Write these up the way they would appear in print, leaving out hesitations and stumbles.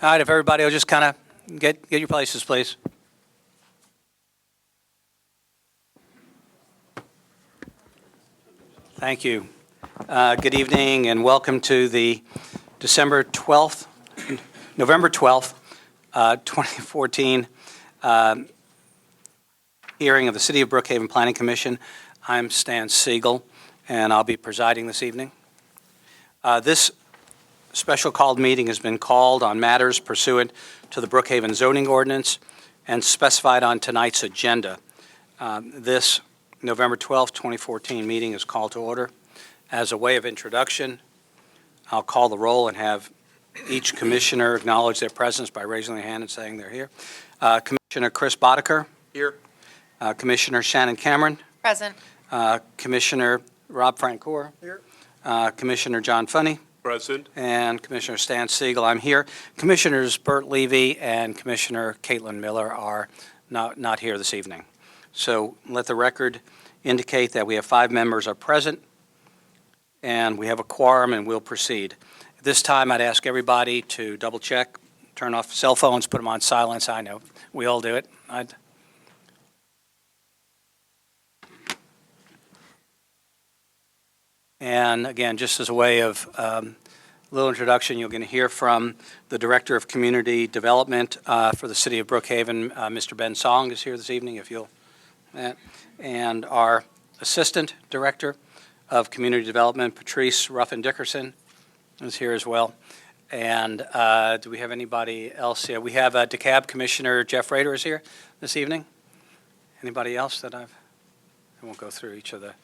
All right, if everybody will just kind of get your places, please. Thank you. Good evening and welcome to the November 12th, 2014 hearing of the City of Brookhaven Planning Commission. I'm Stan Siegel, and I'll be presiding this evening. This special called meeting has been called on matters pursuant to the Brookhaven zoning ordinance and specified on tonight's agenda. This November 12th, 2014 meeting is called to order. As a way of introduction, I'll call the roll and have each commissioner acknowledge their presence by raising their hand and saying they're here. Commissioner Chris Boddicker. Here. Commissioner Shannon Cameron. Present. Commissioner Rob Francoeur. Here. Commissioner John Funny. Present. And Commissioner Stan Siegel, I'm here. Commissioners Bert Levy and Commissioner Caitlin Miller are not here this evening. So let the record indicate that we have 5 members are present, and we have a quorum, and we'll proceed. At this time, I'd ask everybody to double check, turn off cell phones, put them on silence. I know we all do it. And again, just as a way of a little introduction, you're going to hear from the Director of Community Development for the City of Brookhaven, Mr. Ben Song is here this evening, if you'll, and our Assistant Director of Community Development, Patrice Ruffin-Dickerson, is here as well. And do we have anybody else here? We have DeKalb Commissioner Jeff Rader is here this evening. Anybody else that I won't go through each of the.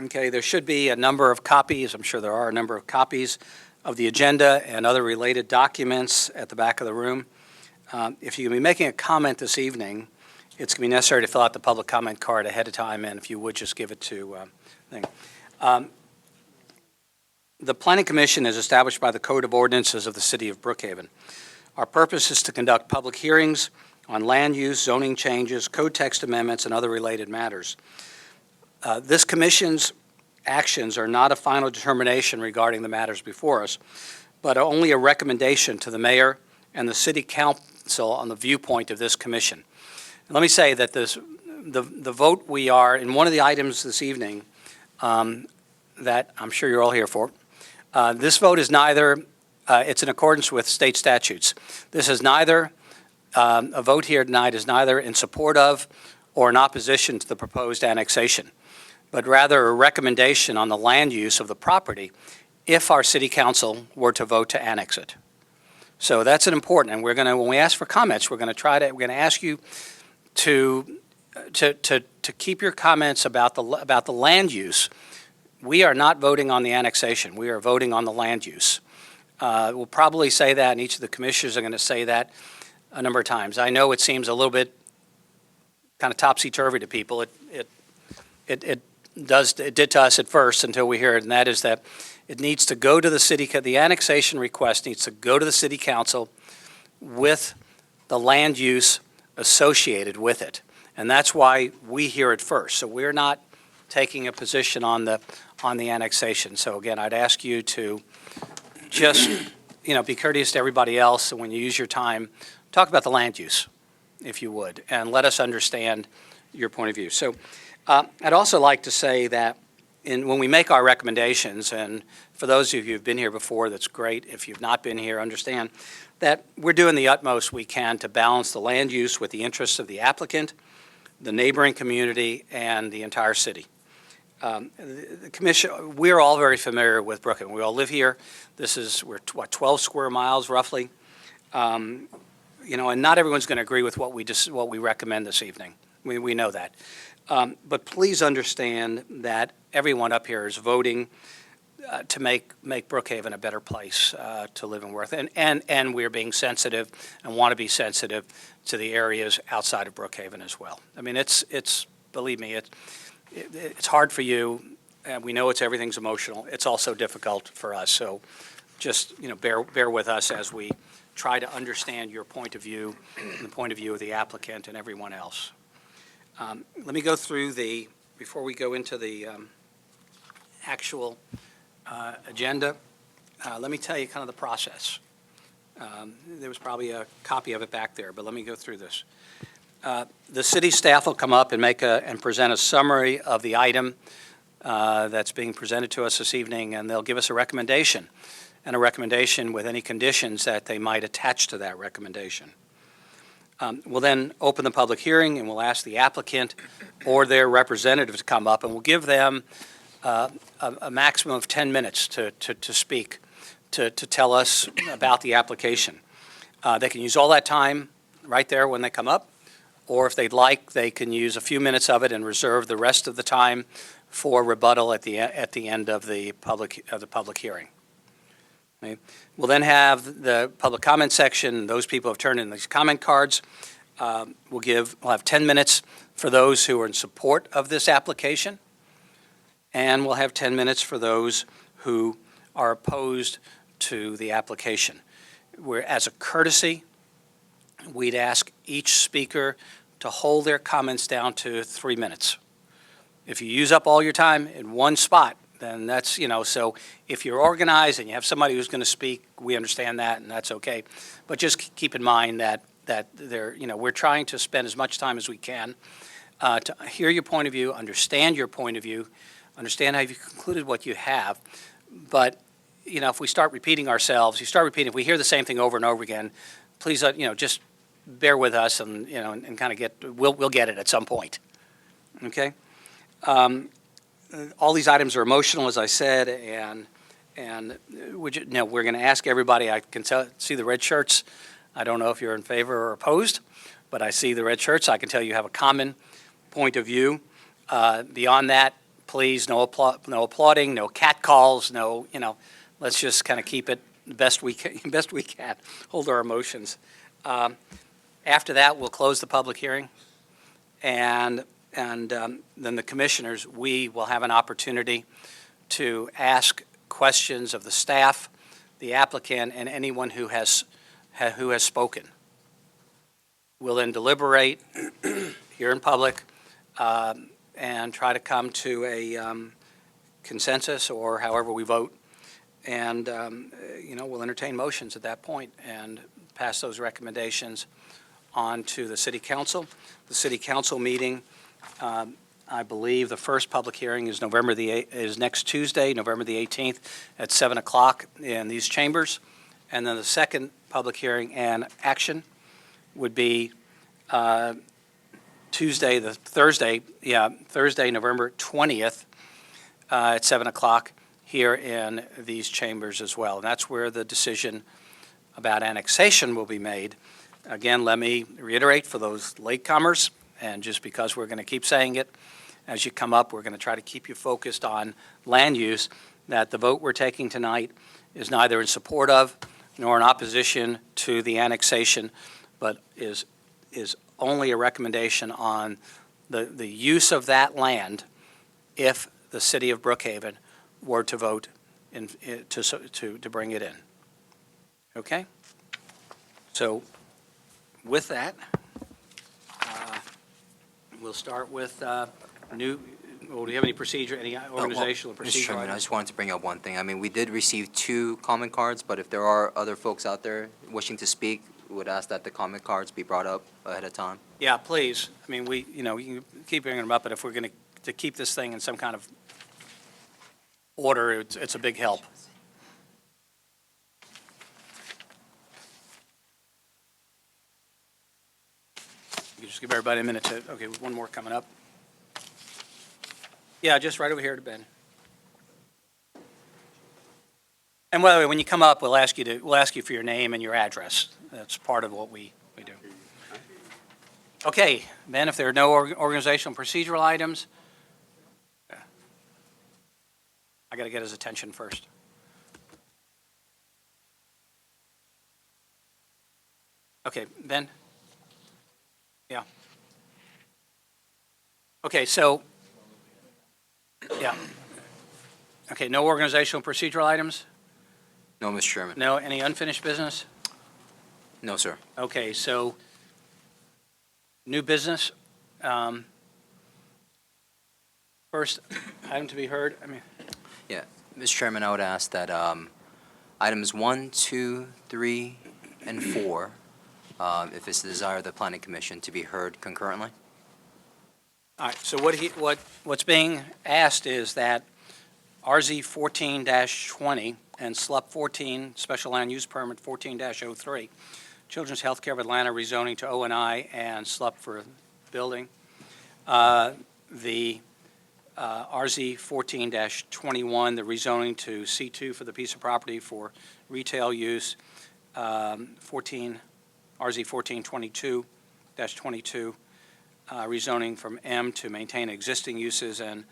Okay, there should be a number of copies, I'm sure there are a number of copies of the agenda and other related documents at the back of the room. If you're going to be making a comment this evening, it's going to be necessary to fill out the public comment card ahead of time, and if you would just give it to the Planning Commission is established by the Code of Ordinances of the City of Brookhaven. Our purpose is to conduct public hearings on land use, zoning changes, code text amendments, and other related matters. This Commission's actions are not a final determination regarding the matters before us, but are only a recommendation to the Mayor and the City Council on the viewpoint of this Commission. And let me say that the vote we are, in one of the items this evening that I'm sure you're all here for, this vote is neither, it's in accordance with state statutes. This is neither, a vote here tonight is neither in support of or in opposition to the proposed annexation, but rather a recommendation on the land use of the property if our City Council were to vote to annex it. So that's an important, and we're going to, when we ask for comments, we're going to ask you to keep your comments about the land use. We are not voting on the annexation. We are voting on the land use. We'll probably say that, and each of the commissioners are going to say that a number of times. I know it seems a little bit kind of topsy-turvy to people. It did to us at first until we hear it, and that is that it needs to go to the city, the annexation request needs to go to the City Council with the land use associated with it. And that's why we hear it first. So we're not taking a position on the annexation. So again, I'd ask you to just, be courteous to everybody else, and when you use your time, talk about the land use, if you would, and let us understand your point of view. So I'd also like to say that when we make our recommendations, and for those of you who've been here before, that's great. If you've not been here, understand that we're doing the utmost we can to balance the land use with the interests of the applicant, the neighboring community, and the entire city. The commission, we're all very familiar with Brookhaven. We all live here. We're 12 square miles roughly. And not everyone's going to agree with what we recommend this evening. We know that. But please understand that everyone up here is voting to make Brookhaven a better place to live and work. And we're being sensitive and want to be sensitive to the areas outside of Brookhaven as well. I mean, believe me, it's hard for you. And we know everything's emotional. It's also difficult for us. So just, bear with us as we try to understand your point of view and the point of view of the applicant and everyone else. Let me go through before we go into the actual agenda, let me tell you kind of the process. There was probably a copy of it back there, but let me go through this. The city staff will come up and and present a summary of the item that's being presented to us this evening, and they'll give us a recommendation, and a recommendation with any conditions that they might attach to that recommendation. We'll then open the public hearing, and we'll ask the applicant or their representative to come up, and we'll give them a maximum of 10 minutes to speak, to tell us about the application. They can use all that time right there when they come up, or if they'd like, they can use a few minutes of it and reserve the rest of the time for rebuttal at the end of the public hearing. Okay. We'll then have the public comment section. Those people have turned in these comment cards. We'll have 10 minutes for those who are in support of this application, and we'll have 10 minutes for those who are opposed to the application. As a courtesy, we'd ask each speaker to hold their comments down to 3 minutes. If you use up all your time in one spot, then that's, so if you're organized and you have somebody who's going to speak, we understand that, and that's okay. But just keep in mind that we're trying to spend as much time as we can to hear your point of view, understand your point of view, understand how you've concluded what you have. But, if we start repeating ourselves, if we hear the same thing over and over again, please, just bear with us and, and kind of we'll get it at some point. Okay? All these items are emotional, as I said, and we're going to ask everybody. I can see the red shirts. I don't know if you're in favor or opposed, but I see the red shirts. I can tell you have a common point of view. Beyond that, please, no applauding, no catcalls, no, let's just kind of keep it best we can, hold our emotions. After that, we'll close the public hearing, and then the commissioners, we will have an opportunity to ask questions of the staff, the applicant, and anyone who has spoken. We'll then deliberate here in public and try to come to a consensus, or however we vote, and we'll entertain motions at that point and pass those recommendations on to the City Council. The City Council meeting, I believe the first public hearing is next Tuesday, November the 18th at 7 o'clock in these chambers. And then the second public hearing and action would be Thursday, November 20th at 7 o'clock here in these chambers as well. And that's where the decision about annexation will be made. Again, let me reiterate for those latecomers, and just because we're going to keep saying it as you come up, we're going to try to keep you focused on land use, that the vote we're taking tonight is neither in support of nor in opposition to the annexation, but is only a recommendation on the use of that land if the city of Brookhaven were to vote to bring it in. Okay? So with that, we'll start with do you have any organizational or procedural? Mr. Chairman, I just wanted to bring up one thing. I mean, we did receive 2 comment cards, but if there are other folks out there wishing to speak, we would ask that the comment cards be brought up ahead of time. Yeah, please. I mean, you can keep bringing them up, but if we're going to keep this thing in some kind of order, it's a big help. You just give everybody a minute to, okay, one more coming up. Yeah, just right over here to Ben. And by the way, when you come up, we'll ask you for your name and your address. That's part of what we do. Okay, Ben, if there are no organizational procedural items, I got to get his attention first. Okay, Ben? Yeah. Okay, so, yeah. Okay, no organizational procedural items? No, Mr. Chairman. No, any unfinished business? No, sir. Okay, so new business. First item to be heard, Yeah, Mr. Chairman, I would ask that Items 1, 2, 3, and 4, if it's the desire of the Planning Commission, to be heard concurrently. All right, so what's being asked is that RZ 14-20 and SLUP 14, Special Land Use Permit 14-03, Children's Healthcare of Atlanta rezoning to O&I and SLUP for building. The RZ 14-21, the rezoning to C2 for the piece of property for retail use. RZ 1422-22, rezoning from M to maintain existing uses, and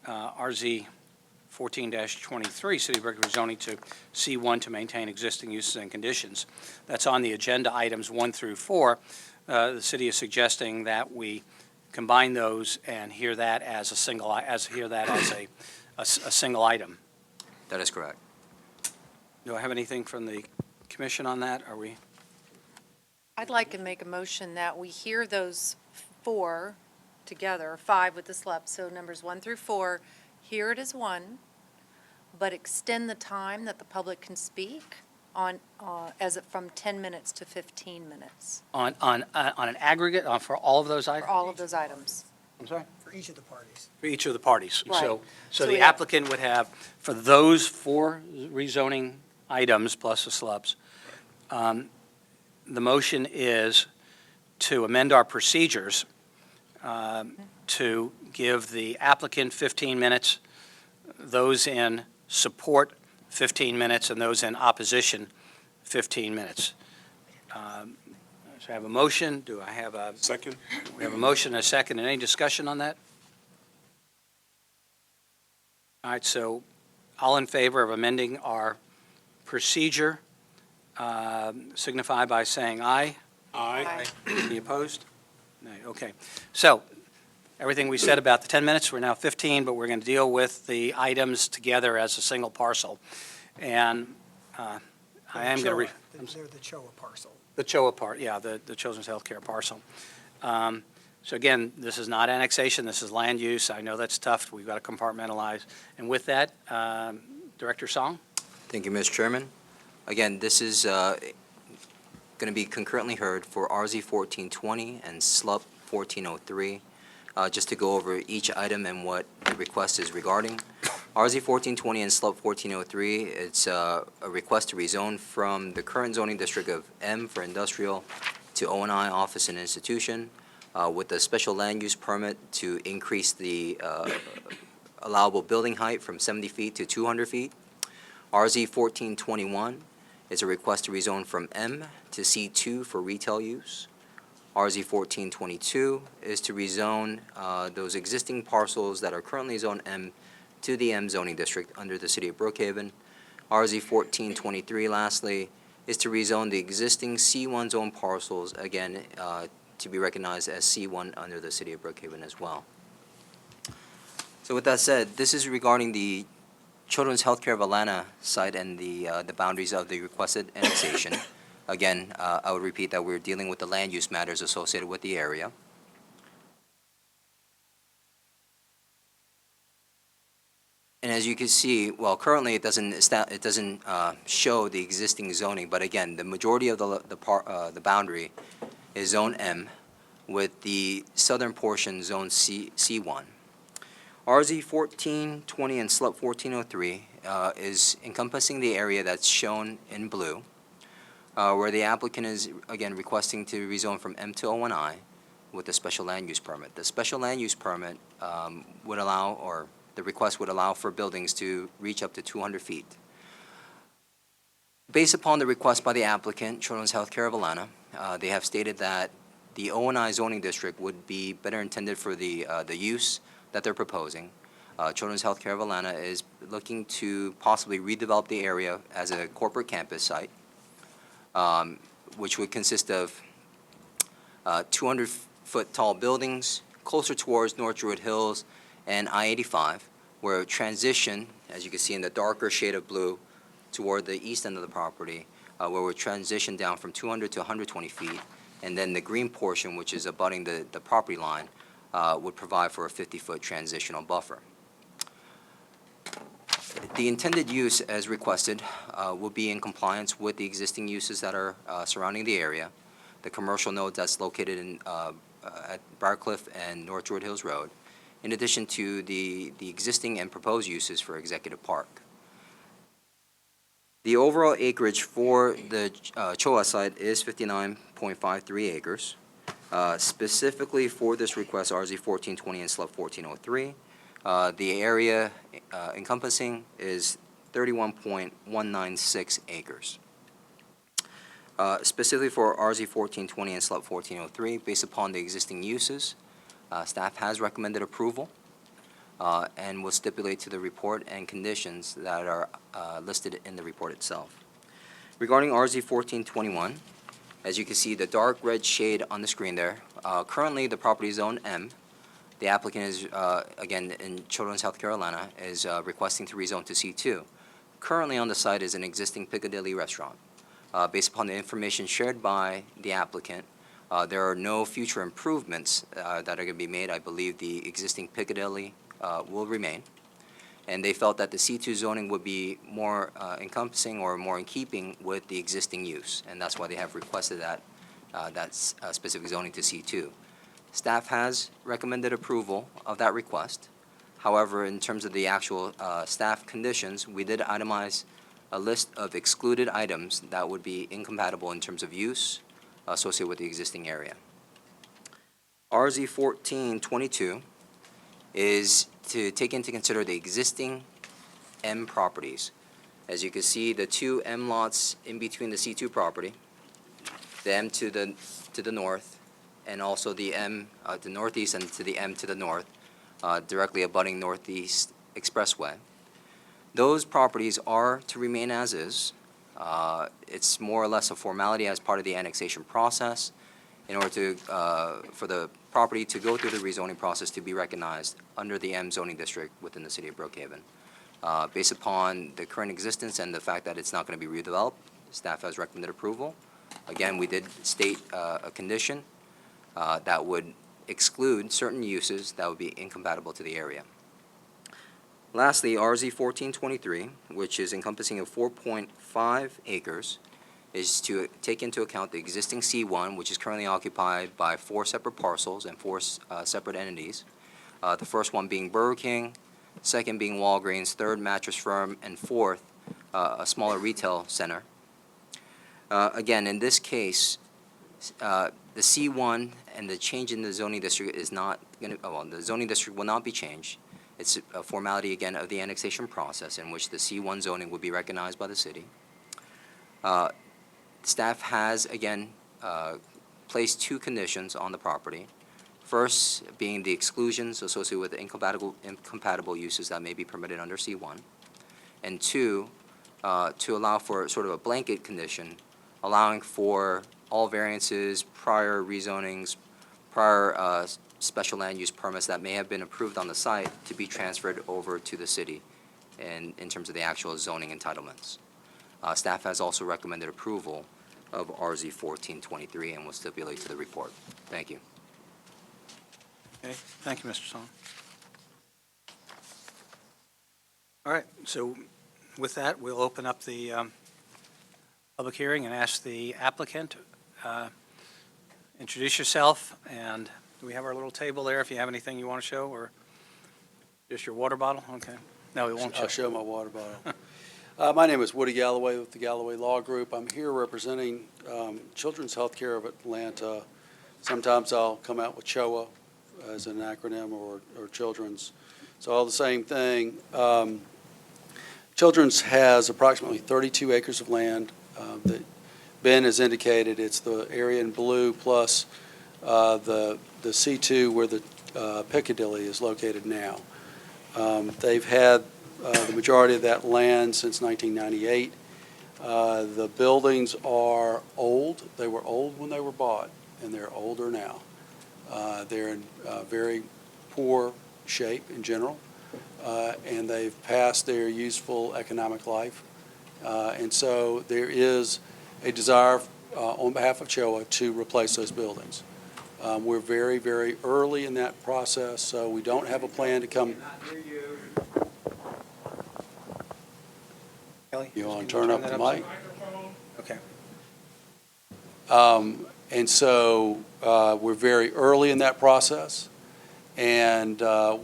RZ 14-23, City of Brookhaven rezoning to C1 to maintain existing uses and conditions. That's on the agenda items 1 through 4. The city is suggesting that we combine those and hear that as a single, a single item. That is correct. Do I have anything from the commission on that? Are we? I'd like to make a motion that we hear those 4 together, 5 with the SLUP, so numbers 1 through 4, hear it as one, but extend the time that the public can speak on, from 10 minutes to 15 minutes On an aggregate, for all of those for items? all of those items. I'm sorry? For each of the parties. For each of the parties. Right. So So the we- applicant would have, for those 4 rezoning items plus the SLUPs, the motion is to amend our procedures to give the applicant 15 minutes, those in support 15 minutes, and those in opposition 15 minutes. So I have a motion. Do I have a? Second? We have a motion and a second. Any discussion on that? All right, so all in favor of amending our procedure, signify by saying aye. Aye. Any opposed? No, okay. So, everything we said about the 10 minutes, we're now 15, but we're going to deal with the items together as a single parcel. And I am going to, They're the CHOA parcel. the CHOA part, yeah, the Children's Healthcare parcel. So again, this is not annexation, this is land use. I know that's tough, we've got to compartmentalize. And with that, Director Song? Thank you, Mr. Chairman. Again, this is going to be concurrently heard for RZ 1420 and SLUP 1403. Just to go over each item and what the request is regarding. RZ 1420 and SLUP 1403, it's a request to rezone from the current zoning district of M for industrial to O&I office and institution with a special land use permit to increase the allowable building height from 70 feet to 200 feet. RZ 1421 is a request to rezone from M to C2 for retail use. RZ 1422 is to rezone those existing parcels that are currently zoned M to the M zoning district under the City of Brookhaven. RZ 1423, lastly, is to rezone the existing C1 zone parcels, again, to be recognized as C1 under the City of Brookhaven as well. So with that said, this is regarding the Children's Healthcare of Atlanta site and the boundaries of the requested annexation. Again, I would repeat that we're dealing with the land use matters associated with the area. And as you can see, well, currently it doesn't show the existing zoning, but again, the majority of the boundary is Zone M, with the southern portion Zone C1. RZ 1420 and SLUP 1403 is encompassing the area that's shown in blue, where the applicant is, again, requesting to rezone from M to O&I with a special land use permit. The special land use permit would allow, or the request would allow for buildings to reach up to 200 feet. Based upon the request by the applicant, Children's Healthcare of Atlanta, they have stated that the O&I zoning district would be better intended for the use that they're proposing. Children's Healthcare of Atlanta is looking to possibly redevelop the area as a corporate campus site, which would consist of 200-foot tall buildings closer towards North Druid Hills and I-85, where transition, as you can see in the darker shade of blue, toward the east end of the property, where we transition down from 200 to 120 feet, and then the green portion, which is abutting the property line, would provide for a 50-foot transitional buffer. The intended use as requested will be in compliance with the existing uses that are surrounding the area. The commercial node that's located at Briarcliff and North Druid Hills Road, in addition to the existing and proposed uses for Executive Park. The overall acreage for the CHOA site is 59.53 acres. Specifically for this request, RZ 1420 and SLUP 1403, the area encompassing is 31.196 acres. Specifically for RZ 1420 and SLUP 1403, based upon the existing uses, staff has recommended approval and will stipulate to the report and conditions that are listed in the report itself. Regarding RZ 1421, as you can see, the dark red shade on the screen there, currently the property is Zone M. The applicant is, again, in Children, South Carolina, is requesting to rezone to C2. Currently on the site is an existing Piccadilly restaurant. Based upon the information shared by the applicant, there are no future improvements that are going to be made. I believe the existing Piccadilly will remain. And they felt that the C2 zoning would be more encompassing or more in keeping with the existing use, and that's why they have requested that specific zoning to C2. Staff has recommended approval of that request. However, in terms of the actual staff conditions, we did itemize a list of excluded items that would be incompatible in terms of use associated with the existing area. RZ 1422 is to take into consider the existing M properties. As you can see, the two M lots in between the C2 property, the M to the north, and also the M the northeast and to the M to the north, directly abutting Northeast Expressway. Those properties are to remain as is. It's more or less a formality as part of the annexation process in order to for the property to go through the rezoning process to be recognized under the M zoning district within the city of Brookhaven. Based upon the current existence and the fact that it's not going to be redeveloped, staff has recommended approval. Again, we did state a condition that would exclude certain uses that would be incompatible to the area. Lastly, RZ 1423, which is encompassing of 4.5 acres, is to take into account the existing C1, which is currently occupied by 4 separate parcels and 4 separate entities. The first one being Burger King, second being Walgreens, third Mattress Firm, and fourth a smaller retail center. Again, in this case, the C1 and the change in the zoning district is not going to, the zoning district will not be changed. It's a formality, again, of the annexation process in which the C1 zoning will be recognized by the city. Staff has, again, placed 2 conditions on the property. First being the exclusions associated with the incompatible uses that may be permitted under C1. And 2, to allow for sort of a blanket condition, allowing for all variances, prior rezonings, prior special land use permits that may have been approved on the site to be transferred over to the city in terms of the actual zoning entitlements. Staff has also recommended approval of RZ 1423 and will stipulate to the report. Thank you. Okay, thank you, Mr. Song. All right, so with that, we'll open up the public hearing and ask the applicant, introduce yourself, and do we have our little table there if you have anything you want to show, or just your water bottle? Okay. No, we won't show. I'll show my water bottle. My name is Woody Galloway with the Galloway Law Group. I'm here representing Children's Healthcare of Atlanta. Sometimes I'll come out with CHOA as an acronym or Children's. It's all the same thing. Children's has approximately 32 acres of land that Ben has indicated. It's the area in blue plus the C2 where the Piccadilly is located now. They've had the majority of that land since 1998. The buildings are old. They were old when they were bought, and they're older now. They're in very poor shape in general, and they've passed their useful economic life. And so there is a desire on behalf of CHOA to replace those buildings. We're very, very early in that process, so we don't have a plan to come. Kelly? You want to can turn up that the mic? Okay. And so we're very early in that process, and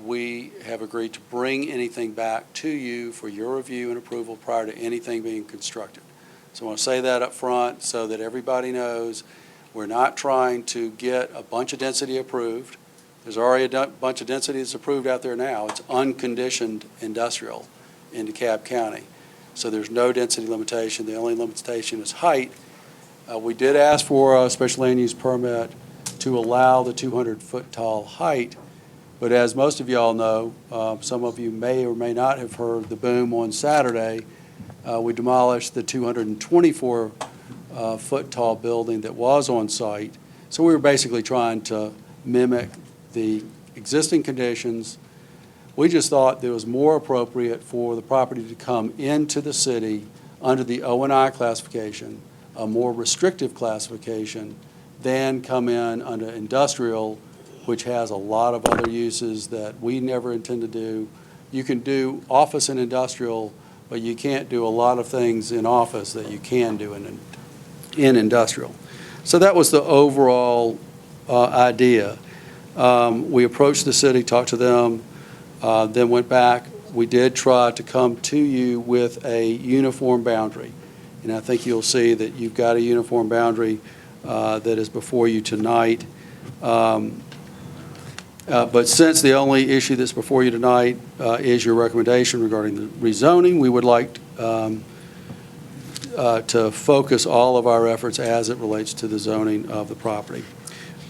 we have agreed to bring anything back to you for your review and approval prior to anything being constructed. So I want to say that up front so that everybody knows we're not trying to get a bunch of density approved. There's already a bunch of density that's approved out there now. It's unconditioned industrial in DeKalb County. So there's no density limitation. The only limitation is height. We did ask for a special land use permit to allow the 200-foot tall height, but as most of y'all know, some of you may or may not have heard the boom on Saturday. We demolished the 224-foot tall building that was on site. So we were basically trying to mimic the existing conditions. We just thought it was more appropriate for the property to come into the city under the O&I classification, a more restrictive classification, than come in under industrial, which has a lot of other uses that we never intend to do. You can do office and industrial, but you can't do a lot of things in office that you can do in industrial. So that was the overall idea. We approached the city, talked to them, then went back. We did try to come to you with a uniform boundary. And I think you'll see that you've got a uniform boundary that is before you tonight. But since the only issue that's before you tonight is your recommendation regarding the rezoning, we would like to focus all of our efforts as it relates to the zoning of the property.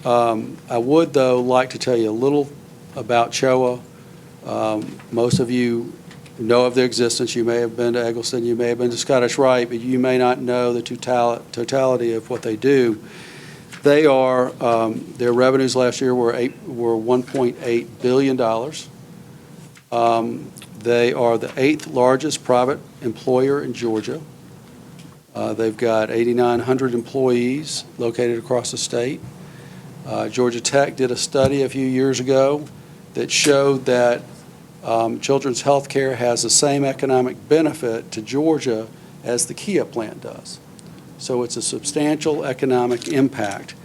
I would, though, like to tell you a little about CHOA. Most of you know of their existence. You may have been to Eggleston, you may have been to Scottish Rite, but you may not know the totality of what they do. They are, their revenues last year were $1.8 billion. They are the 8th largest private employer in Georgia. They've got 8,900 employees located across the state. Georgia Tech did a study a few years ago that showed that Children's Health Care has the same economic benefit to Georgia as the Kia plant does. So it's a substantial economic impact.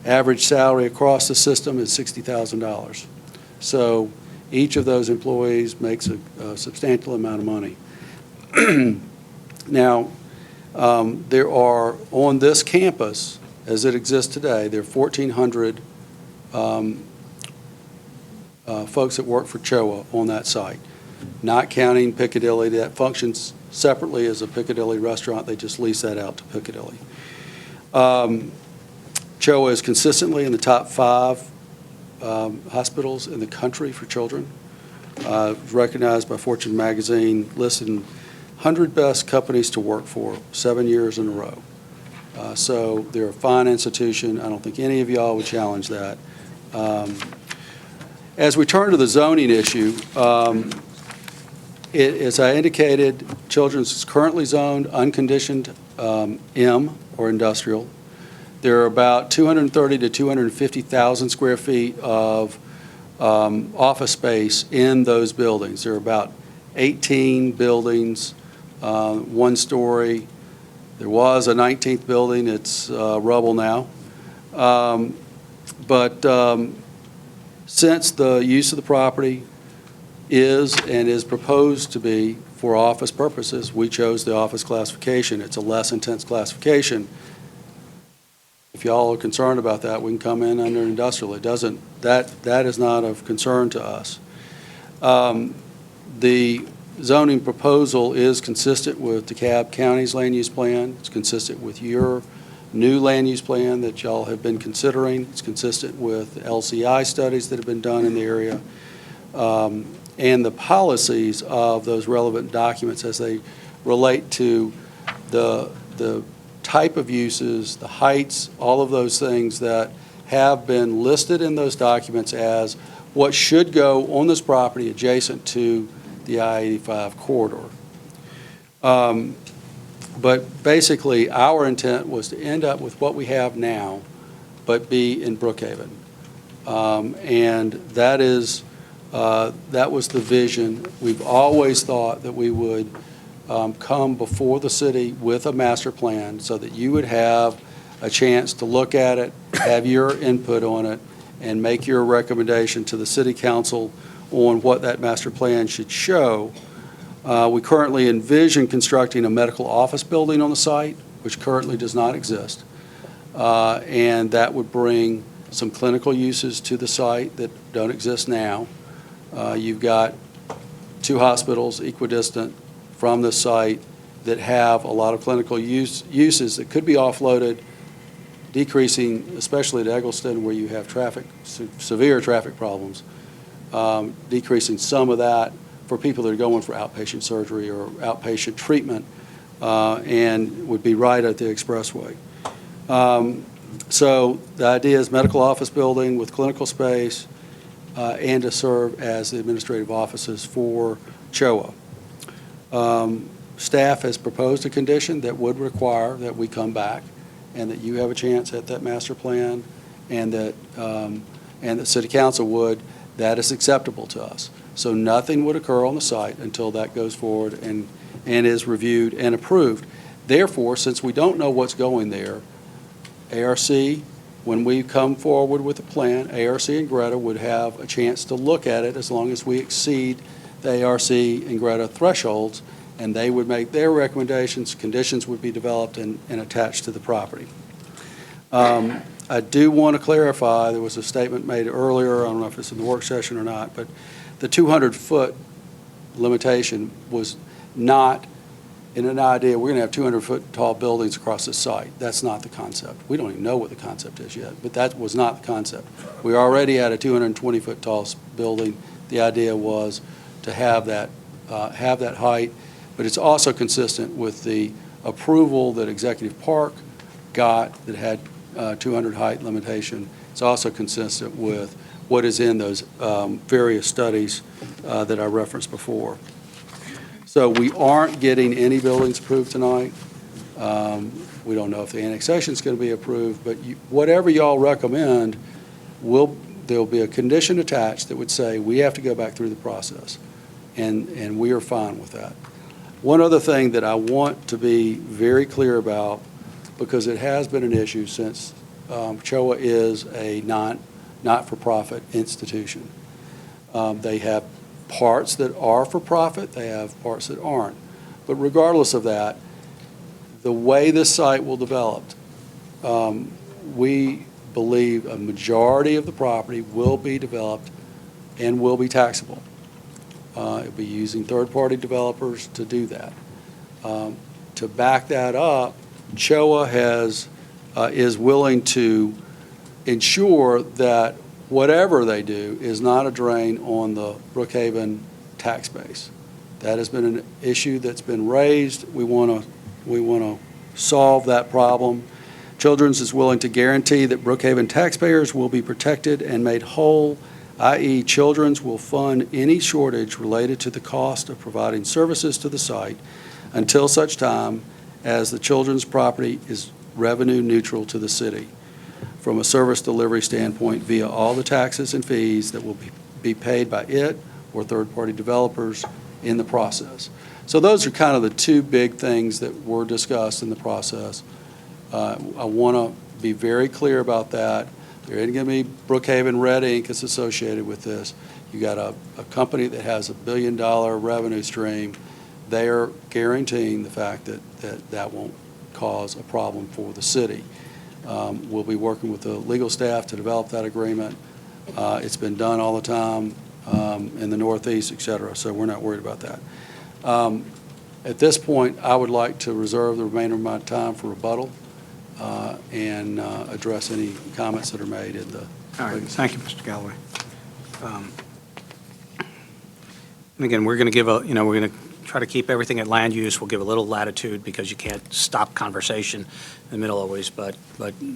Average salary across the system is $60,000. So each of those employees makes a substantial amount of money. Now, there are, on this campus, as it exists today, there are 1,400 folks that work for CHOA on that site, not counting Piccadilly. That functions separately as a Piccadilly restaurant. They just lease that out to Piccadilly. CHOA is consistently in the top 5 hospitals in the country for children, recognized by Fortune magazine, listed in 100 best companies to work for 7 years in a row. So they're a fine institution. I don't think any of y'all would challenge that. As we turn to the zoning issue, as I indicated, Children's is currently zoned unconditioned M, or industrial. There are about 230 to 250,000 square feet of office space in those buildings. There are about 18 buildings, 1 story. There was a 19th building. It's rubble now. Since the use of the property is and is proposed to be for office purposes, we chose the office classification. It's a less intense classification. If y'all are concerned about that, we can come in under industrial. It doesn't, that is not of concern to us. The zoning proposal is consistent with DeKalb County's land use plan. It's consistent with your new land use plan that y'all have been considering. It's consistent with LCI studies that have been done in the area, and the policies of those relevant documents as they relate to the type of uses, the heights, all of those things that have been listed in those documents as what should go on this property adjacent to the I-85 corridor. But basically, our intent was to end up with what we have now, but be in Brookhaven. And that was the vision. We've always thought that we would come before the city with a master plan so that you would have a chance to look at it, have your input on it, and make your recommendation to the city council on what that master plan should show. We currently envision constructing a medical office building on the site, which currently does not exist. And that would bring some clinical uses to the site that don't exist now. You've got 2 hospitals equidistant from the site that have a lot of clinical uses that could be offloaded, decreasing, especially at Eggleston where you have severe traffic problems, decreasing some of that for people that are going for outpatient surgery or outpatient treatment, and would be right at the expressway. So the idea is medical office building with clinical space and to serve as the administrative offices for CHOA. Staff has proposed a condition that would require that we come back and that you have a chance at that master plan and that City Council would. That is acceptable to us. So nothing would occur on the site until that goes forward and is reviewed and approved. Therefore, since we don't know what's going there, ARC, when we come forward with a plan, ARC and Greta would have a chance to look at it as long as we exceed the ARC and Greta thresholds, and they would make their recommendations, conditions would be developed and attached to the property. I do want to clarify, there was a statement made earlier, I don't know if it's in the work session or not, but the 200-foot limitation was not in an idea, we're going to have 200-foot tall buildings across the site. That's not the concept. We don't even know what the concept is yet, but that was not the concept. We're already at a 220-foot tall building. The idea was to have that height, but it's also consistent with the approval that Executive Park got that had 200 height limitation. It's also consistent with what is in those various studies that I referenced before. So we aren't getting any buildings approved tonight. We don't know if the annexation is going to be approved, but whatever y'all recommend, there'll be a condition attached that would say we have to go back through the process, and we are fine with that. One other thing that I want to be very clear about, because it has been an issue since CHOA is a not-for-profit institution. They have parts that are for profit, they have parts that aren't. But regardless of that, the way this site will develop, we believe a majority of the property will be developed and will be taxable. It'll be using third-party developers to do that. To back that up, CHOA is willing to ensure that whatever they do is not a drain on the Brookhaven tax base. That has been an issue that's been raised. We want to solve that problem. Children's is willing to guarantee that Brookhaven taxpayers will be protected and made whole, i.e. Children's will fund any shortage related to the cost of providing services to the site until such time as the Children's property is revenue neutral to the city from a service delivery standpoint via all the taxes and fees that will be paid by it or third-party developers in the process. So those are kind of the 2 big things that were discussed in the process. I want to be very clear about that. There isn't going to be Brookhaven red ink that's associated with this. You got a company that has $1 billion revenue stream. They are guaranteeing the fact that won't cause a problem for the city. We'll be working with the legal staff to develop that agreement. It's been done all the time in the Northeast, et cetera, so we're not worried about that. At this point, I would like to reserve the remainder of my time for rebuttal and address any comments that are made in the... All right, thank you, Mr. Galloway. And again, we're going to give we're going to try to keep everything at land use. We'll give a little latitude because you can't stop conversation in the middle always, but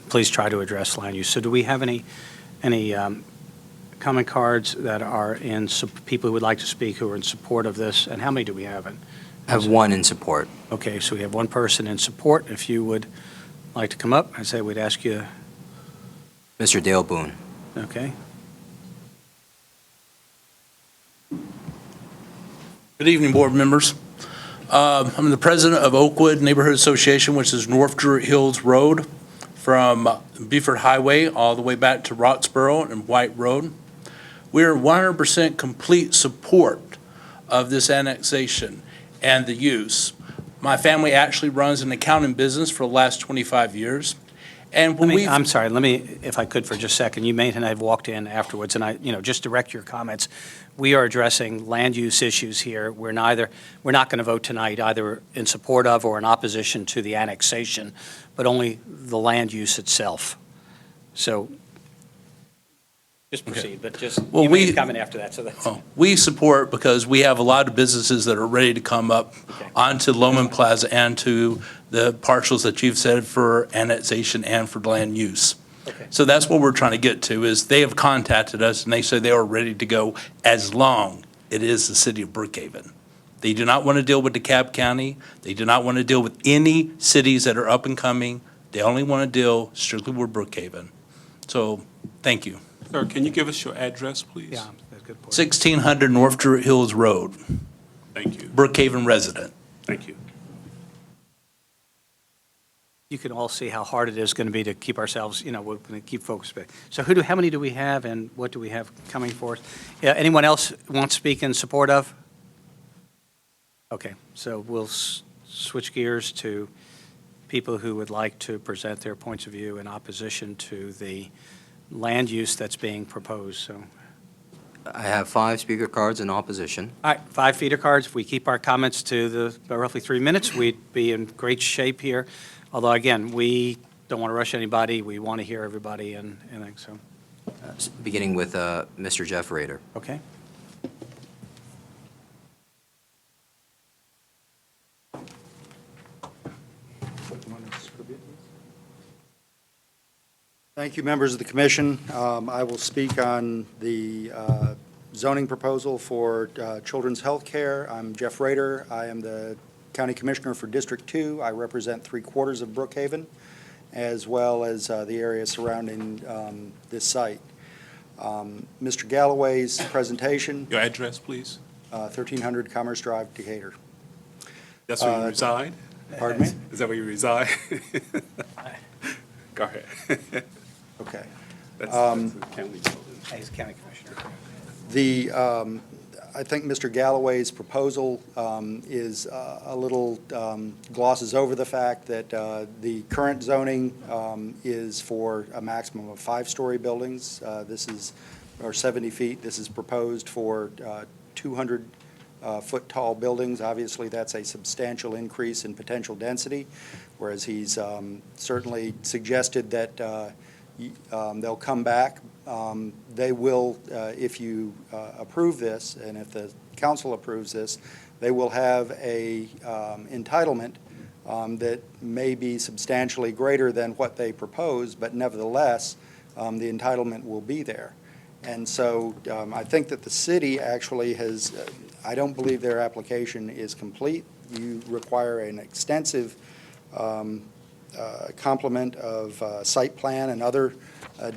please try to address land use. So do we have any comment cards that are in people who would like to speak who are in support of this? And how many do we have? I have 1 in support. Okay, so we have 1 person in support. If you would like to come up, I say we'd ask you. Mr. Dale Boone. Okay. Good evening, board members. I'm the president of Oakwood Neighborhood Association, which is North Druid Hills Road from Beaufort Highway all the way back to Roxborough and White Road. We are 100% complete support of this annexation and the use. My family actually runs an accounting business for the last 25 years. And when we I'm sorry, let me, if I could for just a second, you may have walked in afterwards, and just direct your comments. We are addressing land use issues here. We're not going to vote tonight either in support of or in opposition to the annexation, but only the land use itself. So just proceed, but just, Well, you may we- comment after that, so that's. We support because we have a lot of businesses that are ready to come up Okay. onto Loman Plaza and to the parcels that you've said for annexation and for land use. Okay. So that's what we're trying to get to, is they have contacted us and they say they are ready to go as long it is the city of Brookhaven. They do not want to deal with DeKalb County. They do not want to deal with any cities that are up and coming. They only want to deal strictly with Brookhaven. So, thank you. Sir, can you give us your address, please? Yeah, that's a good point. 1600 North Druid Hills Road, Thank you. Brookhaven resident. Thank you. You can all see how hard it is going to be to keep ourselves, we're going to keep focused. So how many do we have and what do we have coming for us? Yeah, anyone else want to speak in support of? Okay, so we'll switch gears to people who would like to present their points of view in opposition to the land use that's being proposed, so. I have 5 speaker cards in opposition. All right, 5 feeder cards. If we keep our comments to the roughly 3 minutes, we'd be in great shape here. Although, again, we don't want to rush anybody. We want to hear everybody and so, Beginning with Mr. Jeff Rader. okay? Thank you, members of the commission. I will speak on the zoning proposal for children's health care. I'm Jeff Rader. I am the County Commissioner for District 2. I represent 3/4 of Brookhaven, as well as the area surrounding this site. Mr. Galloway's presentation, Your address, please? 1300 Commerce Drive, Decatur. That's where you reside? Pardon me? Is that where you reside? Go ahead. Okay. That's the county building. He's county commissioner. I think Mr. Galloway's proposal is a little glosses over the fact that the current zoning is for a maximum of 5-story buildings. This is, or 70 feet. This is proposed for 200-foot tall buildings. Obviously, that's a substantial increase in potential density, whereas he's certainly suggested that they'll come back. They will, if you approve this, and if the council approves this, they will have a entitlement that may be substantially greater than what they propose, but nevertheless, the entitlement will be there. And so I think that the city actually has, I don't believe their application is complete. You require an extensive complement of site plan and other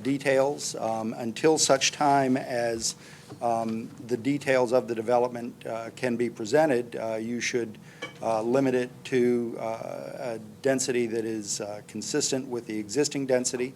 details until such time as the details of the development can be presented. You should limit it to a density that is consistent with the existing density.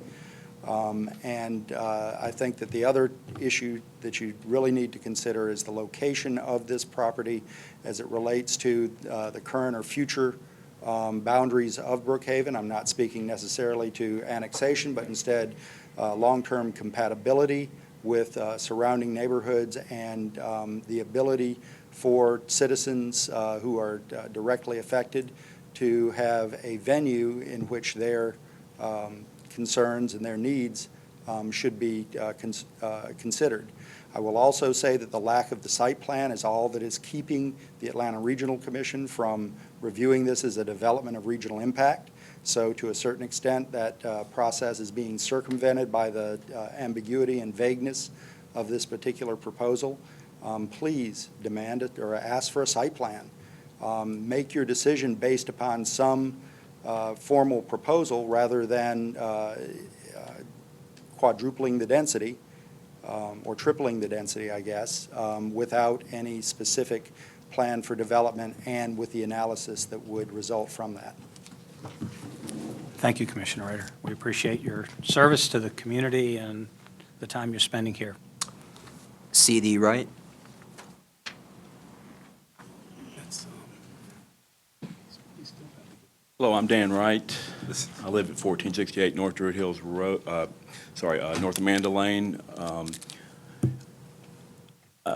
And I think that the other issue that you really need to consider is the location of this property as it relates to the current or future boundaries of Brookhaven. I'm not speaking necessarily to annexation, but instead long-term compatibility with surrounding neighborhoods and the ability for citizens who are directly affected to have a venue in which their concerns and their needs should be considered. I will also say that the lack of the site plan is all that is keeping the Atlanta Regional Commission from reviewing this as a development of regional impact. So to a certain extent, that process is being circumvented by the ambiguity and vagueness of this particular proposal. Please demand it or ask for a site plan. Make your decision based upon some formal proposal rather than quadrupling the density or tripling the density, I guess, without any specific plan for development and with the analysis that would result from that. Thank you, Commissioner Rader. We appreciate your service to the community and the time you're spending here. C.D. Wright. Hello, I'm Dan Wright. I live at 1468 North Druid Hills Road, North Amanda Lane.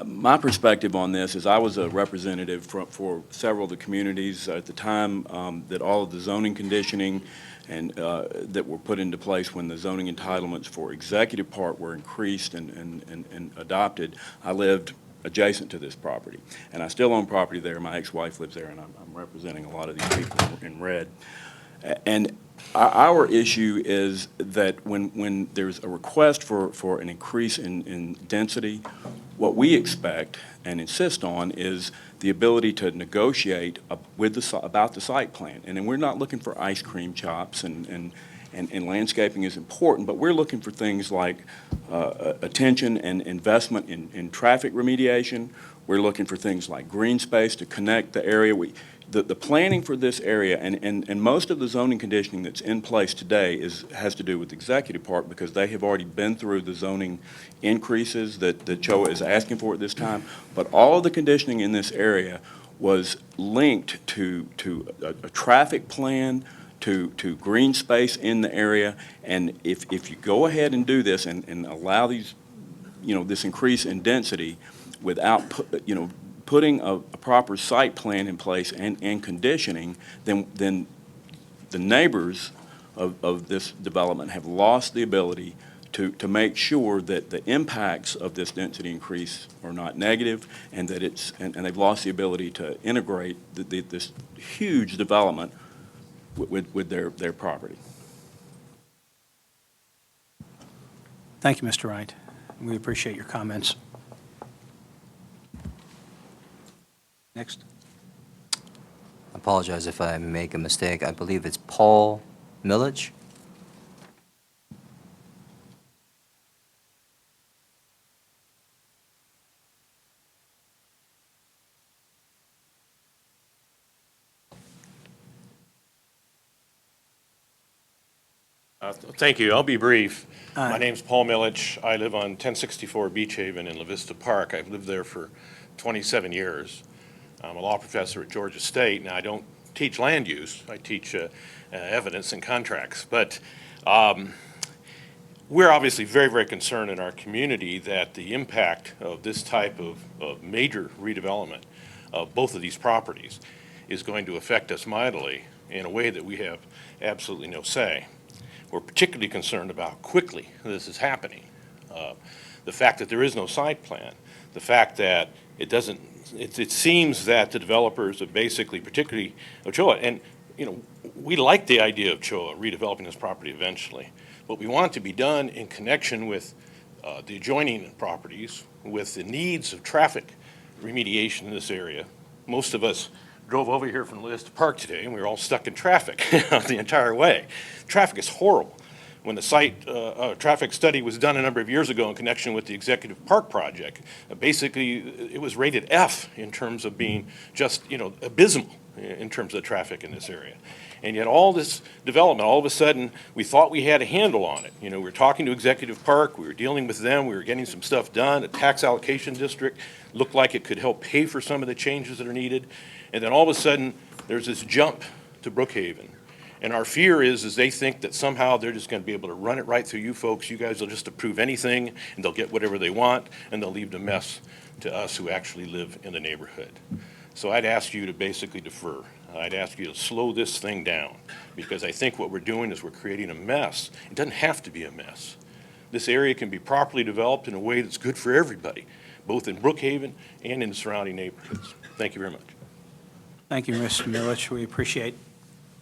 My perspective on this is I was a representative for several of the communities at the time that all of the zoning conditioning and that were put into place when the zoning entitlements for Executive Park were increased and adopted. I lived adjacent to this property, and I still own property there. My ex-wife lives there, and I'm representing a lot of these people in red. And our issue is that when there's a request for an increase in density, what we expect and insist on is the ability to negotiate about the site plan. And then we're not looking for ice cream chops, and landscaping is important, but we're looking for things like attention and investment in traffic remediation. We're looking for things like green space to connect the area. The planning for this area, and most of the zoning conditioning that's in place today has to do with Executive Park, because they have already been through the zoning increases that CHOA is asking for at this time. But all of the conditioning in this area was linked to a traffic plan, to green space in the area. And if you go ahead and do this and allow these, this increase in density without, putting a proper site plan in place and conditioning, then the neighbors of this development have lost the ability to make sure that the impacts of this density increase are not negative, and that and they've lost the ability to integrate this huge development with their property. Thank you, Mr. Wright. We appreciate your comments. Next. I apologize if I make a mistake. I believe it's Paul Milich. Thank you. I'll be brief. Aye. My name's Paul Milich. I live on 1064 Beach Haven in La Vista Park. I've lived there for 27 years. I'm a law professor at Georgia State. Now, I don't teach land use. I teach evidence and contracts. But we're obviously very, very concerned in our community that the impact of this type of major redevelopment of both of these properties is going to affect us mightily in a way that we have absolutely no say. We're particularly concerned about how quickly this is happening. The fact that there is no site plan, the fact that it seems that the developers have basically, particularly CHOA, and we like the idea of CHOA redeveloping this property eventually, but we want it to be done in connection with the adjoining properties, with the needs of traffic remediation in this area. Most of us drove over here from La Vista Park today, and we were all stuck in traffic the entire way. Traffic is horrible. When the site traffic study was done a number of years ago in connection with the Executive Park project, basically it was rated F in terms of being just, abysmal in terms of traffic in this area. And yet all this development, all of a sudden, we thought we had a handle on it. We were talking to Executive Park, we were dealing with them, we were getting some stuff done. A tax allocation district looked like it could help pay for some of the changes that are needed. And then all of a sudden, there's this jump to Brookhaven. And our fear is they think that somehow they're just going to be able to run it right through you folks. You guys will just approve anything, and they'll get whatever they want, and they'll leave the mess to us who actually live in the neighborhood. So I'd ask you to basically defer. I'd ask you to slow this thing down, because I think what we're doing is we're creating a mess. It doesn't have to be a mess. This area can be properly developed in a way that's good for everybody, both in Brookhaven and in the surrounding neighborhoods. Thank you very much. Thank you, Mr. Milich. We appreciate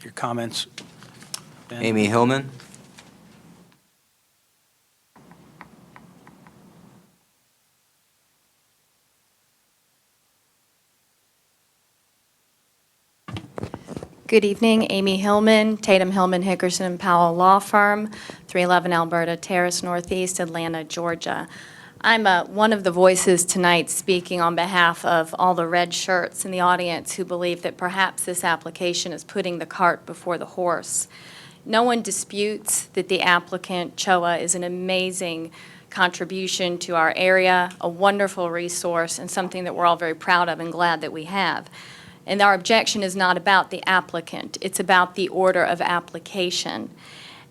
your comments. Ben? Amy Hillman. Good evening, Amy Hillman, Tatum Hillman Hickerson and Powell Law Firm, 311 Alberta Terrace Northeast, Atlanta, Georgia. I'm one of the voices tonight speaking on behalf of all the red shirts in the audience who believe that perhaps this application is putting the cart before the horse. No one disputes that the applicant, CHOA, is an amazing contribution to our area, a wonderful resource, and something that we're all very proud of and glad that we have. And our objection is not about the applicant, it's about the order of application.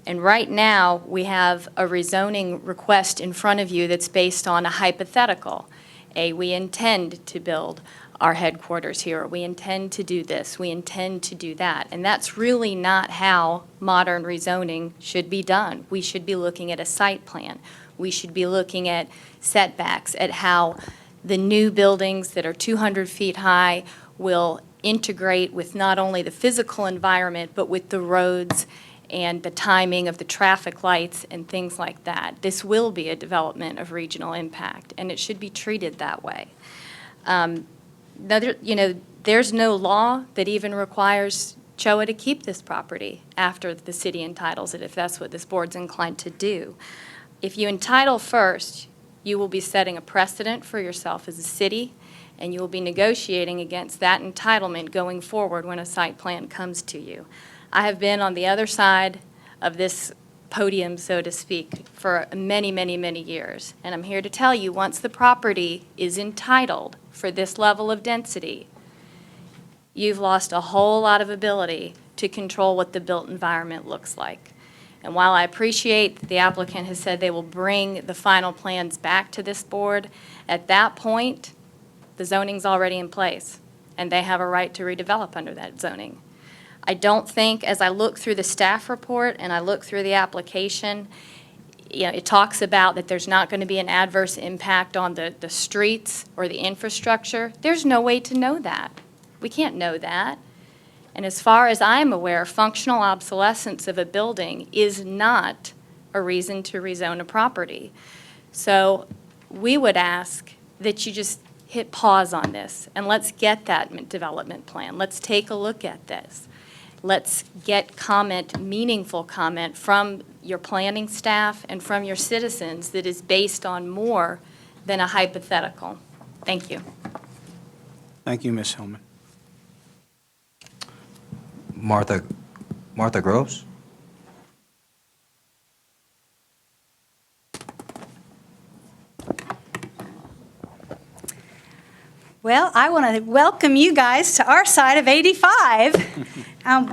And right now, we have a rezoning request in front of you that's based on a hypothetical. We intend to build our headquarters here, we intend to do this, we intend to do that. And that's really not how modern rezoning should be done. We should be looking at a site plan. We should be looking at setbacks, at how the new buildings that are 200 feet high will integrate with not only the physical environment, but with the roads and the timing of the traffic lights and things like that. This will be a development of regional impact, and it should be treated that way. There's no law that even requires CHOA to keep this property after the city entitles it, if that's what this board's inclined to do. If you entitle first, you will be setting a precedent for yourself as a city, and you will be negotiating against that entitlement going forward when a site plan comes to you. I have been on the other side of this podium, so to speak, for many, many, many years. And I'm here to tell you, once the property is entitled for this level of density, you've lost a whole lot of ability to control what the built environment looks like. And while I appreciate that the applicant has said they will bring the final plans back to this board, at that point, the zoning's already in place, and they have a right to redevelop under that zoning. I don't think, as I look through the staff report and I look through the application, it talks about that there's not going to be an adverse impact on the streets or the infrastructure. There's no way to know that. We can't know that. And as far as I'm aware, functional obsolescence of a building is not a reason to rezone a property. So we would ask that you just hit pause on this and let's get that development plan. Let's take a look at this. Let's get comment, meaningful comment from your planning staff and from your citizens that is based on more than a hypothetical. Thank you. Thank you, Ms. Hillman. Martha Groves? Well, I want to welcome you guys to our side of 85.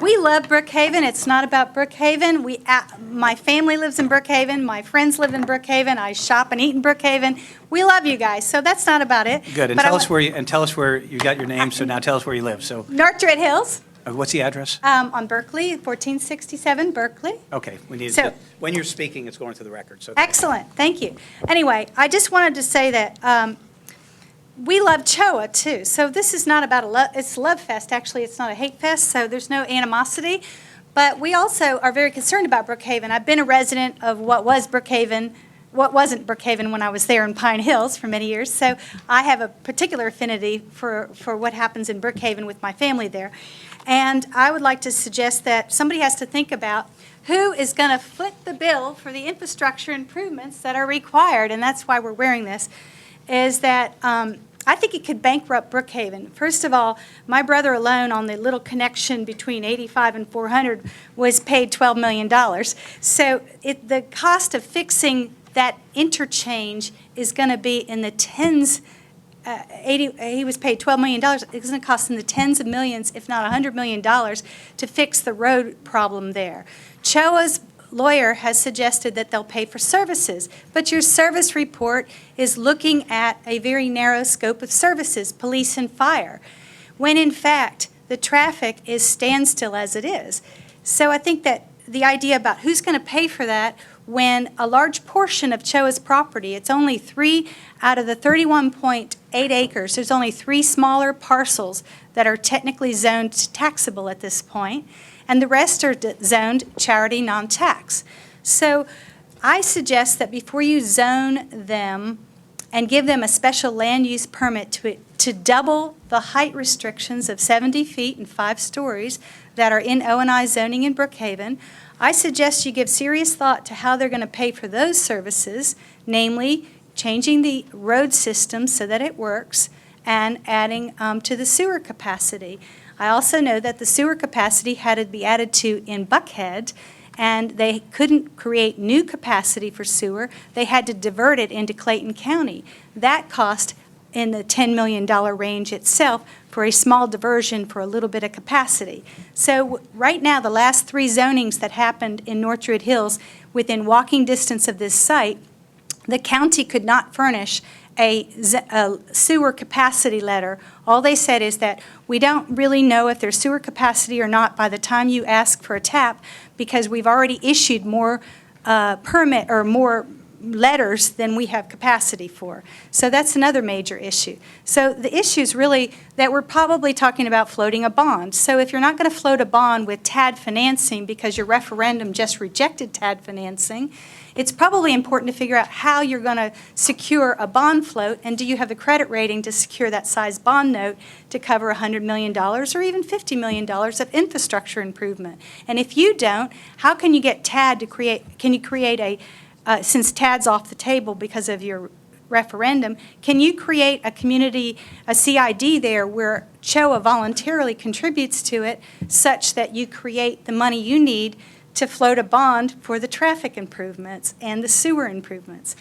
We love Brookhaven. It's not about Brookhaven. My family lives in Brookhaven. My friends live in Brookhaven. I shop and eat in Brookhaven. We love you guys, so that's not about it. Good, and But tell us where you got your name, so now tell us where you live. So, North Druid Hills, what's the address? on Berkeley, 1467 Berkeley. Okay, we need So- to, when you're speaking, it's going to the record, so. Excellent, thank you. Anyway, I just wanted to say that we love CHOA too. So this is not about it's a love fest. Actually, it's not a hate fest, so there's no animosity. But we also are very concerned about Brookhaven. I've been a resident of what wasn't Brookhaven when I was there in Pine Hills for many years. So I have a particular affinity for what happens in Brookhaven with my family there. And I would like to suggest that somebody has to think about who is going to foot the bill for the infrastructure improvements that are required, and that's why we're wearing this, is that I think it could bankrupt Brookhaven. First of all, my brother alone on the little connection between 85 and 400 was paid $12 million. So the cost of fixing that interchange is going to be in the tens. He was paid $12 million. It's going to cost in the tens of millions, if not $100 million, to fix the road problem there. CHOA's lawyer has suggested that they'll pay for services, but your service report is looking at a very narrow scope of services, police and fire, when in fact the traffic is standstill as it is. So I think that the idea about who's going to pay for that when a large portion of CHOA's property, it's only 3 out of the 31.8 acres, there's only 3 smaller parcels that are technically zoned taxable at this point, and the rest are zoned charity non-tax. So I suggest that before you zone them and give them a special land use permit to double the height restrictions of 70 feet and 5 stories that are in O&I zoning in Brookhaven, I suggest you give serious thought to how they're going to pay for those services, namely changing the road system so that it works, and adding to the sewer capacity. I also know that the sewer capacity had to be added to in Buckhead, and they couldn't create new capacity for sewer. They had to divert it into Clayton County. That cost in the $10 million range itself for a small diversion for a little bit of capacity. So right now, the last 3 zonings that happened in North Druid Hills within walking distance of this site, the county could not furnish a sewer capacity letter. All they said is that we don't really know if there's sewer capacity or not by the time you ask for a tap, because we've already issued more permit or more letters than we have capacity for. So that's another major issue. So the issue is really that we're probably talking about floating a bond. So if you're not going to float a bond with TAD financing because your referendum just rejected TAD financing, it's probably important to figure out how you're going to secure a bond float, and do you have the credit rating to secure that size bond note to cover $100 million or even $50 million of infrastructure improvement. And if you don't, how can you get TAD to can you create a since TAD's off the table because of your referendum, can you create a community, a CID there where CHOA voluntarily contributes to it such that you create the money you need to float a bond for the traffic improvements and the sewer improvements?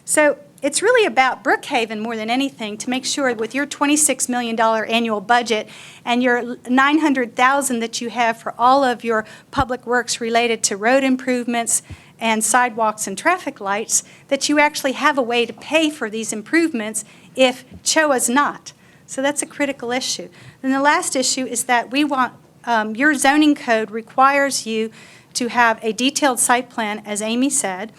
So it's really about Brookhaven more than anything to make sure with your $26 million annual budget and your $900,000 that you have for all of your public works related to road improvements and sidewalks and traffic lights, that you actually have a way to pay for these improvements if CHOA's not. So that's a critical issue. And the last issue is that we want, your zoning code requires you to have a detailed site plan, as Amy said,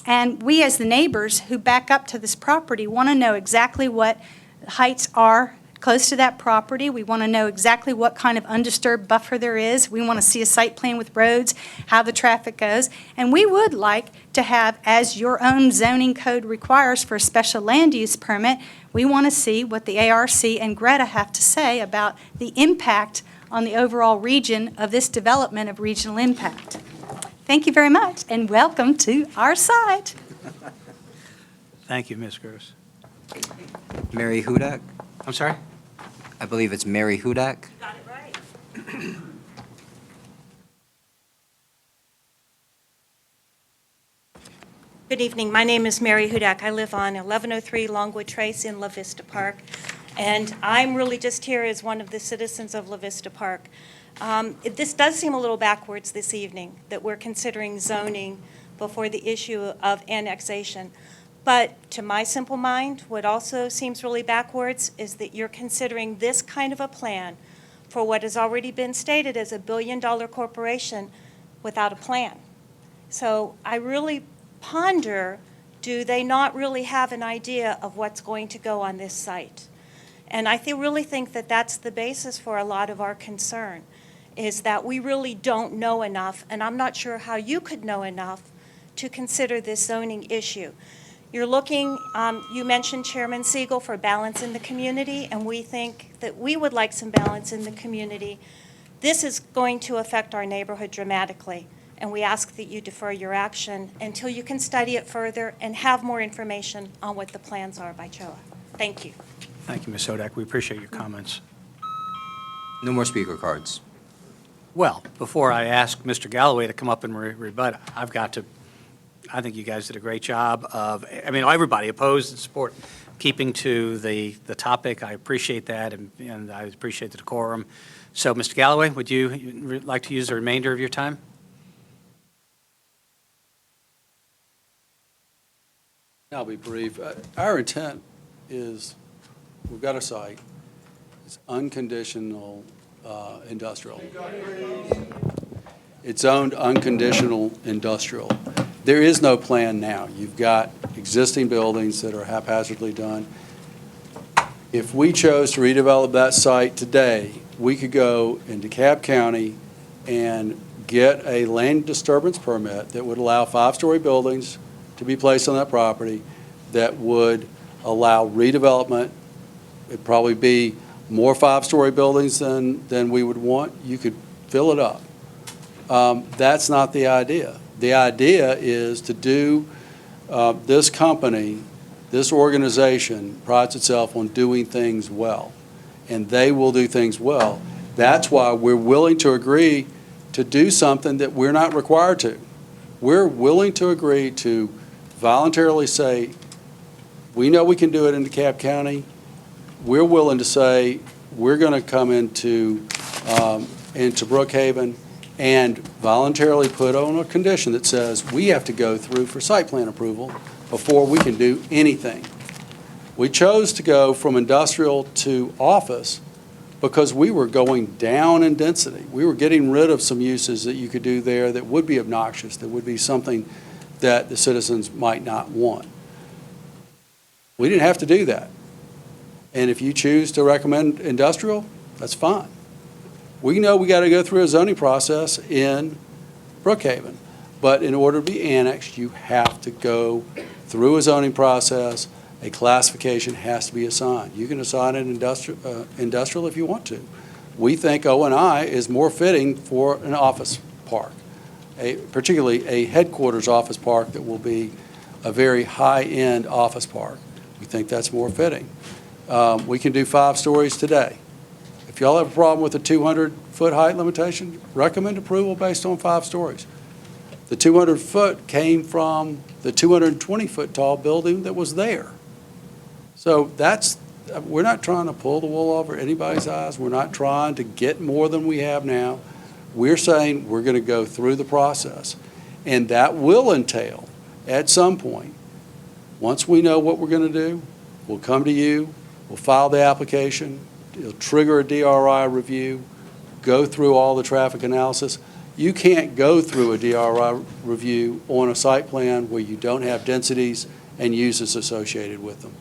and we as the neighbors who back up to this property want to know exactly what heights are close to that property. We want to know exactly what kind of undisturbed buffer there is. We want to see a site plan with roads, how the traffic goes. And we would like to have, as your own zoning code requires for a special land use permit, we want to see what the ARC and Greta have to say about the impact on the overall region of this development of regional impact. Thank you very much, and welcome to our site. Thank you, Ms. Gross. Mary Hudak? I'm sorry? I believe it's Mary Hudak. Got it right. Good evening. My name is Mary Hudak. I live on 1103 Longwood Trace in La Vista Park, and I'm really just here as one of the citizens of La Vista Park. This does seem a little backwards this evening, that we're considering zoning before the issue of annexation. But to my simple mind, what also seems really backwards is that you're considering this kind of a plan for what has already been stated as a billion-dollar corporation without a plan. So I really ponder, do they not really have an idea of what's going to go on this site? And I really think that that's the basis for a lot of our concern, is that we really don't know enough, and I'm not sure how you could know enough to consider this zoning issue. You're looking, you mentioned Chairman Siegel, for balance in the community, and we think that we would like some balance in the community. This is going to affect our neighborhood dramatically, and we ask that you defer your action until you can study it further and have more information on what the plans are by CHOA. Thank you. Thank you, Ms. Hodak. We appreciate your comments. No more speaker cards. Well, before I ask Mr. Galloway to come up and rebut, I think you guys did a great job of, everybody opposed and support keeping to the topic. I appreciate that, and I appreciate the decorum. So, Mr. Galloway, would you like to use the remainder of your time? I'll be brief. Our intent is, we've got a site, it's unconditional industrial. It's zoned unconditional industrial. There is no plan now. You've got existing buildings that are haphazardly done. If we chose to redevelop that site today, we could go into DeKalb County and get a land disturbance permit that would allow 5-story buildings to be placed on that property, that would allow redevelopment. It'd probably be more 5-story buildings than we would want. You could fill it up. That's not the idea. The idea is to do this company This organization prides itself on doing things well, and they will do things well. That's why we're willing to agree to do something that we're not required to. We're willing to agree to voluntarily say, we know we can do it in DeKalb County. We're willing to say, we're going to come into Brookhaven and voluntarily put on a condition that says we have to go through for site plan approval before we can do anything. We chose to go from industrial to office because we were going down in density. We were getting rid of some uses that you could do there that would be obnoxious, that would be something that the citizens might not want. We didn't have to do that. And if you choose to recommend industrial, that's fine. We know we got to go through a zoning process in Brookhaven, but in order to be annexed, you have to go through a zoning process. A classification has to be assigned. You can assign it industrial if you want to. We think O&I is more fitting for an office park, particularly a headquarters office park that will be a very high-end office park. We think that's more fitting. We can do 5 stories today. If y'all have a problem with the 200-foot height limitation, recommend approval based on 5 stories. The 200-foot came from the 220-foot tall building that was there. So we're not trying to pull the wool over anybody's eyes. We're not trying to get more than we have now. We're saying we're going to go through the process. And that will entail, at some point, once we know what we're going to do, we'll come to you, we'll file the application, it'll trigger a DRI review, go through all the traffic analysis. You can't go through a DRI review on a site plan where you don't have densities and uses associated with them.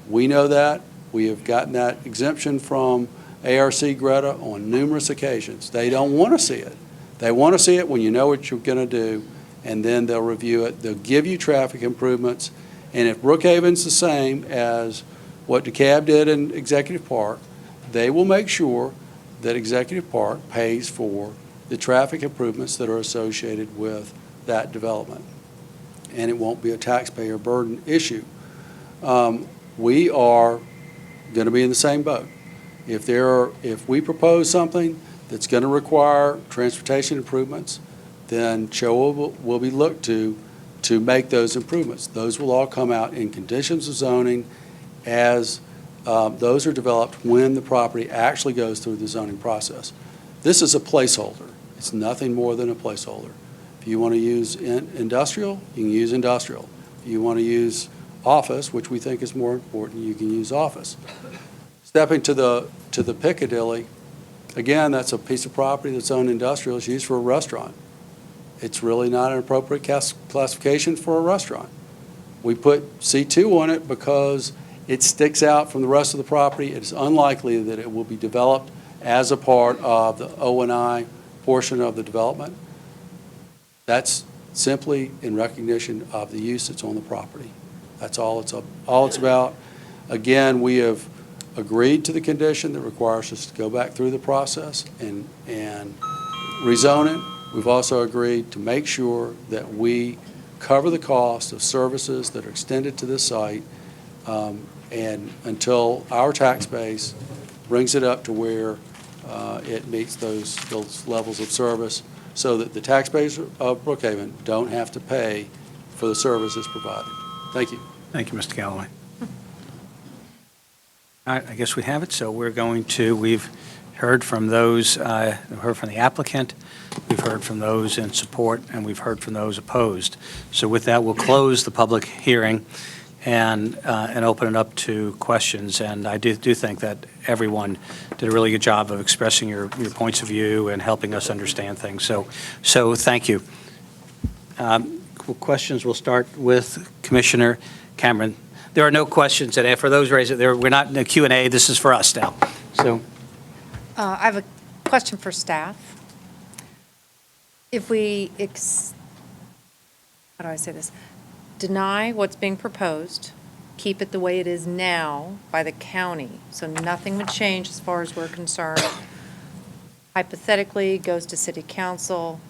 We know that. We have gotten that exemption from ARC Greta on numerous occasions. They don't want to see it. They want to see it when you know what you're going to do, and then they'll review it. They'll give you traffic improvements. And if Brookhaven's the same as what DeKalb did in Executive Park, they will make sure that Executive Park pays for the traffic improvements that are associated with that development. And it won't be a taxpayer burden issue. We are going to be in the same boat. If we propose something that's going to require transportation improvements, then CHOA will be looked to make those improvements. Those will all come out in conditions of zoning as those are developed when the property actually goes through the zoning process. This is a placeholder. It's nothing more than a placeholder. If you want to use industrial, you can use industrial. If you want to use office, which we think is more important, you can use office. Stepping to the Piccadilly, again, that's a piece of property that's owned industrial. It's used for a restaurant. It's really not an appropriate classification for a restaurant. We put C2 on it because it sticks out from the rest of the property. It is unlikely that it will be developed as a part of the O&I portion of the development. That's simply in recognition of the use that's on the property. That's all it's about. Again, we have agreed to the condition that requires us to go back through the process and rezone it. We've also agreed to make sure that we cover the cost of services that are extended to this site and until our tax base brings it up to where it meets those levels of service so that the taxpayers of Brookhaven don't have to pay for the services provided. Thank you. Thank you, Mr. Galloway. All right, I guess we have it, so we've heard from those, heard from the applicant, we've heard from those in support, and we've heard from those opposed. So with that, we'll close the public hearing and open it up to questions. And I do think that everyone did a really good job of expressing your points of view and helping us understand things. So thank you. Questions, we'll start with Commissioner Cameron. There are no questions today. For those raised, we're not in a Q&A. This is for us now. So, I have a question for staff. If we, how do I say this? Deny what's being proposed, keep it the way it is now by the county, so nothing would change as far as we're concerned. Hypothetically, goes to city council.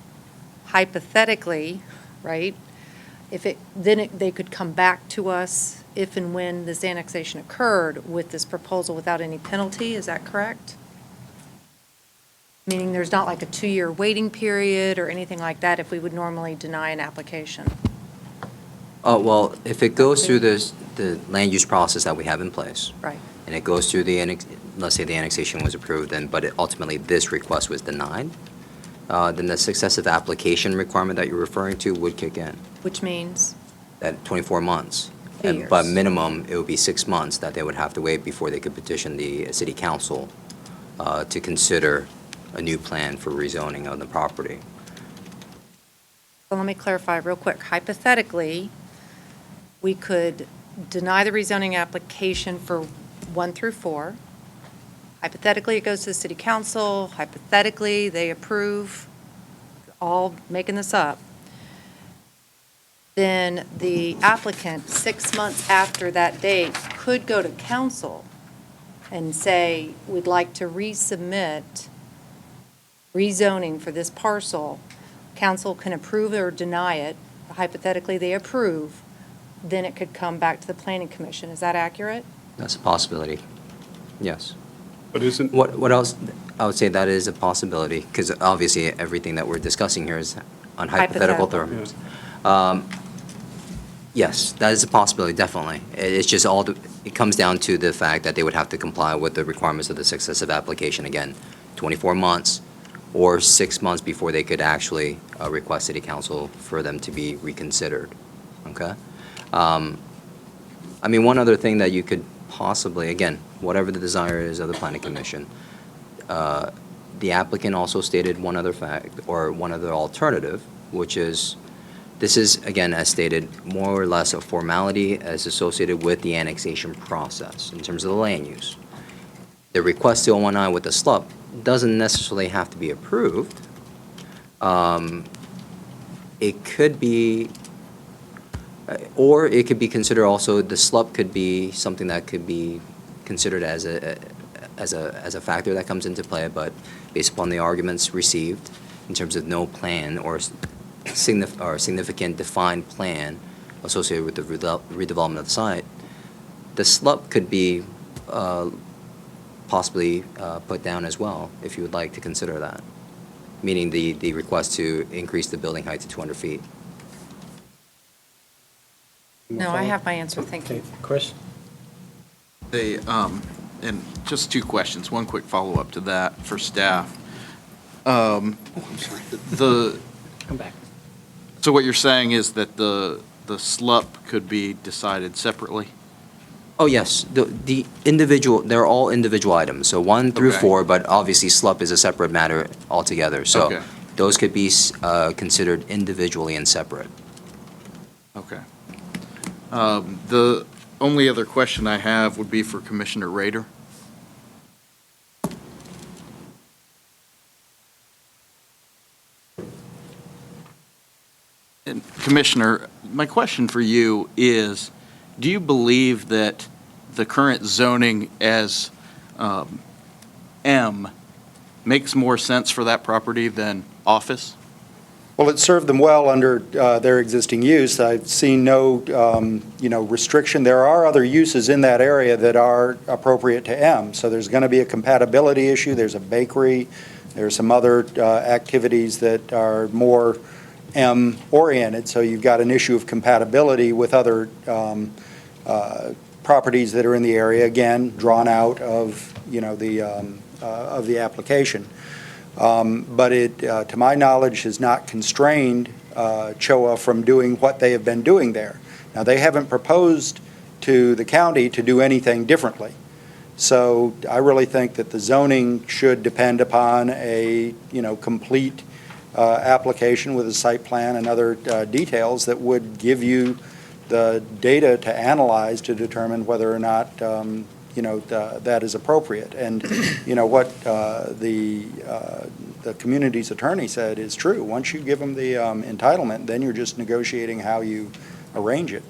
Hypothetically, right? They could come back to us if and when this annexation occurred with this proposal without any penalty, is that correct? Meaning there's not like a 2-year waiting period or anything like that if we would normally deny an application? Oh, well, if it goes through the land use process that we have in place, Right. and it goes through let's say the annexation was approved, but ultimately this request was denied, then the successive application requirement that you're referring to would kick in, Which means, at 24 months. 2 But years. minimum, it would be 6 months that they would have to wait before they could petition the city council to consider a new plan for rezoning of the property. so let me clarify real quick. Hypothetically, we could deny the rezoning application for 1 through 4. Hypothetically, it goes to the city council. Hypothetically, they approve, all making this up. Then the applicant, 6 months after that date, could go to council and say, we'd like to resubmit rezoning for this parcel. Council can approve or deny it. Hypothetically, they approve, then it could come back to the planning commission. Is that accurate? That's a possibility, yes. But isn't, What else? I would say that is a possibility, because obviously everything that we're discussing here is on hypothetical Hypothetical. terms. Yes, that is a possibility, definitely. It's just it comes down to the fact that they would have to comply with the requirements of the successive application, again, 24 months or 6 months before they could actually request city council for them to be reconsidered, okay? I mean, one other thing that you could possibly, again, whatever the desire is of the planning commission, the applicant also stated one other fact, or one other alternative, which is, this is, again, as stated, more or less a formality as associated with the annexation process in terms of the land use. The request 2019 with the SLUP doesn't necessarily have to be approved. It could be, or it could be considered also, the SLUP could be something that could be considered as a factor that comes into play, but based upon the arguments received in terms of no plan or significant defined plan associated with the redevelopment of the site, the SLUP could be possibly put down as well, if you would like to consider that, meaning the request to increase the building height to 200 feet. No, I have my answer. Thank you. Chris? And just 2 questions, one quick follow-up to that for staff. I'm sorry. Come back. So what you're saying is that the SLUP could be decided separately? Oh, yes, the individual, they're all individual items, so 1 through Okay. 4, but obviously SLUP is a separate matter altogether, so Okay. those could be considered individually and separate. Okay. The only other question I have would be for Commissioner Rader. And Commissioner, my question for you is, do you believe that the current zoning as M makes more sense for that property than office? Well, it served them well under their existing use. I've seen no, restriction. There are other uses in that area that are appropriate to M. So there's going to be a compatibility issue. There's a bakery. There's some other activities that are more M-oriented. So you've got an issue of compatibility with other properties that are in the area, again, drawn out of, the application. But it, to my knowledge, has not constrained CHOA from doing what they have been doing there. Now, they haven't proposed to the county to do anything differently. So I really think that the zoning should depend upon a, complete application with a site plan and other details that would give you the data to analyze to determine whether or not that is appropriate. And, what the community's attorney said is true. Once you give them the entitlement, then you're just negotiating how you arrange it.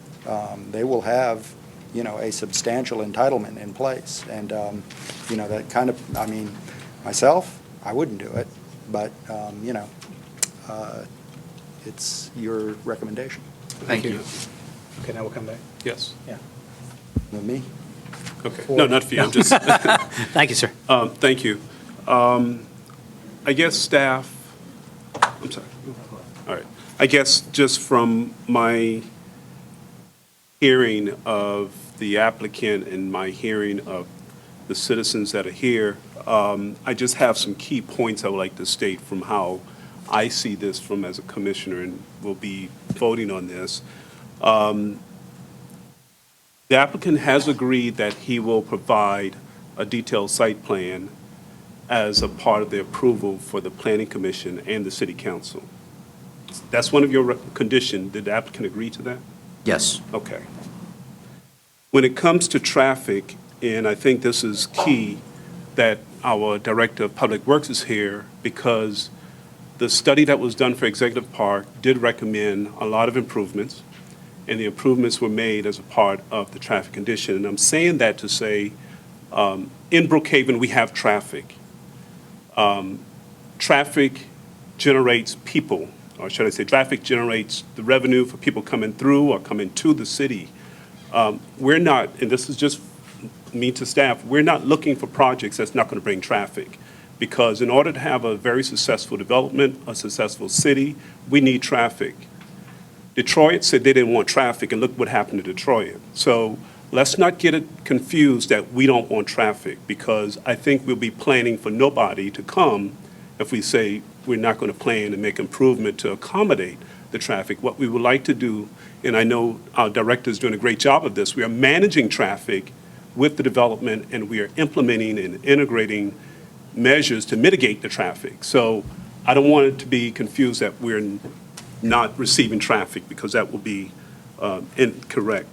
They will have, a substantial entitlement in place. And, that kind of, myself, I wouldn't do it, but, it's your recommendation. Thank you. Okay, now we'll come back. yes. Me? Okay, no, not for you, I'm just, Thank you, sir. thank you. I guess staff, I'm sorry, all right. I guess just from my hearing of the applicant and my hearing of the citizens that are here, I just have some key points I would like to state from how I see this from as a commissioner, and will be voting on this. The applicant has agreed that he will provide a detailed site plan as a part of the approval for the Planning Commission and the City Council. That's one of your conditions. Did the applicant agree to that? Yes. Okay. When it comes to traffic, and I think this is key that our Director of Public Works is here, because the study that was done for Executive Park did recommend a lot of improvements, and the improvements were made as a part of the traffic condition. And I'm saying that to say, in Brookhaven, we have traffic. Traffic generates people, or should I say, traffic generates the revenue for people coming through or coming to the city. We're not, and this is just me to staff, we're not looking for projects that's not going to bring traffic. Because in order to have a very successful development, a successful city, we need traffic. Detroit said they didn't want traffic, and look what happened to Detroit. So let's not get it confused that we don't want traffic, because I think we'll be planning for nobody to come if we say we're not going to plan and make improvement to accommodate the traffic. What we would like to do, and I know our director is doing a great job of this, we are managing traffic with the development, and we are implementing and integrating measures to mitigate the traffic. So I don't want it to be confused that we're not receiving traffic, because that will be incorrect.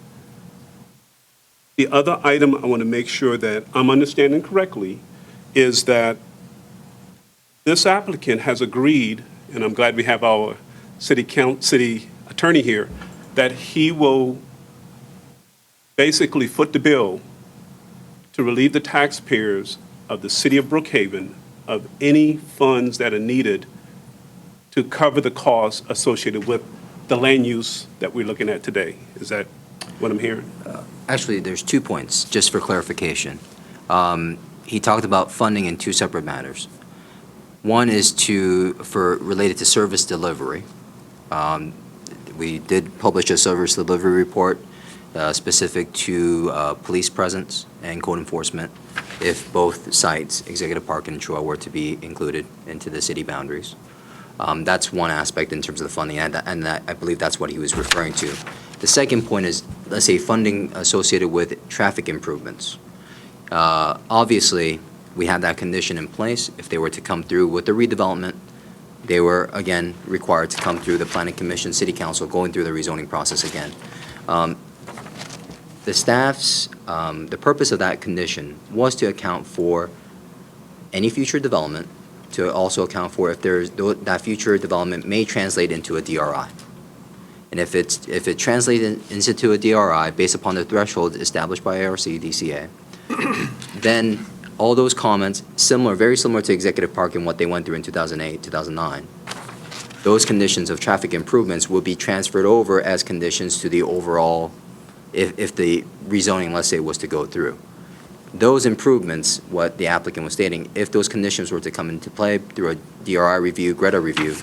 The other item I want to make sure that I'm understanding correctly is that this applicant has agreed, and I'm glad we have our city attorney here, that he will basically foot the bill to relieve the taxpayers of the city of Brookhaven of any funds that are needed to cover the costs associated with the land use that we're looking at today. Is that what I'm hearing? Actually, there's 2 points, just for clarification. He talked about funding in 2 separate matters. One is related to service delivery. We did publish a service delivery report specific to police presence and code enforcement if both sites, Executive Park and Troy, were to be included into the city boundaries. That's one aspect in terms of the funding, and I believe that's what he was referring to. The second point is, let's say, funding associated with traffic improvements. Obviously, we had that condition in place. If they were to come through with the redevelopment, they were, again, required to come through the Planning Commission, City Council, going through the rezoning process again. The staff's, the purpose of that condition was to account for any future development, to also account for if that future development may translate into a DRI. And if it translated into a DRI based upon the threshold established by ARC, DCA, then all those comments, very similar to Executive Park and what they went through in 2008, 2009, those conditions of traffic improvements will be transferred over as conditions to the overall, if the rezoning, let's say, was to go through. Those improvements, what the applicant was stating, if those conditions were to come into play through a DRI review, GRETA review,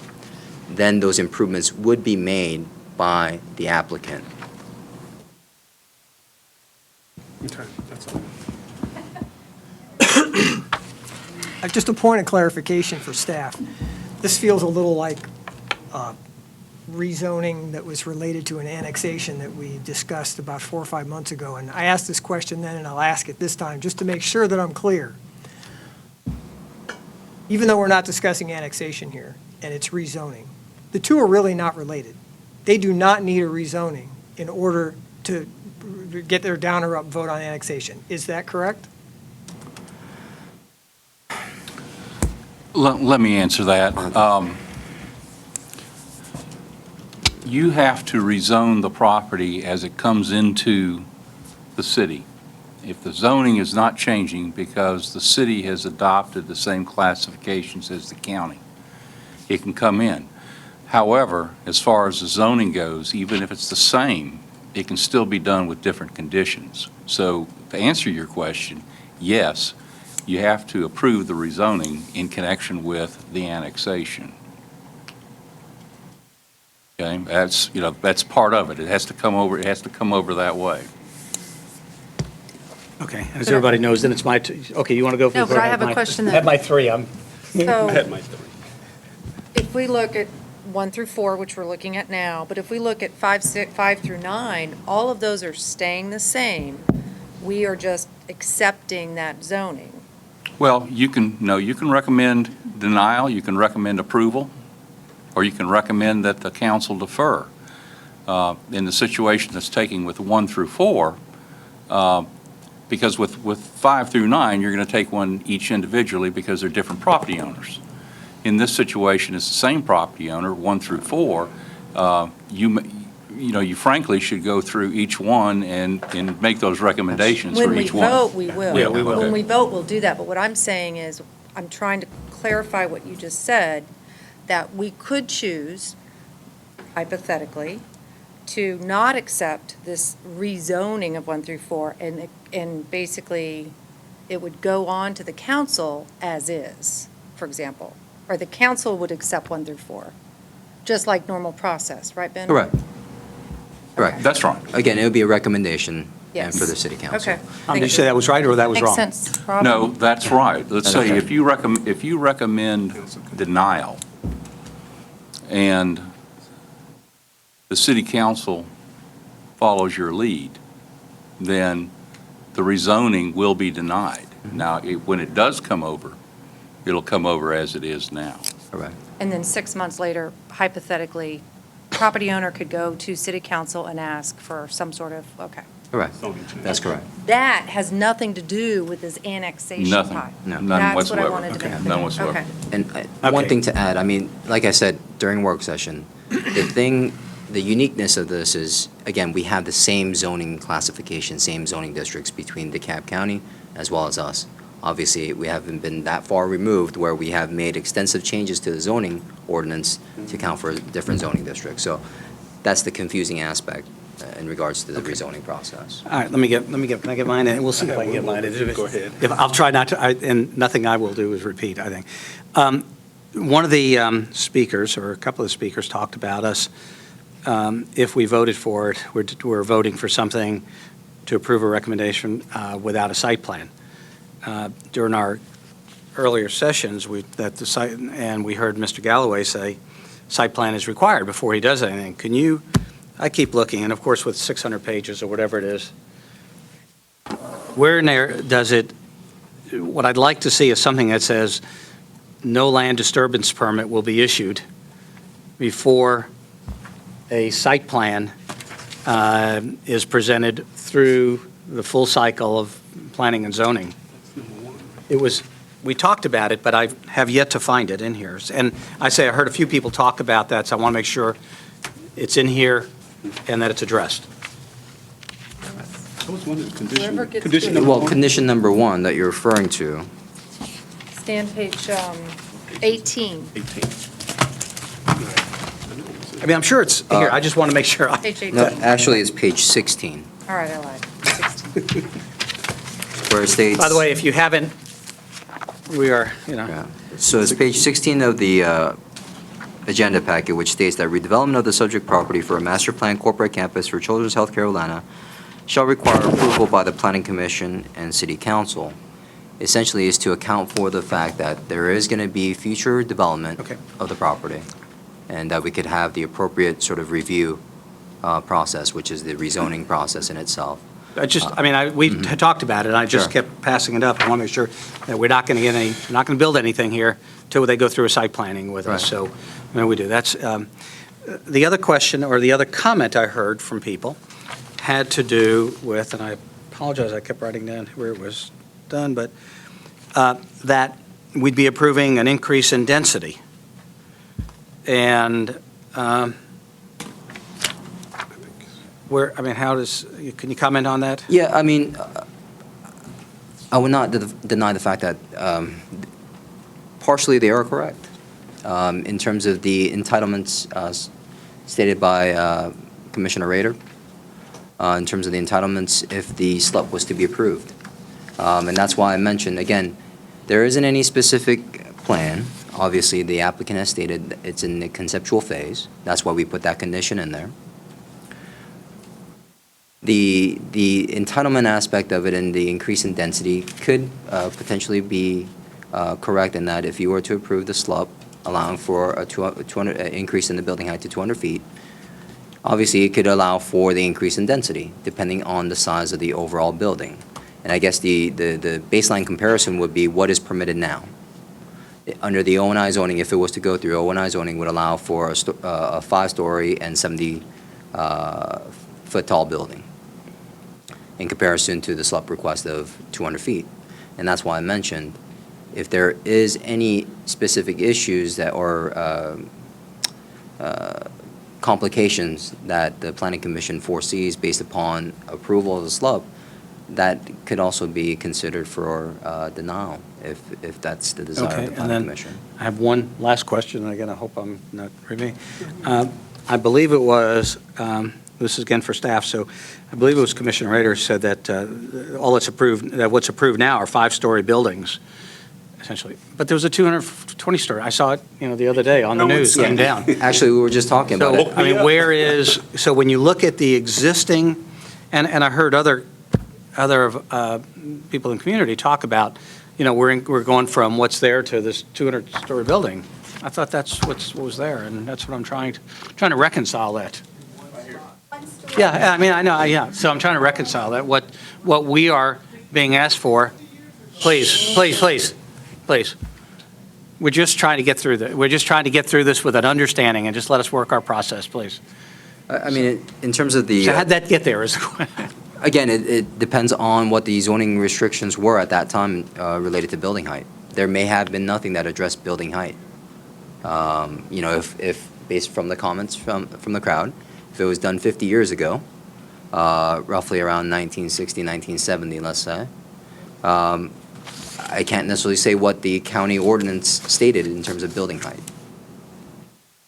then those improvements would be made by the applicant. Okay, that's all. Just a point of clarification for staff. This feels a little like rezoning that was related to an annexation that we discussed about 4 or 5 months ago. And I asked this question then, and I'll ask it this time, just to make sure that I'm clear. Even though we're not discussing annexation here, and it's rezoning, the two are really not related. They do not need a rezoning in order to get their down or up vote on annexation. Is that correct? Let me answer that. You have to rezone the property as it comes into the city. If the zoning is not changing because the city has adopted the same classifications as the county, it can come in. However, as far as the zoning goes, even if it's the same, it can still be done with different conditions. So to answer your question, yes, you have to approve the rezoning in connection with the annexation. Okay, that's part of it. It has to come over that way. Okay, as everybody knows, then it's my, okay, you want to go for No, the but I have a question I then. have my three, I So had my three. if we look at 1 through 4, which we're looking at now, but if we look at 5 through 9, all of those are staying the same. We are just accepting that zoning. Well, you can recommend denial, you can recommend approval, or you can recommend that the council defer. In the situation that's taking with 1 through 4, because with 5 through 9, you're going to take one each individually because they're different property owners. In this situation, it's the same property owner, 1 through 4. You frankly should go through each one and make those recommendations for each one. When we vote, we will. Yeah, we will. When we vote, we'll do that. But what I'm saying is, I'm trying to clarify what you just said, that we could choose, hypothetically, to not accept this rezoning of 1 through 4, and basically, it would go on to the council as is, for example. Or the council would accept 1 through 4, just like normal process, right, Ben? Correct. Correct. That's right. Again, it would be a recommendation and Yes. for the city council. Okay. Did you say that was right or that was wrong? Makes sense. Rob? No, that's right. Let's say Okay. if you recommend denial and the city council follows your lead, then the rezoning will be denied. Now, when it does come over, it'll come over as it is now. Correct. And then 6 months later, hypothetically, property owner could go to city council and ask for some sort of, okay. Correct. Zoning change. That's correct. That has nothing to do with this annexation Nothing. part. No. None That's what I whatsoever. wanted to make clear. None whatsoever. Okay. And one Okay. thing to add, I mean, like I said during work session, the uniqueness of this is, again, we have the same zoning classification, same zoning districts between DeKalb County as well as us. Obviously, we haven't been that far removed where we have made extensive changes to the zoning ordinance to account for different zoning districts. So that's the confusing aspect in regards to the rezoning process. All right, can I get mine in? We'll see if I can get mine in. Go ahead. I'll try not to, and nothing I will do is repeat, I think. One of the speakers, or a couple of the speakers, talked about us, if we voted for it, we're voting for something to approve a recommendation without a site plan. During our earlier sessions, we heard Mr. Galloway say, site plan is required before he does anything. I keep looking, and of course with 600 pages or whatever it is, where in there does it, what I'd like to see is something that says, no land disturbance permit will be issued before a site plan is presented through the full cycle of planning and zoning. We talked about it, but I have yet to find it in here. And I heard a few people talk about that, so I want to make sure it's in here and that it's addressed. I was wondering, Whoever gets condition to- number Well, one? condition number 1 that you're referring to, Stand page 18. 18. I mean, I'm sure it's here, I just want to make sure. Page 18. no, actually, it's page 16, All right, I lied. 16. where it states. By the way, if you haven't, we are, Yeah. So it's page 16 of the agenda packet, which states that redevelopment of the subject property for a master plan corporate campus for Children's Health Carolina shall require approval by the Planning Commission and City Council. Essentially is to account for the fact that there is going to be future development Okay. of the property, and that we could have the appropriate sort of review process, which is the rezoning process in itself. we had talked about it, and I just Sure. kept passing it up. I want to make sure that we're not going to build anything here until they go through a site planning with us. Right. So, we do. That's, the other question, or the other comment I heard from people had to do with, and I apologize, I kept writing down where it was done, but that we'd be approving an increase in density. And can you comment on that? Yeah, I mean, I would not deny the fact that partially they are correct. In terms of the entitlements stated by Commissioner Rader, in terms of the entitlements if the SLUP was to be approved. And that's why I mentioned, again, there isn't any specific plan. Obviously, the applicant has stated it's in the conceptual phase. That's why we put that condition in there. The entitlement aspect of it and the increase in density could potentially be correct in that if you were to approve the SLUP, allowing for a 200 increase in the building height to 200 feet, obviously it could allow for the increase in density, depending on the size of the overall building. And I guess the baseline comparison would be what is permitted now. Under the O&I zoning, if it was to go through, O&I zoning would allow for a 5-story and 70-foot tall building in comparison to the SLUP request of 200 feet. And that's why I mentioned, if there is any specific issues that or complications that the Planning Commission foresees based upon approval of the SLUP, that could also be considered for denial if that's the desire Okay, of the and Planning then Commission. I have one last question, and again, I hope I'm not repeating. I believe it was, this is again for staff, so I believe it was Commissioner Rader said that all that's approved, that what's approved now are 5-story buildings, essentially. But there was a 220-story. I saw it, the other day on the news, came down. Actually, we were just talking about So, it. I mean, where is, so when you look at the existing, and I heard other people in the community talk about, we're going from what's there to this 200-story building. I thought that's what was there, and that's what I'm trying to reconcile that. Yeah, I mean, I know, yeah, so I'm trying to reconcile that, what we are being asked for. Please. We're just trying to get through this with an understanding, and just let us work our process, please. I mean, in terms of the... So how'd that get there? Again, it depends on what the zoning restrictions were at that time related to building height. There may have been nothing that addressed building height. If based from the comments from the crowd, if it was done 50 years ago, roughly around 1960, 1970, let's say, I can't necessarily say what the county ordinance stated in terms of building height.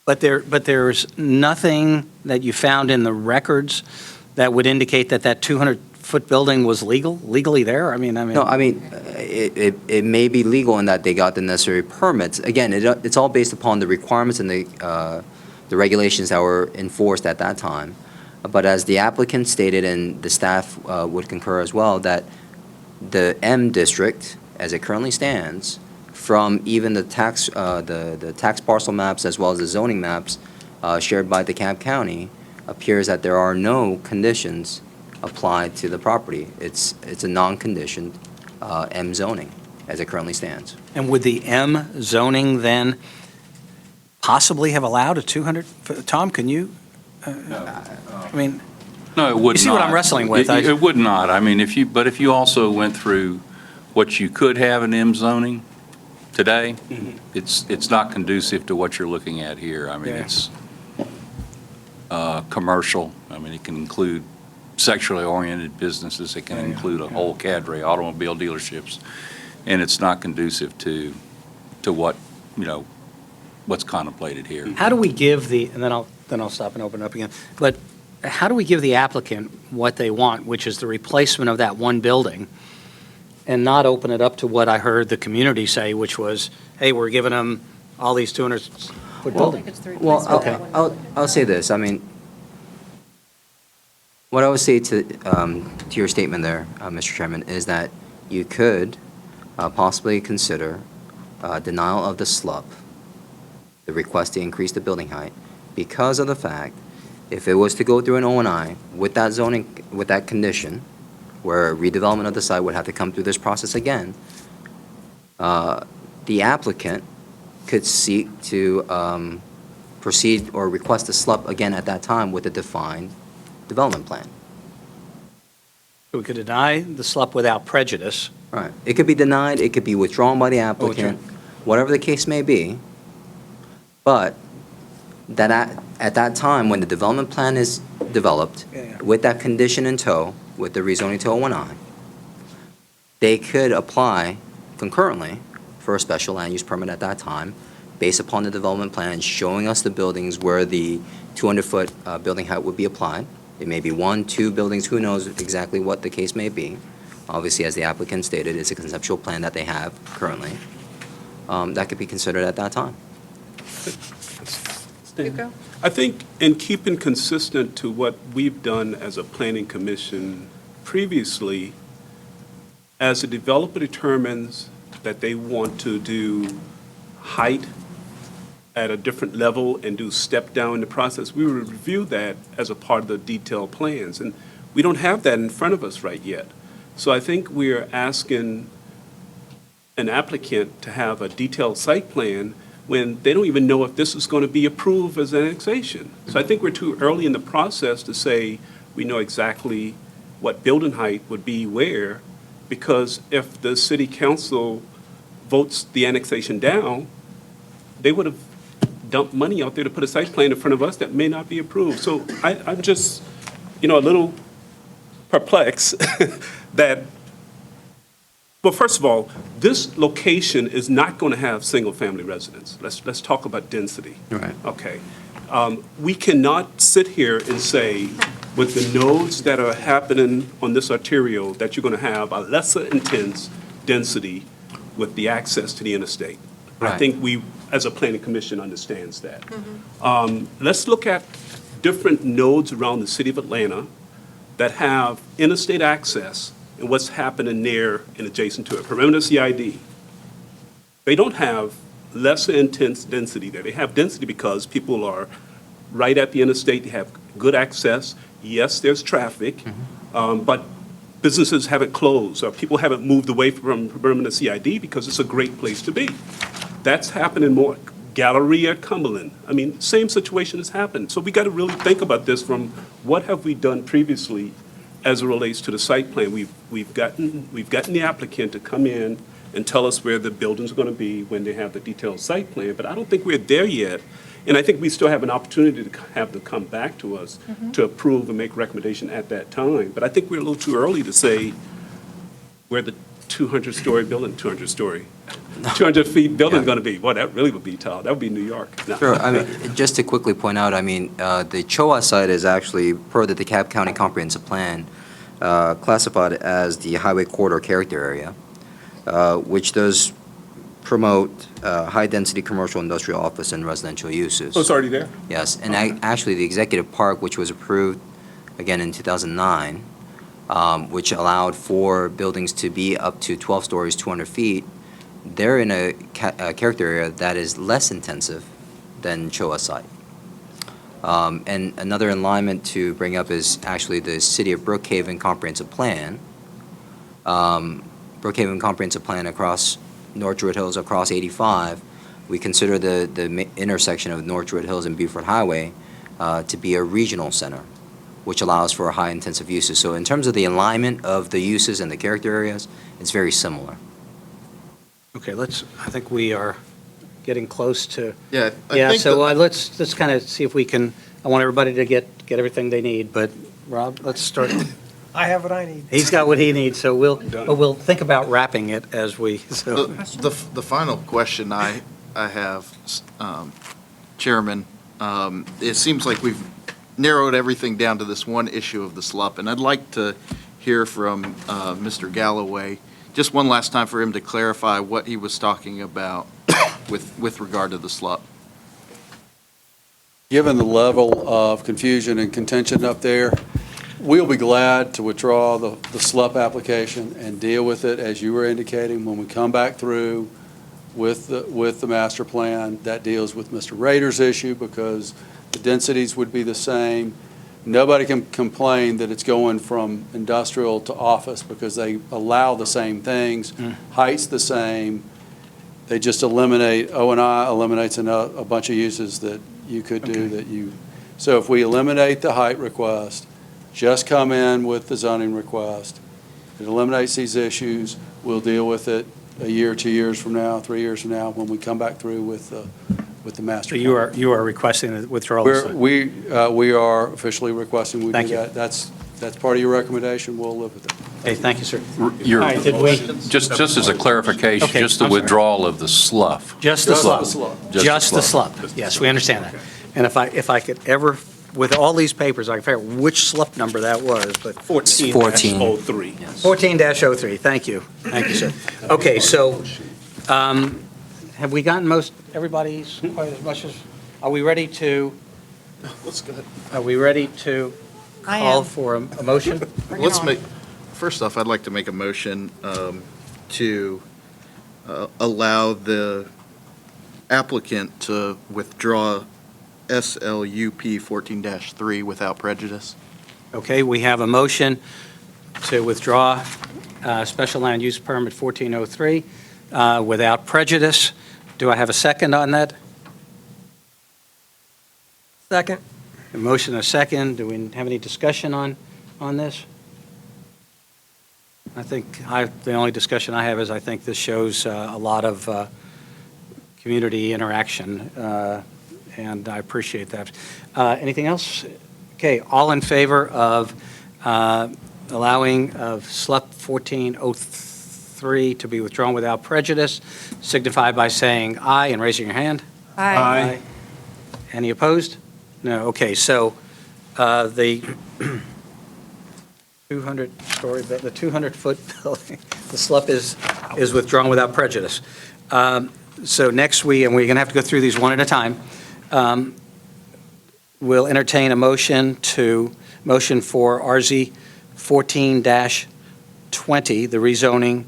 But there's nothing that you found in the records that would indicate that 200-foot building was legally there? No, it may be legal in that they got the necessary permits. Again, it's all based upon the requirements and the regulations that were enforced at that time. But as the applicant stated, and the staff would concur as well, that the M district, as it currently stands, from even the tax parcel maps as well as the zoning maps shared by DeKalb County, appears that there are no conditions applied to the property. It's a non-conditioned M zoning as it currently stands. And would the M zoning then possibly have allowed a 200? Tom, can you? No, it would not. You see what I'm wrestling with? It would not. But if you also went through what you could have in M zoning today, it's not conducive to what you're looking at here. It's commercial. It can include sexually oriented businesses. It can include a whole cadre, automobile dealerships, and it's not conducive to what, what's contemplated here. How do we give and then I'll stop and open it up again, but how do we give the applicant what they want, which is the replacement of that one building, and not open it up to what I heard the community say, which was, hey, we're giving them all these 200-foot buildings? Well, I'll say this. What I would say to your statement there, Mr. Chairman, is that you could possibly consider denial of the SLUP, the request to increase the building height, because of the fact, if it was to go through an O&I with that zoning, with that condition, where redevelopment of the site would have to come through this process again, the applicant could seek to proceed or request a SLUP again at that time with a defined development plan. We could deny the SLUP without prejudice. Right. It could be denied, it could be withdrawn by the applicant, whatever the case may be. But that at that time, when the development plan is developed, with that condition in tow, with the rezoning to O&I, they could apply concurrently for a special land use permit at that time, based upon the development plan showing us the buildings where the 200-foot building height would be applied, It may be 1, 2 buildings, who knows exactly what the case may be. Obviously, as the applicant stated, it's a conceptual plan that they have currently. That could be considered at that time. You go. I think in keeping consistent to what we've done as a planning commission previously, as a developer determines that they want to do height at a different level and do step down in the process, we would review that as a part of the detailed plans. And we don't have that in front of us right yet. So I think we're asking an applicant to have a detailed site plan when they don't even know if this is going to be approved as annexation. So I think we're too early in the process to say we know exactly what building height would be where, because if the city council votes the annexation down, they would have dumped money out there to put a site plan in front of us that may not be approved. So I'm just, a little perplexed that, well, first of all, this location is not going to have single-family residents. Let's talk about density. Right. Okay. We cannot sit here and say, with the nodes that are happening on this arterial, that you're going to have a lesser intense density with the access to the interstate. I Right. think we, as a planning commission, understands that. Let's look at different nodes around the city of Atlanta that have interstate access and what's happening there and adjacent to it. Perimeter CID. They don't have lesser intense density there. They have density because people are right at the interstate. They have good access. Yes, there's traffic, but businesses haven't closed or people haven't moved away from Perimeter CID because it's a great place to be. That's happening more. Galleria, Cumberland. I mean, same situation has happened. So we got to really think about this from what have we done previously as it relates to the site plan. We've gotten the applicant to come in and tell us where the buildings are going to be when they have the detailed site plan, but I don't think we're there yet. And I think we still have an opportunity to have them come back to us to approve and make recommendation at that time. But I think we're a little too early to say where the 200-story building, 200 feet building is going to be. Boy, that really would be tall. That would be New York. No. Sure. I mean, just to quickly point out, the Choa site is actually, per the DeKalb County Comprehensive Plan, classified as the highway corridor character area, which does promote high-density commercial, industrial, office, and residential uses. Oh, it's already there? Yes, and actually, the executive park, which was approved, again, in 2009, which allowed for buildings to be up to 12 stories, 200 feet, they're in a character area that is less intensive than Choa site. And another alignment to bring up is actually the City of Brookhaven Comprehensive Plan. Brookhaven Comprehensive Plan across North Druid Hills, across 85, we consider the intersection of North Druid Hills and Beaufort Highway to be a regional center, which allows for high-intensive uses. So in terms of the alignment of the uses and the character areas, it's very similar. Okay, I think we are getting close to, Yeah, let's kind of see if we can, I want everybody to get everything they need, but Rob, let's start. I have what I need. He's got what he needs, so we'll think about wrapping it as we, so. The final question I have, Chairman, it seems like we've narrowed everything down to this one issue of the SLUP, and I'd like to hear from Mr. Galloway, just one last time for him to clarify what he was talking about with regard to the SLUP. Given the level of confusion and contention up there, we'll be glad to withdraw the SLUP application and deal with it, as you were indicating, when we come back through with the master plan. That deals with Mr. Rader's issue because the densities would be the same. Nobody can complain that it's going from industrial to office because they allow the same things. Height's the same. They just eliminate, O&I eliminates a bunch of uses that you could do that you, so if we eliminate the height request, just come in with the zoning request, it eliminates these issues, we'll deal with it a year, 2 years from now, 3 years from now, when we come back through with the master So plan. you are requesting a withdrawal? We are officially requesting we Thank do you. that. That's part of your recommendation, we'll live with it. Okay, thank you, sir. Your- All right, did we? Just as a clarification, Okay, just the I'm sorry. withdrawal of the SLUF. Just the Just the SLUP? SLUP. Just Just the the SLUP. Yes, we understand that. And if I could ever with all these papers, I can figure out which slip number that was, but 14-03. 14-03, thank you. Thank you, sir. Okay, so, have we gotten everybody's, quite as much as, are we ready to, Let's go ahead. are we ready to I call am. for a motion? Bring it Let's on. make, first off, I'd like to make a motion to allow the applicant to withdraw SLUP 14-3 without prejudice. Okay, we have a motion to withdraw special land use permit 1403 without prejudice. Do I have a second on that? Second. A motion, a second. Do we have any discussion on this? I think the only discussion I have is I think this shows a lot of community interaction, and I appreciate that. Anything else? Okay, all in favor of allowing of SLUP 1403 to be withdrawn without prejudice, signify by saying aye and raising your hand. Aye. Any opposed? No, okay, so the 200-story, the 200-foot building, the SLUP is withdrawn without prejudice. So next and we're going to have to go through these one at a time. We'll entertain a motion for RZ 14-20, the rezoning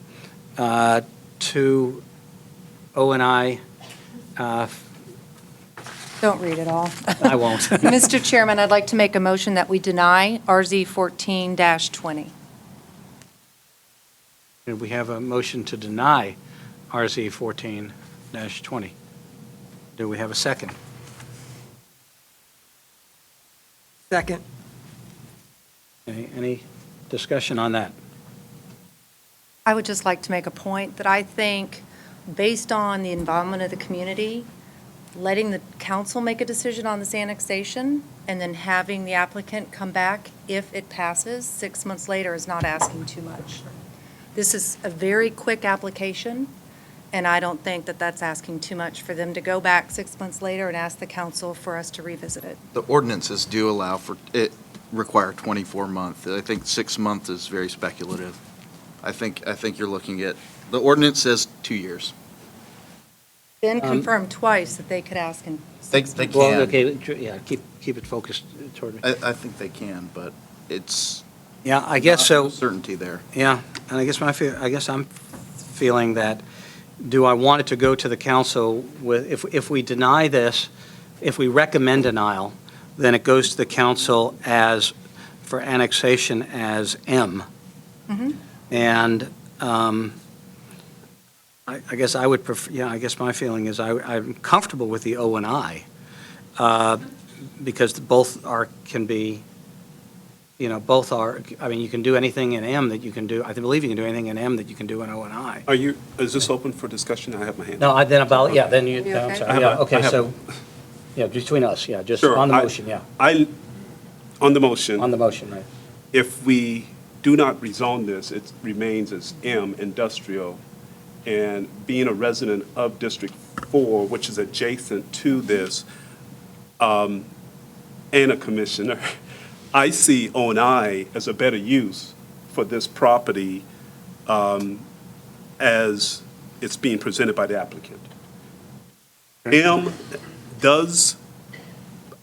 to O&I. Don't read it all. I won't. Mr. Chairman, I'd like to make a motion that we deny RZ 14-20. And we have a motion to deny RZ 14-20. Do we have a second? Second. Any discussion on that? I would just like to make a point that I think, based on the involvement of the community, letting the council make a decision on this annexation and then having the applicant come back if it passes 6 months later is not asking too much. This is a very quick application, and I don't think that that's asking too much for them to go back 6 months later and ask the council for us to revisit it. The ordinances do allow require 24-month. I think 6 months is very speculative. I think you're looking at, the ordinance says 2 years. Been confirmed twice that they could ask in They 6 months. can. Well, okay, yeah, keep it focused toward me. I think they can, but it's Yeah, I guess so. no certainty there. Yeah, and I guess I'm feeling that, do I want it to go to the council with, if we deny this, if we recommend denial, then it goes to the council for annexation as M. Mhm. And I guess I would prefer, I guess my feeling is I'm comfortable with the O and I, because both can be, both are, I mean, you can do anything in M that you can do, I believe you can do anything in M that you can do in O and I. Is this open for discussion? I have my hand. No, then you, You no, I'm okay? sorry, I have yeah, a- okay, I have- so, between us, just Sure, on the I- motion, yeah, On the motion. on the motion, right. If we do not rezone this, it remains as M, industrial, and being a resident of District 4, which is adjacent to this, and a commissioner, I see O&I as a better use for this property as it's being presented by the applicant. M does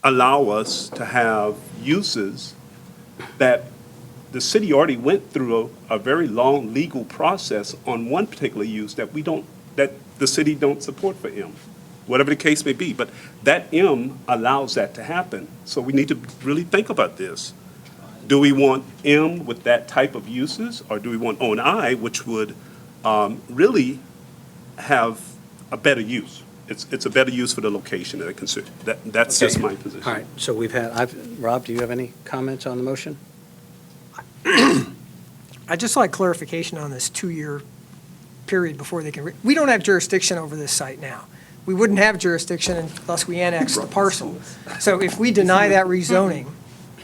allow us to have uses that the city already went through a very long legal process on one particular use that that the city don't support for M, whatever the case may be. But that M allows that to happen. So we need to really think about this. Do we want M with that type of uses, or do we want O&I, which would really have a better use? It's a better use for the location that I consider. That's just my position. All right, so Rob, do you have any comments on the motion? I'd just like clarification on this 2-year period before they can, we don't have jurisdiction over this site now. We wouldn't have jurisdiction unless we annex the parcel. So if we deny that rezoning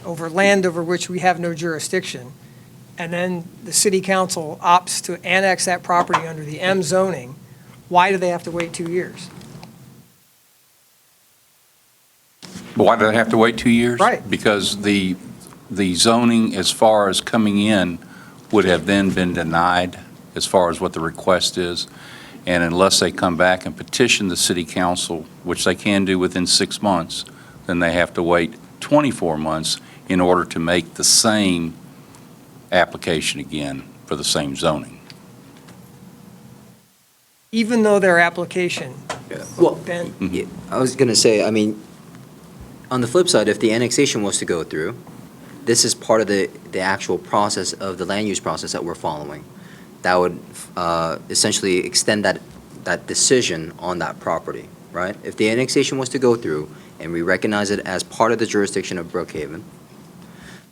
over land over which we have no jurisdiction, and then the city council opts to annex that property under the M zoning, why do they have to wait 2 years? But why do they have to wait 2 years? Right. Because the zoning, as far as coming in, would have then been denied as far as what the request is. And unless they come back and petition the city council, which they can do within 6 months, then they have to wait 24 months in order to make the same application again for the same zoning. Even though their application, Well, Ben, yeah, I was going to say, I mean, on the flip side, if the annexation was to go through, this is part of the actual process of the land use process that we're following. That would essentially extend that decision on that property, right? If the annexation was to go through and we recognize it as part of the jurisdiction of Brookhaven,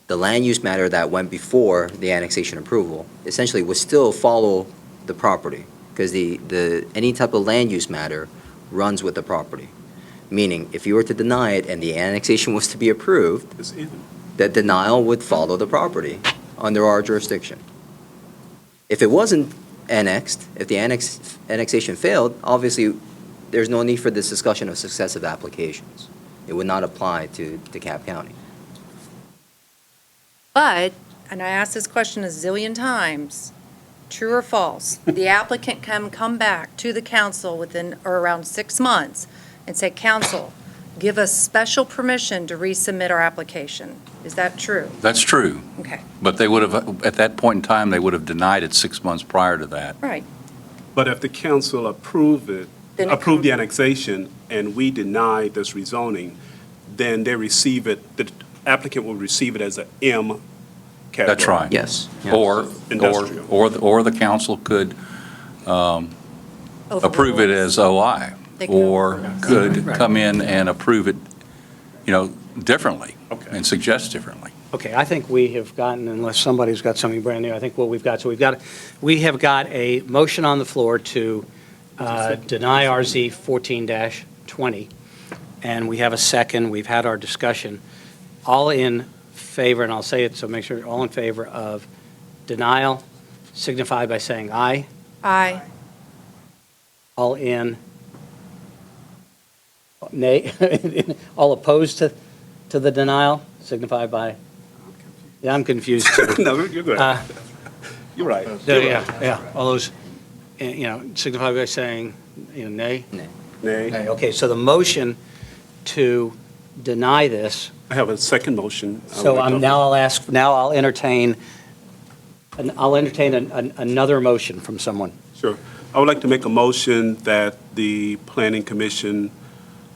the land use matter that went before the annexation approval essentially would still follow the property, because any type of land use matter runs with the property. Meaning, if you were to deny it and the annexation was to be approved, It's even. the denial would follow the property under our jurisdiction. If it wasn't annexed, if the annexation failed, obviously, there's no need for this discussion of successive applications. It would not apply to DeKalb County. But, and I asked this question a zillion times, true or false, the applicant can come back to the council within, or around 6 months and say, council, give us special permission to resubmit our application. Is that true? That's true, Okay, but they would have, at that point in time, they would have denied it 6 months prior to that. right. But if the council approve the annexation, and we deny this rezoning, then they receive it, the applicant will receive it as a M category. That's right. Yes. Or Industrial. the council could approve it Overrule. as OI, They can or overrule. could Right. come in and approve it, differently. Okay. And suggest differently. Okay, I think we have gotten, unless somebody's got something brand new, I think what we've got, we have got a motion on the floor to deny RZ 14-20, and we have a second, we've had our discussion. All in favor, and I'll say it, so make sure, all in favor of denial, signify by saying aye. Aye. All in nay, all opposed to the denial, signify by, yeah, I'm confused too. No, you're good. You're right. Yeah, all those, signify by saying, nay? Nay. Nay, okay, so the motion to deny this, I have a second motion. so I'll entertain another motion from someone. Sure. I would like to make a motion that the Planning Commission,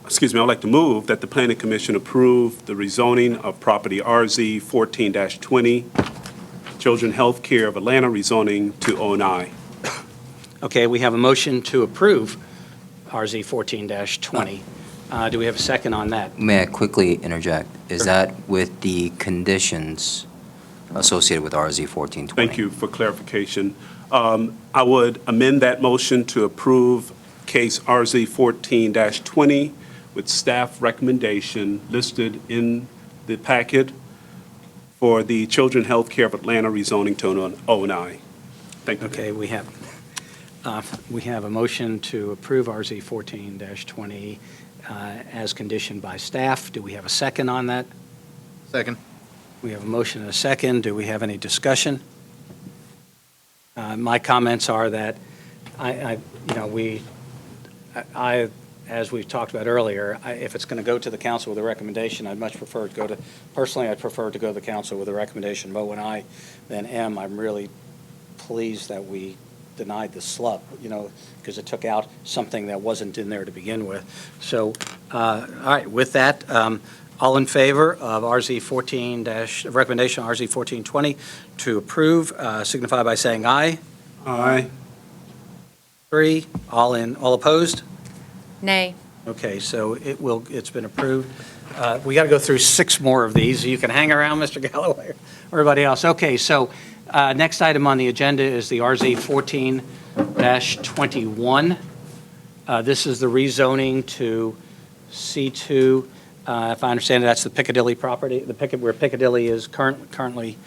I would like to move that the Planning Commission approve the rezoning of property RZ 14-20, Children Health Care of Atlanta rezoning to O&I. Okay, we have a motion to approve RZ 14-20. Do we have a second on that? May I quickly interject? Is that with the conditions associated with RZ 1420? Thank you for clarification. I would amend that motion to approve case RZ 14-20 with staff recommendation listed in the packet for the Children Health Care of Atlanta rezoning to O&I. Thank you. Okay, we have a motion to approve RZ 14-20 as conditioned by staff. Do we have a second on that? Second. We have a motion and a second. Do we have any discussion? My comments are that as we've talked about earlier, if it's going to go to the council with a recommendation, I'd much prefer to personally, I'd prefer to go to the council with a recommendation of O&I than M. I'm really pleased that we denied the SLUP, because it took out something that wasn't in there to begin with. So, all right, with that, all in favor of recommendation RZ 14-20 to approve, signify by saying aye. Aye. 3, all opposed? Nay. Okay, so it's been approved. We got to go through 6 more of these. You can hang around, Mr. Galloway, or everybody else. Okay, so next item on the agenda is the RZ 14-21. This is the rezoning to C2. If I understand it, that's the Piccadilly property, where Piccadilly is currently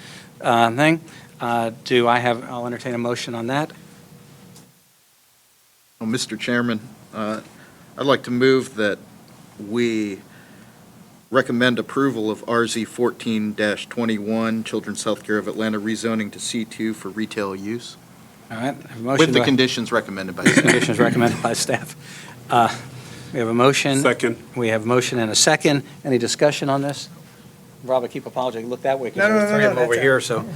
thing. I'll entertain a motion on that. Well, Mr. Chairman, I'd like to move that we recommend approval of RZ 14-21, Children's Healthcare of Atlanta rezoning to C2 for retail use, All right, I have a motion. with Do the I- conditions recommended by staff. Conditions recommended by staff. We have a motion. Second. We have a motion and a second. Any discussion on this? Rob, I keep apologizing. Look that way because No, there's no, three no, of them over that's here, so.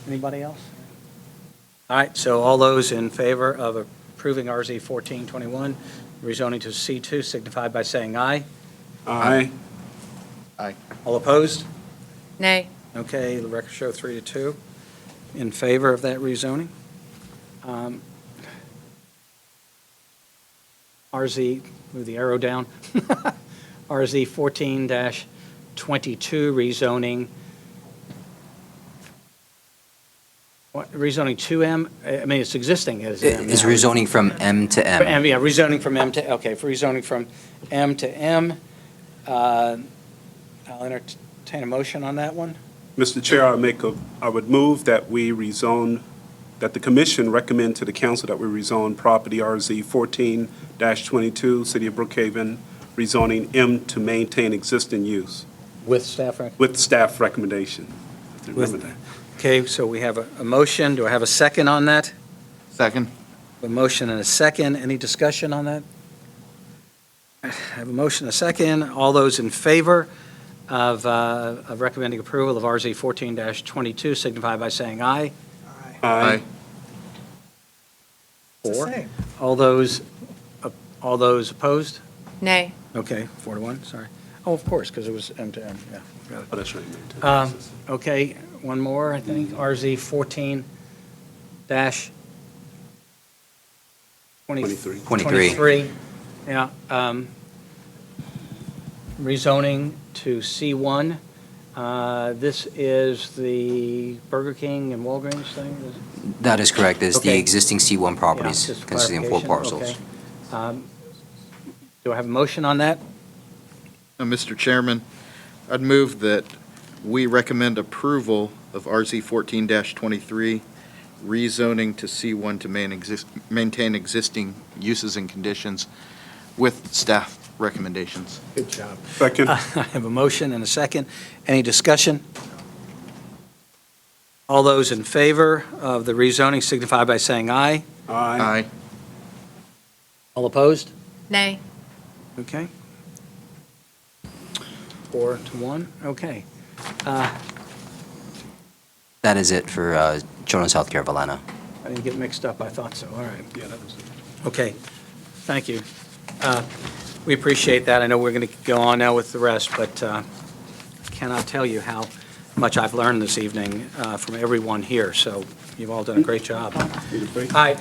Anybody else? All right, so all those in favor of approving RZ 1421, rezoning to C2, signify by saying aye. Aye. All opposed? Nay. Okay, the record show 3-2 in favor of that rezoning. RZ, move the arrow down. RZ 14-22 rezoning. What, rezoning 2M? I mean, it's existing as M. Is now. rezoning from M to M. Yeah, rezoning from M to, okay, for rezoning from M to M. I'll entertain a motion on that one. Mr. Chair, I would move that we rezone, that the commission recommend to the council that we rezone property RZ 14-22, City of Brookhaven, rezoning M to maintain existing use, With staff rec? with staff recommendation. Remember that. Okay, so we have a motion. Do I have a second on that? Second? A motion and a second. Any discussion on that? I have a motion and a second. All those in favor of recommending approval of RZ 14-22 signify by saying aye. Aye. It's the Four. same. All those opposed? Nay. Okay, 4-1, sorry. Oh, of course, because it was M to M, yeah. got it. Oh, that's right. Okay, one more, I think, RZ 14-23. 23. Yeah. Rezoning to C1. This is the Burger King and Walgreens thing? That is correct. It's the Okay. existing C1 Yeah, properties just consisting of 4 clarification, parcels. okay. Do I have a motion on that? Mr. Chairman, I'd move that we recommend approval of RZ 14-23, rezoning to C1 to maintain existing uses and conditions with staff recommendations. Good job. Second. I have a motion and a second. Any discussion? All those in favor of the rezoning signify by saying aye. Aye. All opposed? Nay. Okay. 4-1, okay. That is it for Children's Healthcare of Atlanta. I didn't get mixed up, I thought so, all right. Yeah, that was it. Okay, thank you. We appreciate that. I know we're going to go on now with the rest, but I cannot tell you how much I've learned this evening from everyone here, so you've all done a great job. All right,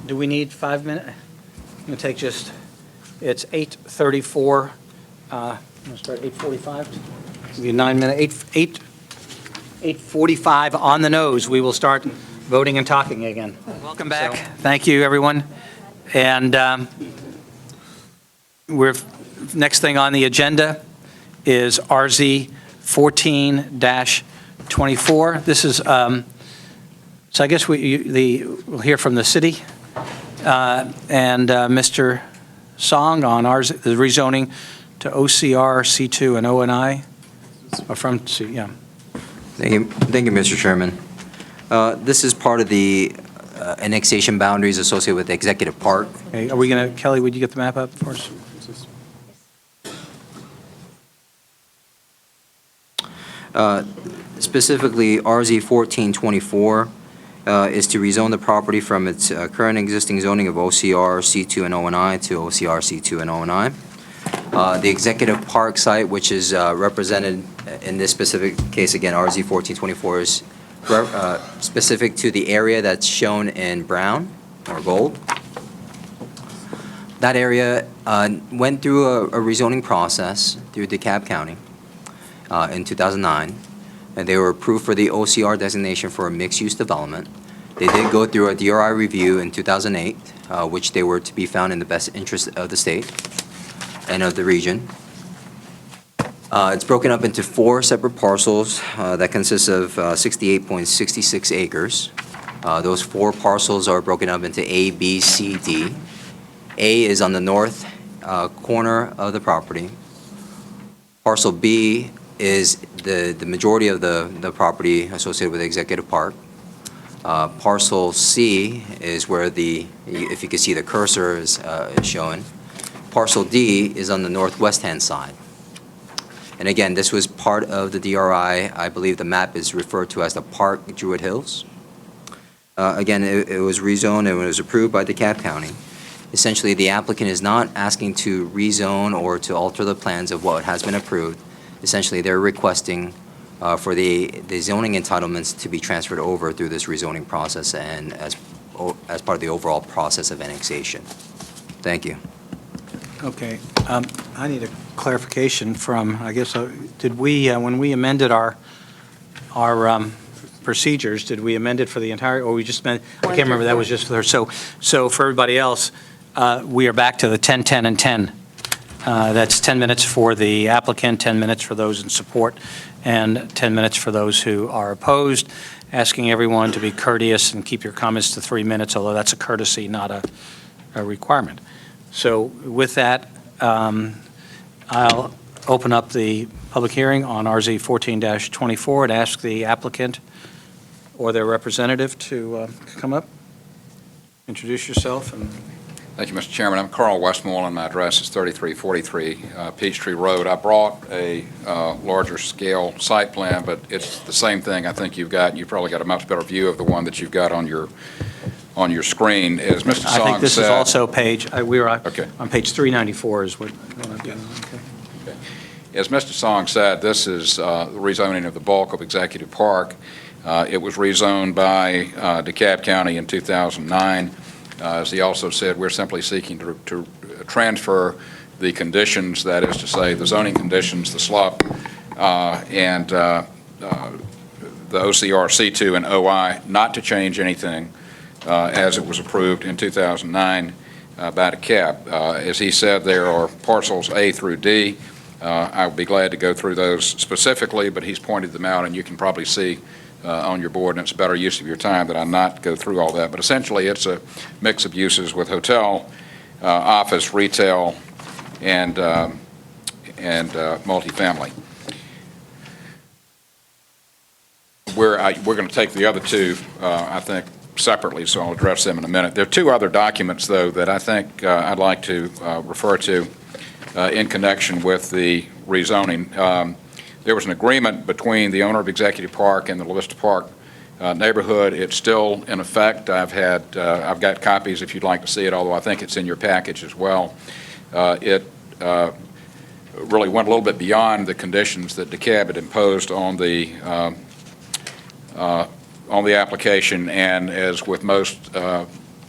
do we need 5 minutes? I'm going to take just, it's 8:34. We'll start 8:45. Give you 9 minutes, 8:45 on the nose. We will start voting and talking again. Welcome back. Thank you, everyone. And next thing on the agenda is RZ 14-24. This is, so I guess we'll hear from the city and Mr. Song on the rezoning to OCR, C2, and ONI, or from C, yeah. Thank you, Mr. Chairman. This is part of the annexation boundaries associated with Executive Park. Okay, are we going to, Kelly, would you get the map up for us? Specifically, RZ 1424 is to rezone the property from its current existing zoning of OCR, C2, and ONI to OCR, C2, and ONI. The Executive Park site, which is represented in this specific case, again, RZ 1424, is specific to the area that's shown in brown or gold. That area went through a rezoning process through DeKalb County in 2009, and they were approved for the OCR designation for a mixed-use development. They did go through a DRI review in 2008, which they were to be found in the best interest of the state and of the region. It's broken up into 4 separate parcels that consist of 68.66 acres. Those 4 parcels are broken up into A, B, C, D. A is on the north corner of the property. Parcel B is the majority of the property associated with Executive Park. Parcel C is where if you can see the cursor is showing. Parcel D is on the northwest-hand side. And again, this was part of the DRI. I believe the map is referred to as the Park Druid Hills. Again, it was rezoned and it was approved by DeKalb County. Essentially, the applicant is not asking to rezone or to alter the plans of what has been approved. Essentially, they're requesting for the zoning entitlements to be transferred over through this rezoning process and as part of the overall process of annexation. Thank you. Okay, I need a clarification from, I guess, did we, when we amended our procedures, did we amend it for the entire, or we just meant, I can't remember, that was just for her. So for everybody else, we are back to the 10, 10, and 10. That's 10 minutes for the applicant, 10 minutes for those in support, and 10 minutes for those who are opposed. Asking everyone to be courteous and keep your comments to 3 minutes, although that's a courtesy, not a requirement. So with that, I'll open up the public hearing on RZ 14-24 and ask the applicant or their representative to come up, introduce yourself. And Thank you, Mr. Chairman. I'm Carl Westmoreland. My address is 3343 Peachtree Road. I brought a larger scale site plan, but it's the same thing I think you've got. You've probably got a much better view of the one that you've got on your screen. As Mr. Song said, I think this is also page, we were okay. on page 394 is what I've got. Okay. As Mr. Song said, this is the rezoning of the bulk of Executive Park. It was rezoned by DeKalb County in 2009. As he also said, we're simply seeking to transfer the conditions, that is to say, the zoning conditions, the SLUP, and the OCR C2 and OI, not to change anything as it was approved in 2009 by DeKalb. As he said, there are parcels A through D. I would be glad to go through those specifically, but he's pointed them out, and you can probably see on your board, and it's a better use of your time that I not go through all that. But essentially, it's a mix of uses with hotel, office, retail, and multifamily. We're going to take the other two, I think, separately, so I'll address them in a minute. There are two other documents, though, that I think I'd like to refer to in connection with the rezoning. There was an agreement between the owner of Executive Park and the La Vista Park neighborhood. It's still in effect. I've got copies if you'd like to see it, although I think it's in your package as well. It really went a little bit beyond the conditions that DeKalb had imposed on the application, and as with most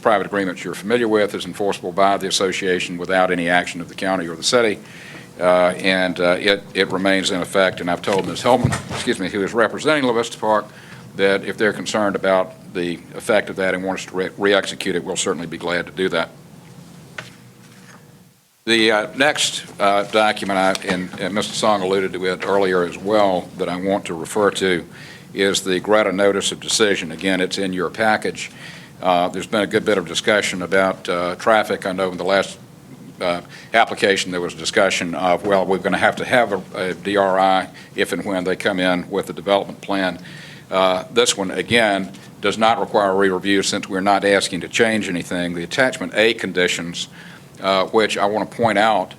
private agreements you're familiar with, is enforceable by the association without any action of the county or the city. It remains in effect, and I've told Ms. Hillman, who is representing La Vista Park, that if they're concerned about the effect of that and want us to re-execute it, we'll certainly be glad to do that. The next document, and Mr. Song alluded to it earlier as well, that I want to refer to is the Greta Notice of Decision. Again, it's in your package. There's been a good bit of discussion about traffic. I know in the last application there was a discussion of, well, we're going to have a DRI if and when they come in with the development plan. This one, again, does not require a re-review since we're not asking to change anything. The Attachment A conditions, which I want to point out,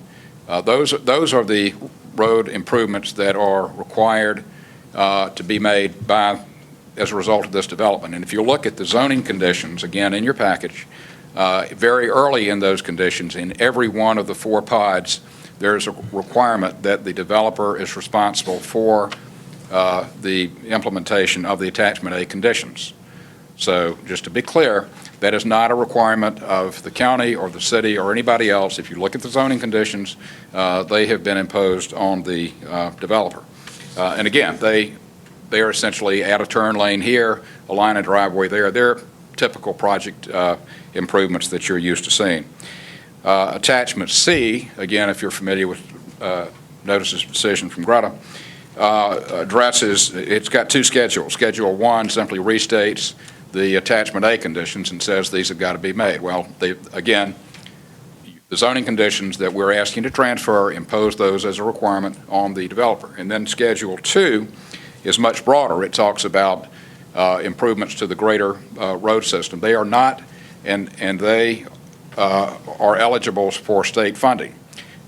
those are the road improvements that are required to be made as a result of this development. And if you look at the zoning conditions, again, in your package, very early in those conditions, in every one of the 4 pods, there's a requirement that the developer is responsible for the implementation of the Attachment A conditions. So just to be clear, that is not a requirement of the county or the city or anybody else. If you look at the zoning conditions, they have been imposed on the developer. And again, they are essentially add a turn lane here, a line of driveway there. They're typical project improvements that you're used to seeing. Attachment C, again, if you're familiar with Notices of Decision from Greta, addresses, it's got 2 schedules. Schedule 1 simply restates the Attachment A conditions and says these have got to be made. Well, again, the zoning conditions that we're asking to transfer, impose those as a requirement on the developer. And then Schedule 2 is much broader. It talks about improvements to the greater road system. They are not, and they are eligible for state funding.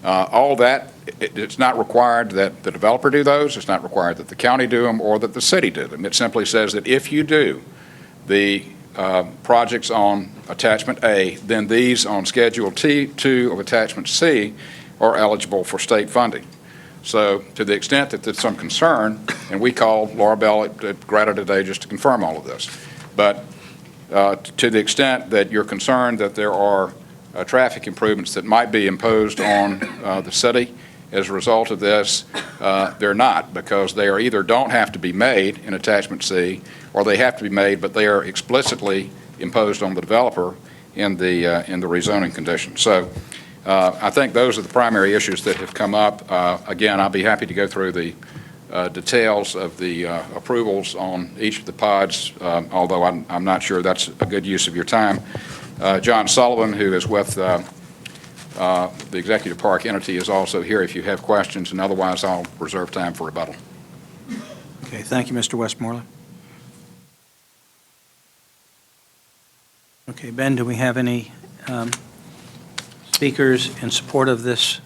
All that, it's not required that the developer do those. It's not required that the county do them or that the city do them. It simply says that if you do the projects on Attachment A, then these on Schedule 2 of Attachment C are eligible for state funding. So to the extent that there's some concern, and we called Laura Bell at Grata today just to confirm all of this, but to the extent that you're concerned that there are traffic improvements that might be imposed on the city as a result of this, they're not, because they are either don't have to be made in Attachment C, or they have to be made, but they are explicitly imposed on the developer in the rezoning conditions. So I think those are the primary issues that have come up. Again, I'll be happy to go through the details of the approvals on each of the pods, although I'm not sure that's a good use of your time. John Sullivan, who is with the Executive Park entity, is also here if you have questions, and otherwise I'll reserve time for rebuttal. Okay, thank you, Mr. Westmoreland. Okay, Ben, do we have any speakers in support of this,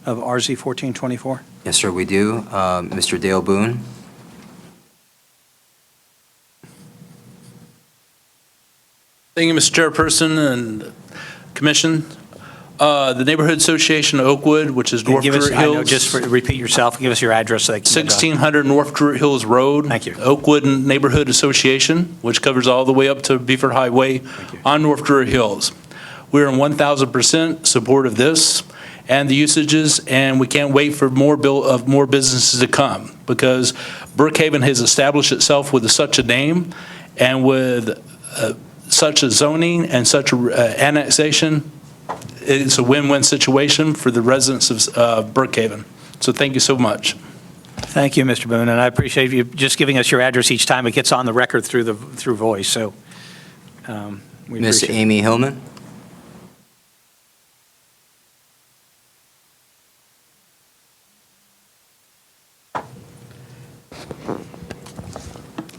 of RZ 1424? Yes, sir, we do. Mr. Dale Boone. Thank you, Mr. Chairperson and Commission. The Neighborhood Association of Oakwood, which is North Druitt I know, Hills. just repeat yourself, give us your address so they can. 1600 North Druitt Hills Road. Thank you. Oakwood Neighborhood Association, which covers all the way up to Beaufort Highway on North Druitt Hills. We're in 1,000% support of this and the usages, and we can't wait for more businesses to come, because Brookhaven has established itself with such a name and with such a zoning and such a annexation. It's a win-win situation for the residents of Brookhaven. So thank you so much. Thank you, Mr. Boone, and I appreciate you just giving us your address each time it gets on the record through voice, so we Miss appreciate it. Amy Hillman.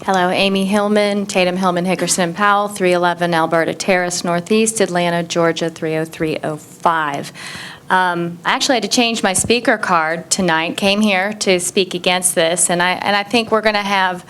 Hello, Amy Hillman, Tatum Hillman, Hickerson and Powell, 311 Alberta Terrace, Northeast Atlanta, Georgia, 30305. I actually had to change my speaker card tonight, came here to speak against this, and I think we're going to have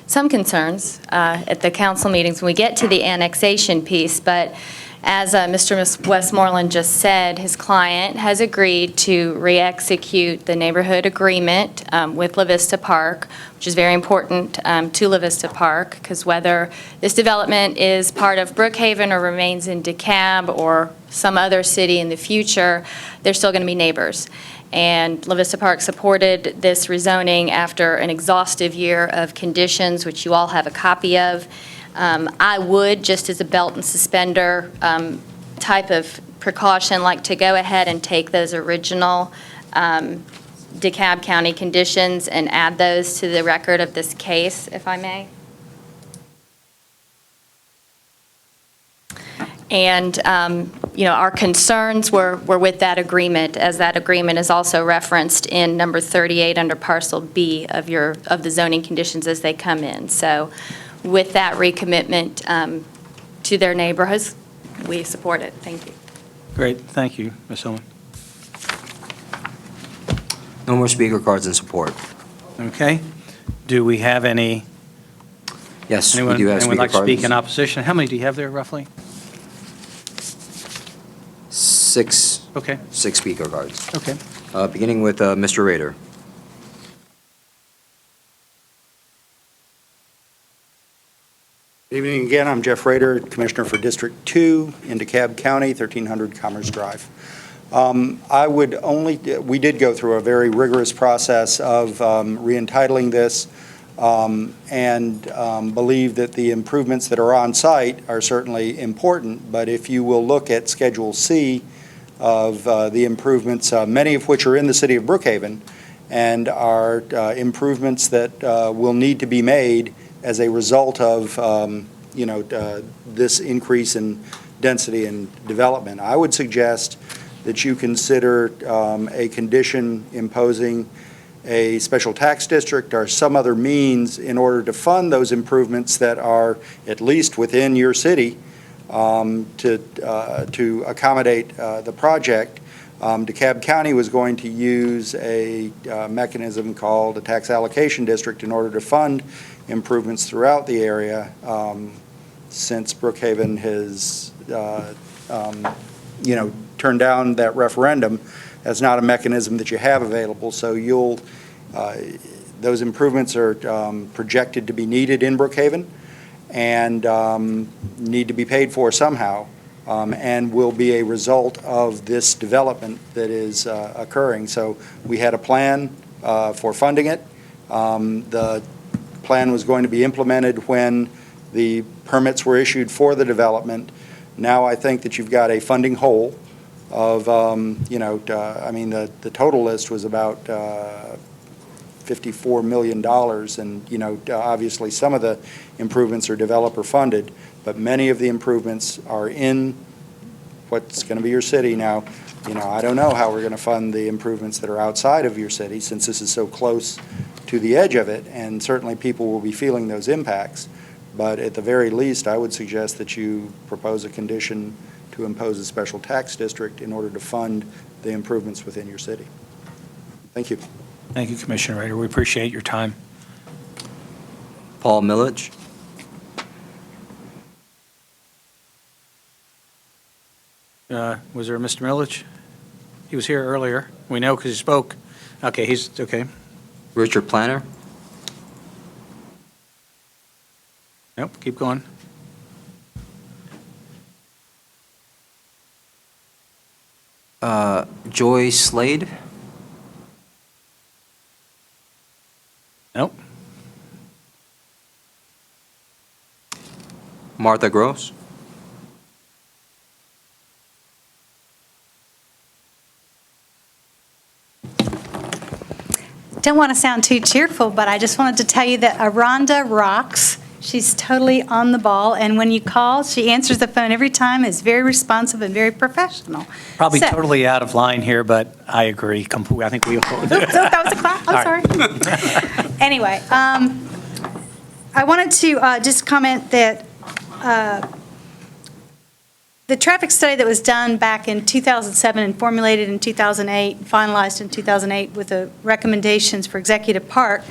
some concerns at the council meetings when we get to the annexation piece, but as Mr. Westmoreland just said, his client has agreed to re-execute the neighborhood agreement with La Vista Park, which is very important to La Vista Park, because whether this development is part of Brookhaven or remains in DeKalb or some other city in the future, they're still going to be neighbors. And La Vista Park supported this rezoning after an exhaustive year of conditions, which you all have a copy of. I would, just as a belt and suspender type of precaution, like to go ahead and take those original DeKalb County conditions and add those to the record of this case, if I may. And, our concerns were with that agreement, as that agreement is also referenced in number 38 under parcel B of the zoning conditions as they come in. So with that recommitment to their neighborhoods, we support it. Thank you. Great, thank you, Ms. Hillman. No more speaker cards in support. Okay, do we have any? Yes, we Anyone do have speaker like to cards. speak in opposition? How many do you have there roughly? Six Okay, speaker cards. okay. Beginning with Mr. Rader. Good evening again. I'm Jeff Rader, Commissioner for District 2 in DeKalb County, 1300 Commerce Drive. We did go through a very rigorous process of re-entitling this and believe that the improvements that are on site are certainly important, but if you will look at Schedule C of the improvements, many of which are in the city of Brookhaven, and are improvements that will need to be made as a result of this increase in density and development. I would suggest that you consider a condition imposing a special tax district or some other means in order to fund those improvements that are at least within your city to accommodate the project. DeKalb County was going to use a mechanism called a tax allocation district in order to fund improvements throughout the area, since Brookhaven has, turned down that referendum. That's not a mechanism that you have available, so those improvements are projected to be needed in Brookhaven and need to be paid for somehow, and will be a result of this development that is occurring. So we had a plan for funding it. The plan was going to be implemented when the permits were issued for the development. Now I think that you've got a funding hole of, the total list was about $54 million, and, obviously some of the improvements are developer funded, but many of the improvements are in what's going to be your city. Now, I don't know how we're going to fund the improvements that are outside of your city, since this is so close to the edge of it, and certainly people will be feeling those impacts. But at the very least, I would suggest that you propose a condition to impose a special tax district in order to fund the improvements within your city. Thank you. Thank you, Commissioner Rader. We appreciate your time. Paul Milich. Was there a Mr. Milich? He was here earlier. We know because he spoke. Okay, he's okay. Richard Planner. Nope, keep going. Joy Slade. Nope. Martha Gross. Don't want to sound too cheerful, but I just wanted to tell you that Aranda rocks. She's totally on the ball, and when you call, she answers the phone every time, is very responsive and very professional. Probably So- totally out of line here, but I agree completely. I think we all do. That was a clap, All I'm right. sorry. Anyway, I wanted to just comment that the traffic study that was done back in 2007 and formulated in 2008, finalized in 2008 with the recommendations for Executive Park,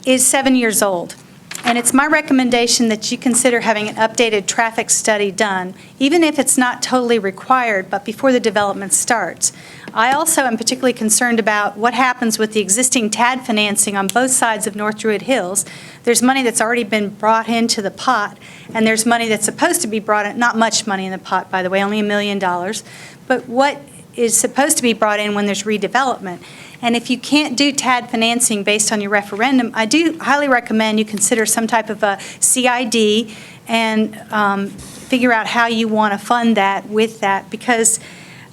is 7 years old. And it's my recommendation that you consider having an updated traffic study done, even if it's not totally required, but before the development starts. I also am particularly concerned about what happens with the existing TAD financing on both sides of North Druid Hills. There's money that's already been brought into the pot, and there's money that's supposed to be brought in, not much money in the pot, by the way, only $1 million, but what is supposed to be brought in when there's redevelopment. And if you can't do TAD financing based on your referendum, I do highly recommend you consider some type of a CID and figure out how you want to fund that with that. Because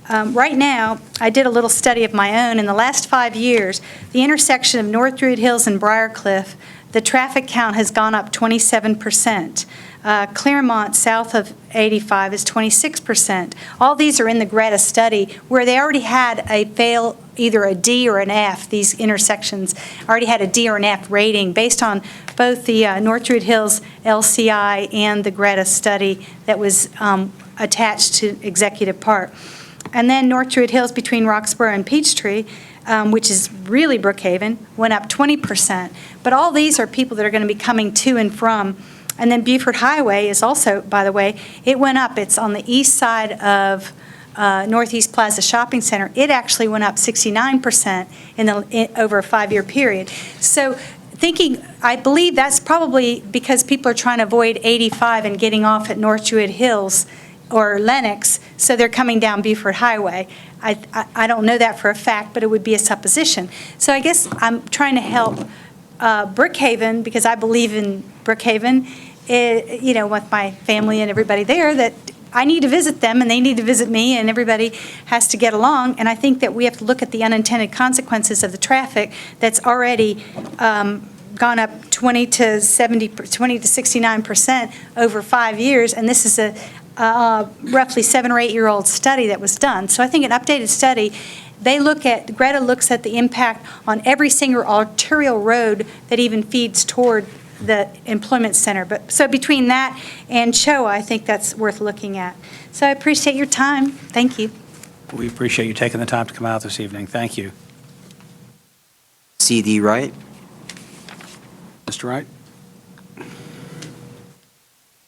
right now, I did a little study of my own. In the last 5 years, the intersection of North Druid Hills and Briarcliff, the traffic count has gone up 27%. Claremont, south of 85, is 26%. All these are in the Greta study, where they already had either a D or an F. These intersections already had a D or an F rating based on both the North Druid Hills LCI and the Greta study that was attached to Executive Park. And then North Druid Hills between Roxborough and Peachtree, which is really Brookhaven, went up 20%. But all these are people that are going to be coming to and from. And then Buford Highway is also, by the way, it went up. It's on the east side of Northeast Plaza Shopping Center. It actually went up 69% over a 5-year period. So I believe that's probably because people are trying to avoid 85 and getting off at North Druid Hills or Lenox, so they're coming down Buford Highway. I don't know that for a fact, but it would be a supposition. So I guess I'm trying to help Brookhaven, because I believe in Brookhaven, with my family and everybody there, that I need to visit them and they need to visit me, and everybody has to get along. And I think that we have to look at the unintended consequences of the traffic that's already gone up 20 to 69% over 5 years. And this is roughly 7 or 8-year-old study that was done. So I think an updated study, Greta looks at the impact on every single arterial road that even feeds toward the employment center. But, so between that and CHOA, I think that's worth looking at. So I appreciate your time. Thank you. We appreciate you taking the time to come out this evening. Thank you. C.D. Wright? Mr. Wright?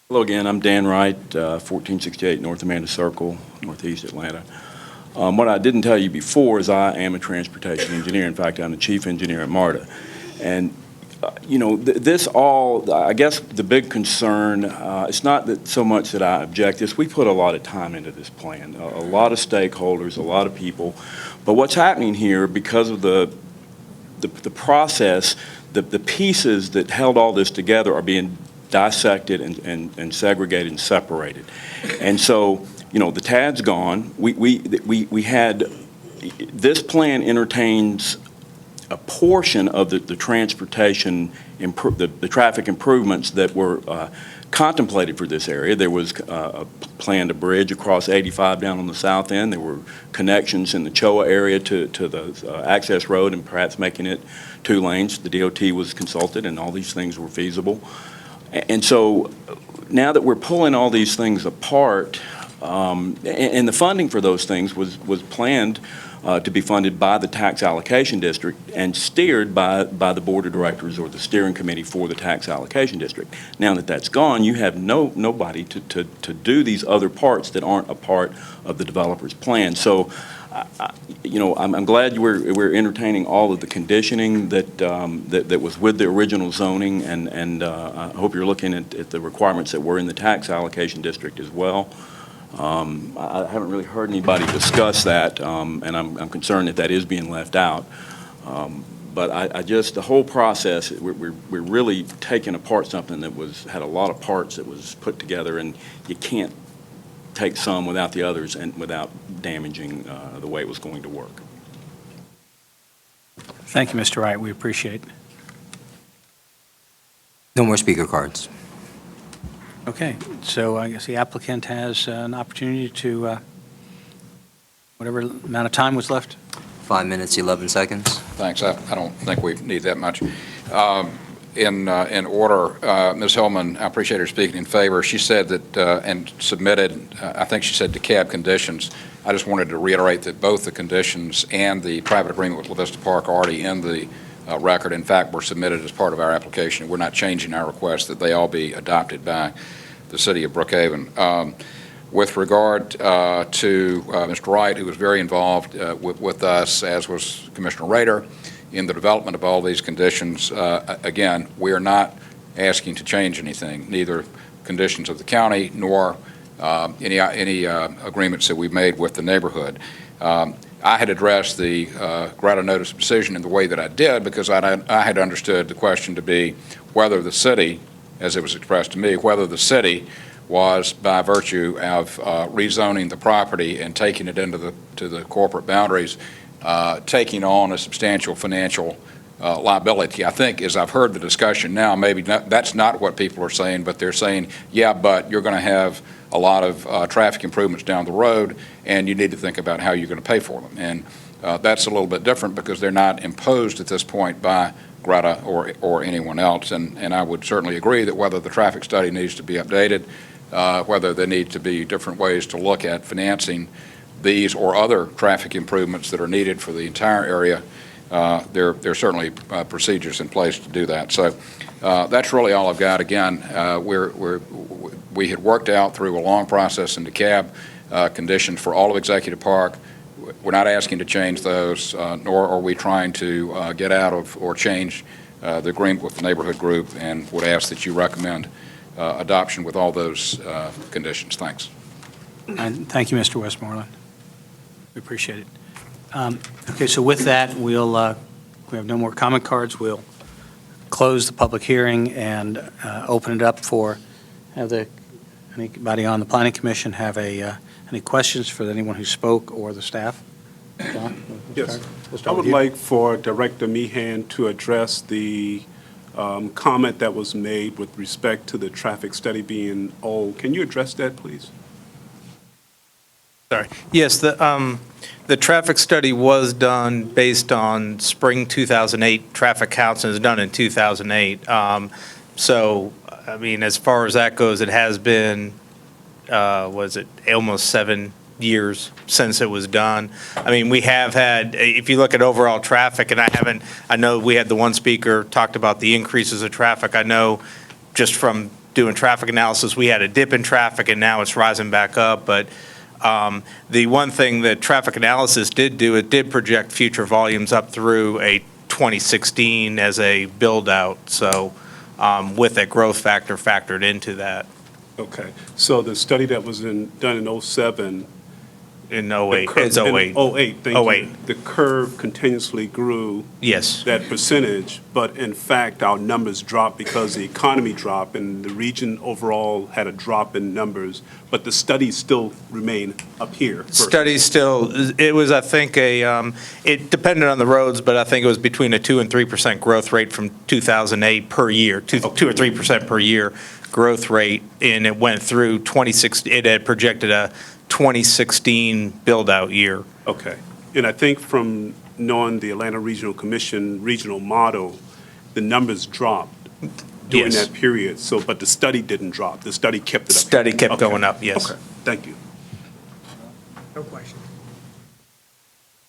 Hello again, I'm Dan Wright, 1468 North Amanda Circle, Northeast Atlanta. What I didn't tell you before is I am a transportation engineer. In fact, I'm the chief engineer at MARTA. And, this all, I guess the big concern, it's not that so much that I object this. We put a lot of time into this plan, a lot of stakeholders, a lot of people. But what's happening here, because of the process, the pieces that held all this together are being dissected and segregated and separated. And so, the TAD's gone. We had, this plan entertains a portion of the transportation, the traffic improvements that were contemplated for this area. There was a planned a bridge across 85 down on the south end. There were connections in the CHOA area to the access road and perhaps making it 2 lanes. The DOT was consulted and all these things were feasible. And so now that we're pulling all these things apart, and the funding for those things was planned to be funded by the tax allocation district and steered by the board of directors or the steering committee for the tax allocation district. Now that that's gone, you have nobody to do these other parts that aren't a part of the developer's plan. So, I'm glad we're entertaining all of the conditioning that was with the original zoning, and I hope you're looking at the requirements that were in the tax allocation district as well. I haven't really heard anybody discuss that, and I'm concerned that is being left out. But I just, the whole process, we're really taking apart something that had a lot of parts that was put together, and you can't take some without the others and without damaging the way it was going to work. Thank you, Mr. Wright. We appreciate it. No more speaker cards. Okay, so I guess the applicant has an opportunity to, whatever amount of time was left. 5 minutes, 11 seconds. Thanks. I don't think we need that much. In order, Ms. Hillman, I appreciate her speaking in favor. She said that, and submitted, I think she said DeKalb conditions. I just wanted to reiterate that both the conditions and the private agreement with La Vista Park are already in the record. In fact, were submitted as part of our application. We're not changing our request that they all be adopted by the city of Brookhaven. With regard to Mr. Wright, who was very involved with us, as was Commissioner Rader, in the development of all these conditions, again, we are not asking to change anything, neither conditions of the county nor any agreements that we've made with the neighborhood. I had addressed the Greta notice of decision in the way that I did because I had understood the question to be whether the city, as it was expressed to me, whether the city was, by virtue of rezoning the property and taking it into the corporate boundaries, taking on a substantial financial liability. I think, as I've heard the discussion now, maybe that's not what people are saying, but they're saying, yeah, but you're going to have a lot of traffic improvements down the road, and you need to think about how you're going to pay for them. And that's a little bit different because they're not imposed at this point by Greta or anyone else. And I would certainly agree that whether the traffic study needs to be updated, whether there need to be different ways to look at financing these or other traffic improvements that are needed for the entire area, there are certainly procedures in place to do that. So that's really all I've got. Again, we had worked out through a long process in DeKalb conditions for all of Executive Park. We're not asking to change those, nor are we trying to get out of or change the agreement with the neighborhood group, and would ask that you recommend adoption with all those conditions. Thanks. And thank you, Mr. Westmoreland. We appreciate it. Okay, so with that, we have no more comment cards. We'll close the public hearing and open it up for, anybody on the Planning Commission have any questions for anyone who spoke or the staff? John? Yes. I would like for Director Meehan to address the comment that was made with respect to the traffic study being old. Can you address that, please? Sorry. Yes, the traffic study was done based on spring 2008 traffic counts, and it was done in 2008. So, I mean, as far as that goes, it has been, was it almost 7 years since it was done. I mean, we have had, if you look at overall traffic, and I know we had the one speaker talked about the increases of traffic. I know just from doing traffic analysis, we had a dip in traffic, and now it's rising back up. But the one thing that traffic analysis did do, it did project future volumes up through a 2016 as a build-out. So with a growth factor factored into that. Okay, so the study that was done in '07. In '08, it's '08. In '08, thank you. 08. The curve continuously grew. Yes. That percentage, but in fact, our numbers dropped because the economy dropped and the region overall had a drop in numbers, but the studies still remain up here. Studies still, it was, I think, it depended on the roads, but I think it was between a 2 and 3% growth rate from 2008 per year, 2 or 3% per year growth rate, and it went through 2016, it had projected a 2016 build-out year. Okay. And I think from knowing the Atlanta Regional Commission regional model, the numbers dropped during Yes. that period. So, but the study didn't drop. The study kept it up. Study kept Okay. going up, yes. Okay, thank you. No question.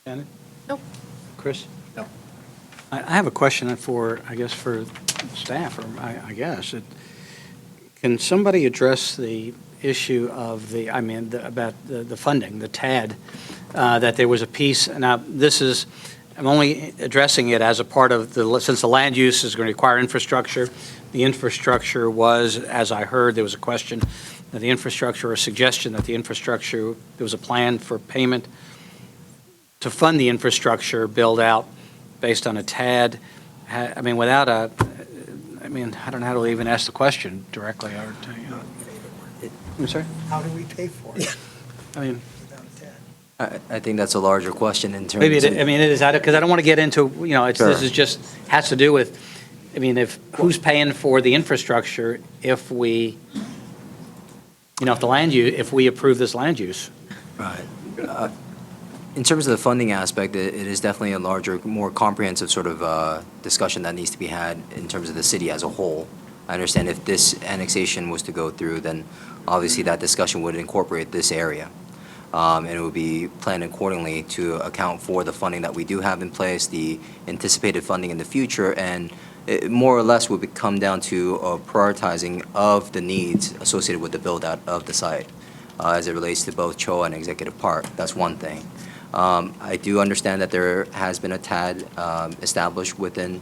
Janet? Nope. Chris? No. I have a question for, I guess, for staff, or I guess. Can somebody address the issue of about the funding, the TAD, that there was a piece, now this is, I'm only addressing it as a part of since the land use is going to require infrastructure, the infrastructure was, as I heard, there was a question that the infrastructure, or a suggestion that the infrastructure, there was a plan for payment to fund the infrastructure build out based on a TAD. I mean, I don't know how to even ask the question directly. I'm sorry? How do we pay for it? I mean, I think that's a larger question in terms of. maybe it is, because I don't want to get into, this Sure. is just, has to do with, who's paying for the infrastructure if we, if we approve this land use? Right. In terms of the funding aspect, it is definitely a larger, more comprehensive sort of discussion that needs to be had in terms of the city as a whole. I understand if this annexation was to go through, then obviously that discussion would incorporate this area. And it would be planned accordingly to account for the funding that we do have in place, the anticipated funding in the future, and it more or less would come down to prioritizing of the needs associated with the build-out of the site as it relates to both CHOA and Executive Park. That's one thing. I do understand that there has been a TAD established within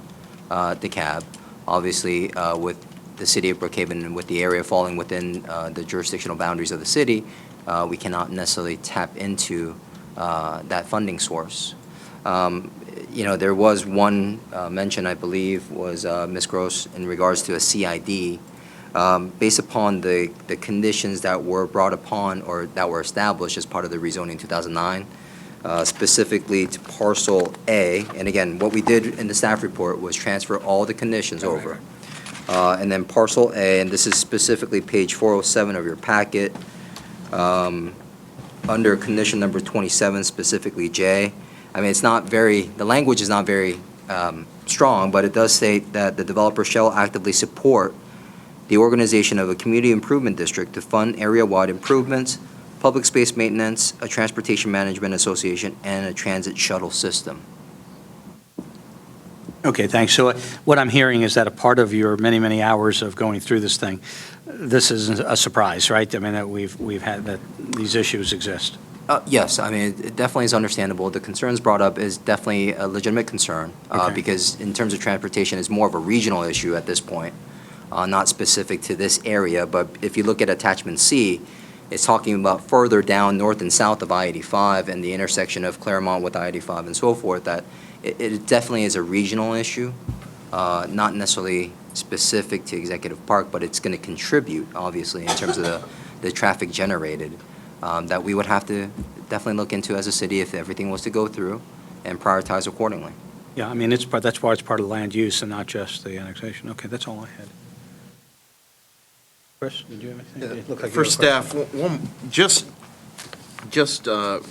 the CAB. Obviously, with the city of Brookhaven and with the area falling within the jurisdictional boundaries of the city, we cannot necessarily tap into that funding source. There was one mention, I believe, was Ms. Gross in regards to a CID. Based upon the conditions that were brought upon or that were established as part of the rezoning in 2009, specifically to parcel A. And again, what we did in the staff report was transfer all the conditions over. And then parcel A, and this is specifically page 407 of your packet, under condition number 27, specifically J. I mean, the language is not very strong, but it does state that the developer shall actively support the organization of a community improvement district to fund area-wide improvements, public space maintenance, a transportation management association, and a transit shuttle system. Okay, thanks. So what I'm hearing is that a part of your many, many hours of going through this thing, this isn't a surprise, right? I mean, that we've had that these issues exist. Yes, I mean, it definitely is understandable. The concerns brought up is definitely a legitimate concern, Okay. because in terms of transportation, it's more of a regional issue at this point, not specific to this area. But if you look at attachment C, it's talking about further down north and south of I-85 and the intersection of Claremont with I-85 and so forth, that it definitely is a regional issue, not necessarily specific to Executive Park, but it's going to contribute, obviously, in terms of the traffic generated, that we would have to definitely look into as a city if everything was to go through and prioritize accordingly. Yeah, I mean, that's why it's part of the land use and not just the annexation. Okay, that's all I had. Chris, did you have anything? It looked like you For had a question. staff, just Just to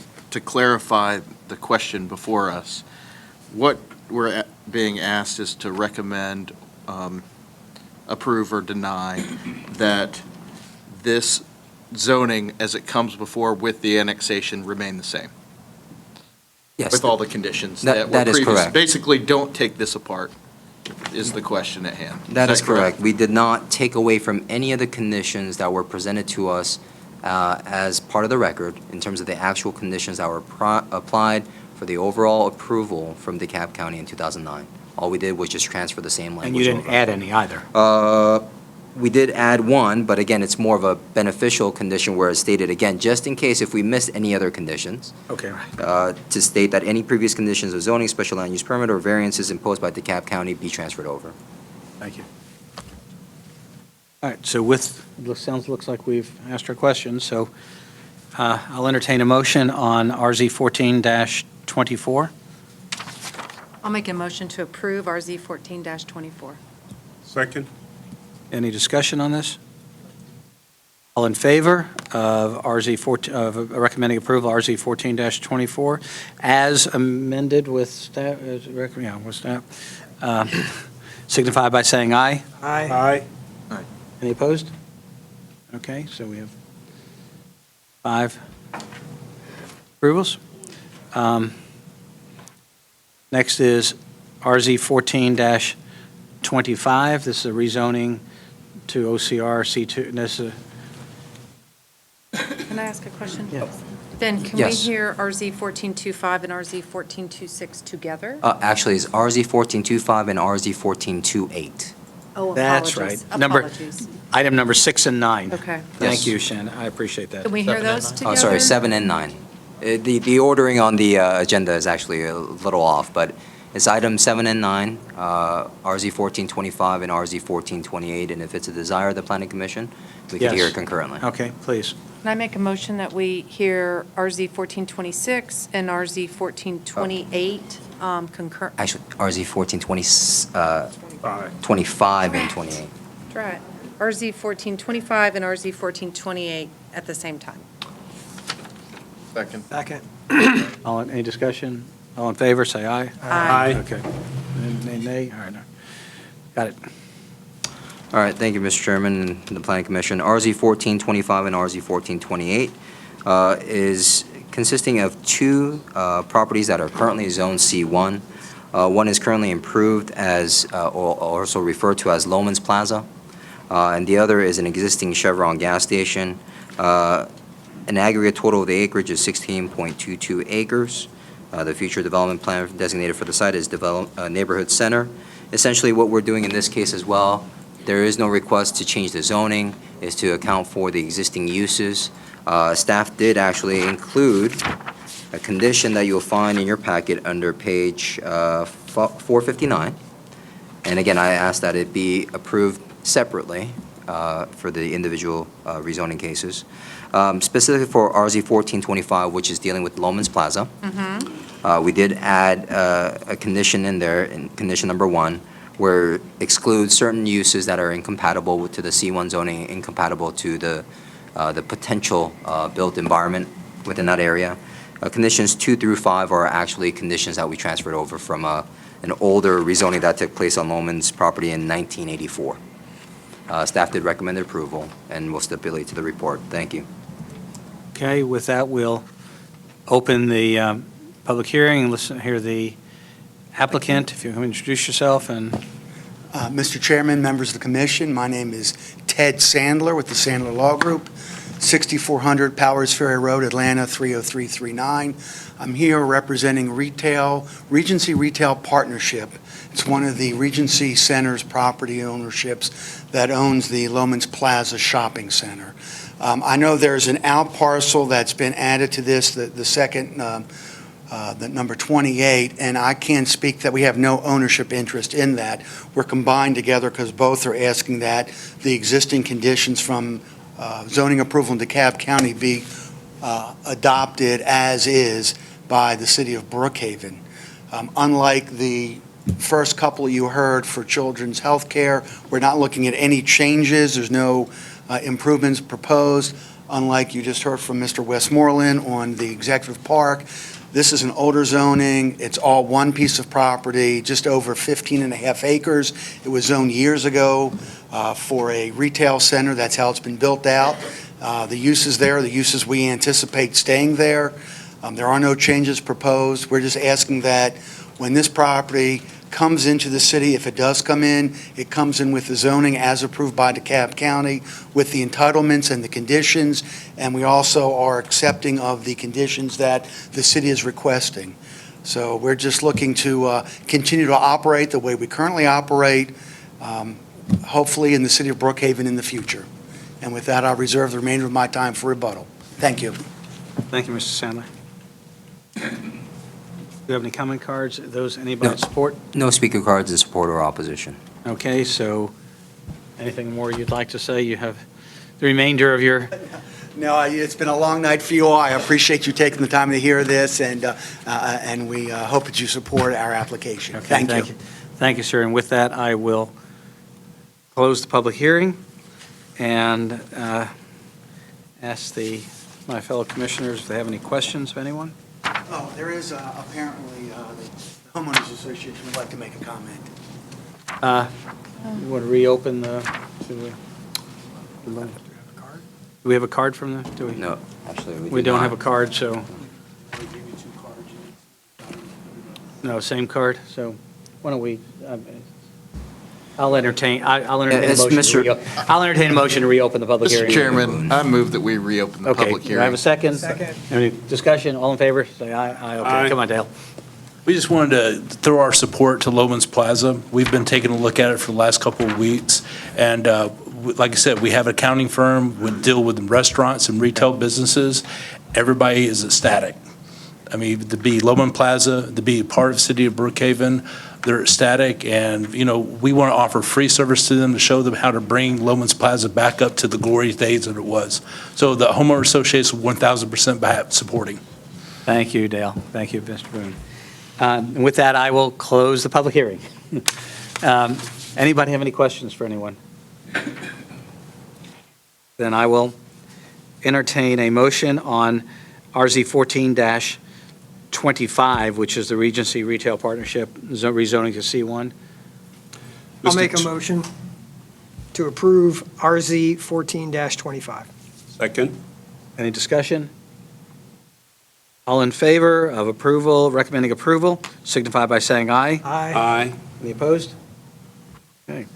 clarify the question before us, what we're being asked is to recommend, approve or deny that this zoning as it comes before with the annexation remain the same, Yes. with all the conditions That- that were that is previous. correct. Basically, don't take this apart is the question at hand. That is correct. We did not take away from any of the conditions that were presented to us as part of the record in terms of the actual conditions that were applied for the overall approval from DeKalb County in 2009. All we did was just transfer the same language And you didn't over. add any either? We did add one, but again, it's more of a beneficial condition where it's stated, again, just in case if we missed any other conditions, Okay. to state that any previous conditions of zoning, special land use permit, or variances imposed by DeKalb County be transferred over. Thank you. All right, so looks like we've asked our questions, so I'll entertain a motion on RZ 14-24. I'll make a motion to approve RZ 14-24. Second? Any discussion on this? All in favor of of recommending approval of RZ 14-24 as amended with staff, with staff, signify by saying aye. Aye. Any opposed? Okay, so we have 5 approvals. Next is RZ 14-25. This is a rezoning to OCR C2. This is Can I ask a question? Yes. Then can we Yes. hear RZ 14-25 and RZ 14-26 together? Actually, it's RZ 1425 and RZ 1428. Oh, That's apologies. right. Number- Apologies. item number 6 and 9. Okay. Thank Yes. you, Shannon. I appreciate that. Can we hear those together? Oh, sorry, 7 and 9. The ordering on the agenda is actually a little off, but it's item 7 and 9, RZ 1425 and RZ 1428, and if it's a desire of the planning commission, we can Yes. hear it concurrently. Okay, please. Can I make a motion that we hear RZ 1426 and RZ 1428 concur? Actually, RZ 1420, Aye. 25 and 28. That's right. RZ 1425 and RZ 1428 at the same time. Second. Second. Any discussion? All in favor, say aye. Aye. Okay. Nay, nay? All right. No. Got it. All right, thank you, Mr. Chairman and the Planning Commission. RZ 1425 and RZ 1428 is consisting of 2 properties that are currently Zone C1. One is currently improved as, or also referred to as Loman's Plaza, and the other is an existing Chevron gas station. An aggregate total of the acreage is 16.22 acres. The future development plan designated for the site is Neighborhood Center. Essentially, what we're doing in this case as well, there is no request to change the zoning, is to account for the existing uses. Staff did actually include a condition that you'll find in your packet under page 459. And again, I asked that it be approved separately for the individual rezoning cases. Specifically for RZ 1425, which is dealing with Loman's Plaza. We did add a condition in there, in condition number 1, where it excludes certain uses that are incompatible to the C1 zoning, incompatible to the potential built environment within that area. Conditions 2 through 5 are actually conditions that we transferred over from an older rezoning that took place on Loman's property in 1984. Staff did recommend approval and will stipulate to the report. Thank you. Okay, with that, we'll open the public hearing and hear the applicant. If you can introduce yourself and Mr. Chairman, members of the commission, my name is Ted Sandler with the Sandler Law Group, 6400 Powers Ferry Road, Atlanta, 30339. I'm here representing Regency Retail Partnership. It's one of the Regency Center's property ownerships that owns the Loman's Plaza Shopping Center. I know there's an out parcel that's been added to this, the second, the number 28, and I can speak that we have no ownership interest in that. We're combined together because both are asking that the existing conditions from zoning approval in DeKalb County be adopted as is by the city of Brookhaven. Unlike the first couple you heard for children's health care, we're not looking at any changes. There's no improvements proposed. unlike you just heard from Mr. Westmoreland on the Executive Park. This is an older zoning. It's all one piece of property, just over 15 and a half acres. It was zoned years ago for a retail center. That's how it's been built out. The uses there, the uses we anticipate staying there. There are no changes proposed. We're just asking that when this property comes into the city, if it does come in, it comes in with the zoning as approved by DeKalb County with the entitlements and the conditions, and we also are accepting of the conditions that the city is requesting. So we're just looking to continue to operate the way we currently operate, hopefully in the city of Brookhaven in the future. And with that, I'll reserve the remainder of my time for rebuttal. Thank you. Thank you, Mr. Sandler. Do you have any comment cards? Those, anybody in support? No speaker cards in support or opposition. Okay, so anything more you'd like to say? You have the remainder of your, No, it's been a long night for you all. I appreciate you taking the time to hear this, and we hope that you support our application. okay, Thank you. Thank you, sir. And with that, I will close the public hearing and ask my fellow commissioners if they have any questions of anyone. Oh, there is apparently the homeowners association would like to make a comment. You want to reopen the, do we have a card from the, do we? No, actually, We don't have a card, so. No, same card, so why don't we, I'll entertain a motion to reopen the public hearing. Mr. Chairman, I move that we reopen the public Okay, do I have hearing. a second? Second. Any discussion? All in favor? Say aye. Aye, okay. Aye. Come on, Dale. We just wanted to throw our support to Loman's Plaza. We've been taking a look at it for the last couple of weeks, and like I said, we have an accounting firm, we deal with restaurants and retail businesses. Everybody is ecstatic. I mean, to be Loman Plaza, to be part of the city of Brookhaven, they're ecstatic, and, you know, we want to offer free service to them to show them how to bring Loman's Plaza back up to the glorious days that it was. So the homeowner association 1,000% supporting. Thank you, Dale. Thank you, Mr. Boone. And with that, I will close the public hearing. Anybody have any questions for anyone? Then I will entertain a motion on RZ 14-25, which is the Regency Retail Partnership rezoning to C1. I'll Mr. make a Ch- motion to approve RZ 14-25. Second. Any discussion? All in favor of approval, recommending approval, signify by saying aye. Aye. Aye. Any opposed? Okay.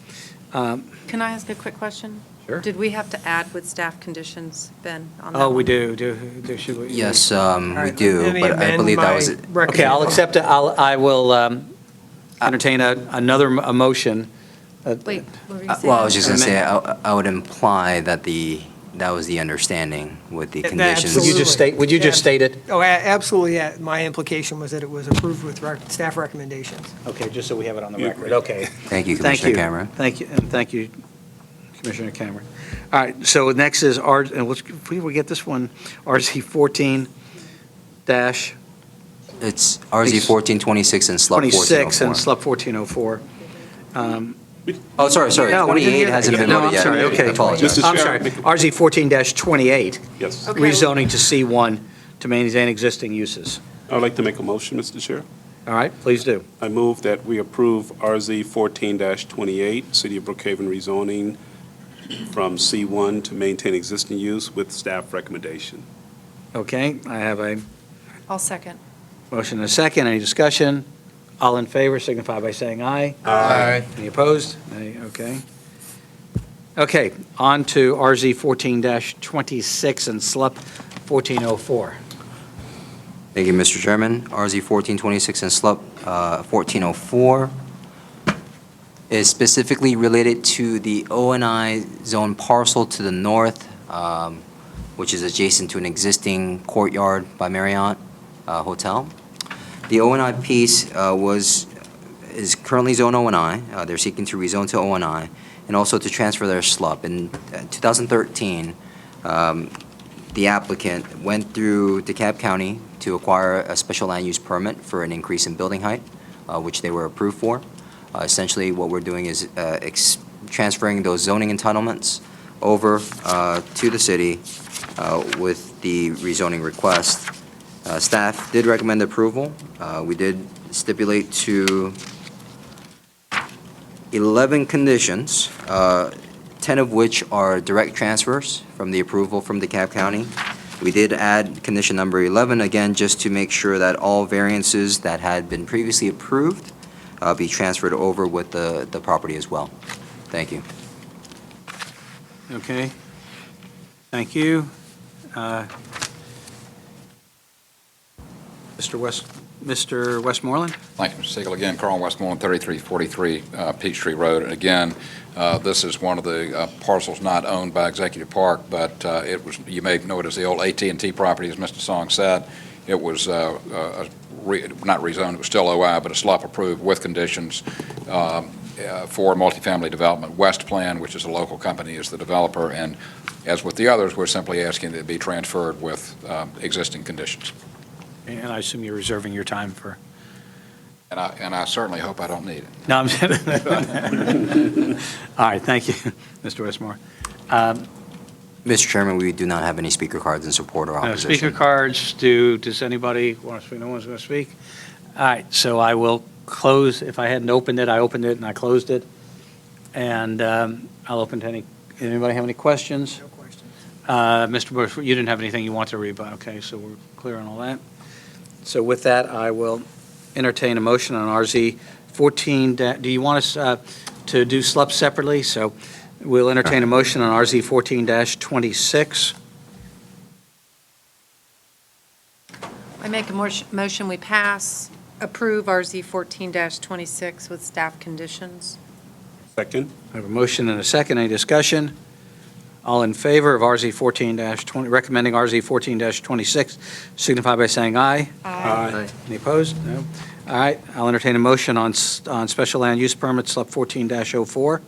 Can I ask a quick question? Sure. Did we have to add with staff conditions, Ben, on that Oh, we one? do, should we? Yes, we right, do, let me but I amend believe that my was it. Okay, I'll accept it. I will entertain another motion. Wait, what were you saying? Well, I was just going to say, I would imply that that was the understanding with the That- conditions. Would you just state, it? Oh, absolutely, yeah. My implication was that it was approved with staff recommendations. Okay, just so we have it on the You record. agree. Okay. Thank you, Commissioner Cameron. Thank you, and thank you, Commissioner Cameron. All right, so next is and if we get this one, RZ 14 dash It's RZ 1426 and SLUP 26 and 1404. SLUP 1404. Oh, sorry, No, we didn't 28 hear that hasn't yet. been No, voted I'm yet. sorry, okay. I apologize. Mr. I'm Chair, sorry, make a- RZ 14-28, Yes. Okay. rezoning to C1 to maintain existing uses. I'd like to make a motion, Mr. Chair. All right, please do. I move that we approve RZ 14-28, City of Brookhaven rezoning from C1 to maintain existing use with staff recommendation. Okay, I have a I'll second. motion and a second. Any discussion? All in favor signify by saying aye. Aye. Any opposed? Nay, okay. Okay, on to RZ 14-26 and SLUP 1404. Thank you, Mr. Chairman. RZ 1426 and SLUP 1404 is specifically related to the O&I zone parcel to the north, which is adjacent to an existing courtyard by Marriott Hotel. The O&I piece is currently zone O&I. They're seeking to rezone to O&I and also to transfer their SLUP. In 2013, the applicant went through DeKalb County to acquire a special land use permit for an increase in building height, which they were approved for. Essentially, what we're doing is transferring those zoning entitlements over to the city with the rezoning request. Staff did recommend approval. We did stipulate to 11 conditions, 10 of which are direct transfers from the approval from DeKalb County. We did add condition number 11, again, just to make sure that all variances that had been previously approved be transferred over with the property as well. Thank you. Okay. Thank you. Mr. Westmoreland? Thank you, Mr. Siegel. Again, Carl Westmoreland, 3343 Peachtree Road. And again, this is one of the parcels not owned by Executive Park, but it was, you may know it as the old AT&T property, as Mr. Song said. It was not rezoned, it was still OI, but a SLUP approved with conditions for multifamily development. West Plan, which is a local company, is the developer, and as with the others, we're simply asking that it be transferred with existing conditions. And I assume you're reserving your time for... And I certainly hope I don't need it. No, I'm... All right, thank you, Mr. Westmore. Mr. Chairman, we do not have any speaker cards in support or No opposition. speaker cards. Does anybody want to speak? No one's going to speak? All right, so I will close. If I hadn't opened it, I opened it and I closed it. And I'll open to anybody have any questions? No questions. Mr. Bush, you didn't have anything you want to rebut. Okay, so we're clear on all that. So with that, I will entertain a motion on RZ 14. Do you want us to do SLUP separately? So we'll entertain a motion on RZ 14-26. I make a motion we approve RZ 14-26 with staff conditions. Second. I have a motion and a second. Any discussion? All in favor of RZ 14-20, recommending RZ 14-26, signify by saying aye. Aye. Any opposed? No. All right, I'll entertain a motion on special land use permit, SLUP 14-04.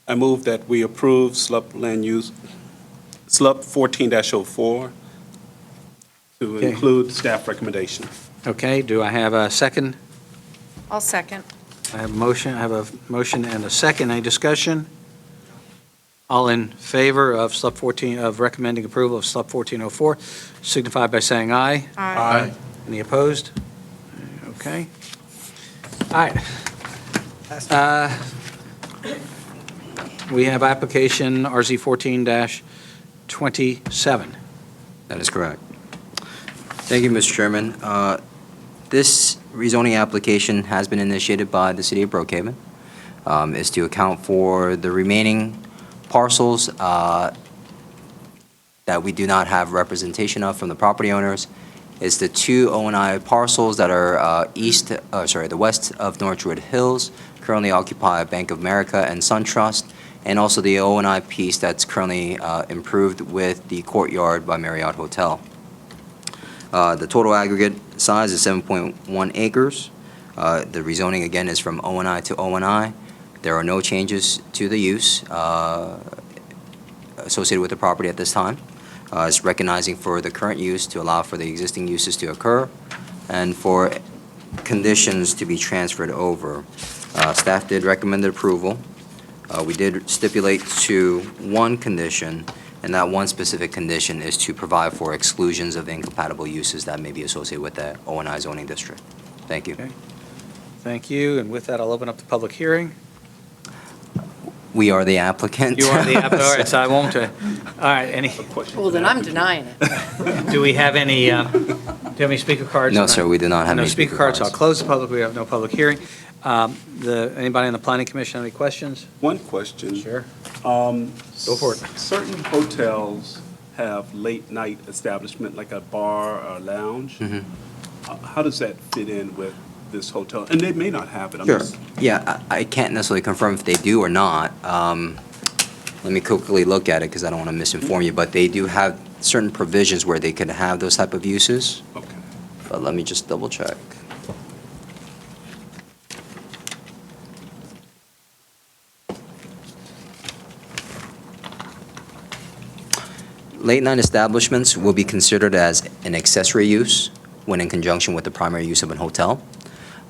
I move that we approve SLUP 14-04 to Okay. include staff recommendation. Okay, do I have a second? I'll second. I have a motion and a second. Any discussion? All in favor of SLUP 14, of recommending approval of SLUP 1404, signify by saying aye. Aye. Any opposed? Okay. All right. We have application RZ 14-27. That is correct. Thank you, Mr. Chairman. This rezoning application has been initiated by the City of Brookhaven. Is to account for the remaining parcels that we do not have representation of from the property owners. Is the two O&I parcels that are the west of North Druid Hills, currently occupied by Bank of America and SunTrust, and also the O&I piece that's currently improved with the Courtyard by Marriott Hotel. The total aggregate size is 7.1 acres. The rezoning, again, is from O&I to O&I. There are no changes to the use associated with the property at this time. It's recognizing for the current use to allow for the existing uses to occur and for conditions to be transferred over. Staff did recommend approval. We did stipulate to one condition, and that one specific condition is to provide for exclusions of incompatible uses that may be associated with the O&I zoning district. Thank you. Okay. Thank you, and with that, I'll open up the public hearing. We are the applicant. You are the applicant, all right, so I won't, all right, Well, then I'm denying it. do we have any, do you have any speaker cards? No, sir, we do not have No any speaker cards, so I'll close the public, we have no public hearing. Anybody on the planning commission have any questions? One question. Sure. Go for it. Certain hotels have late-night establishment, like a bar or a lounge. How does that fit in with this hotel? And they may not have it. Sure. Yeah, I can't necessarily confirm if they do or not. Let me quickly look at it because I don't want to misinform you, but they do have certain provisions where they could have those type of uses. Okay. But let me just double check. Late-night establishments will be considered as an accessory use when in conjunction with the primary use of an hotel.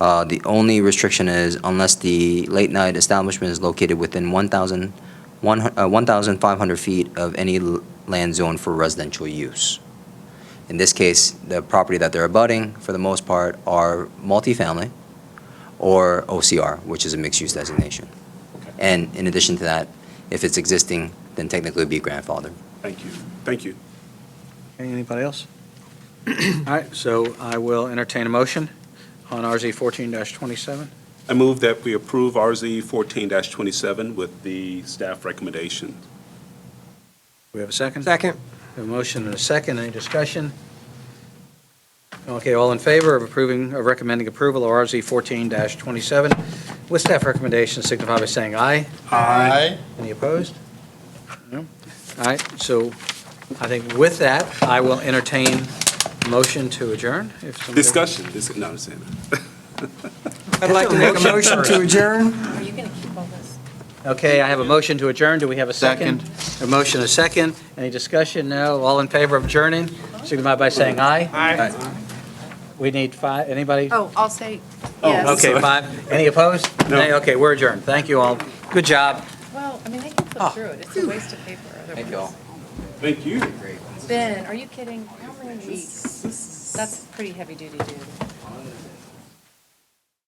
The only restriction is unless the late-night establishment is located within 1,500 feet of any land zoned for residential use. In this case, the property that they're abutting, for the most part, are multifamily or OCR, which is a mixed-use designation. And in addition to that, if it's existing, then technically it would be grandfathered. Thank you. Thank you. Okay, anybody else? All right, so I will entertain a motion on RZ 14-27. I move that we approve RZ 14-27 with the staff recommendation. We have a second? Second. A motion and a second. Any discussion? Okay, all in favor of recommending approval of RZ 14-27 with staff recommendations signify by saying aye. Aye. Any opposed? No? All right, so I think with that, I will entertain a motion to adjourn. If somebody- Discussion. No, I'm saying that. I'd like to make a motion to adjourn. Are you going to keep all this? Okay, I have a motion to adjourn. Do we have a second? A motion, a second. Any discussion? No? All in favor of adjourning? Signify by saying aye. Aye. We need five. Anybody? Oh, I'll say yes. Okay, five. Any opposed? No. Nay? Okay, we're adjourned. Thank you all. Good job. Well, I mean, they can flip through it. It's a waste of paper otherwise. Thank you all. Thank you. Ben, are you kidding? How many weeks? That's pretty heavy duty, dude.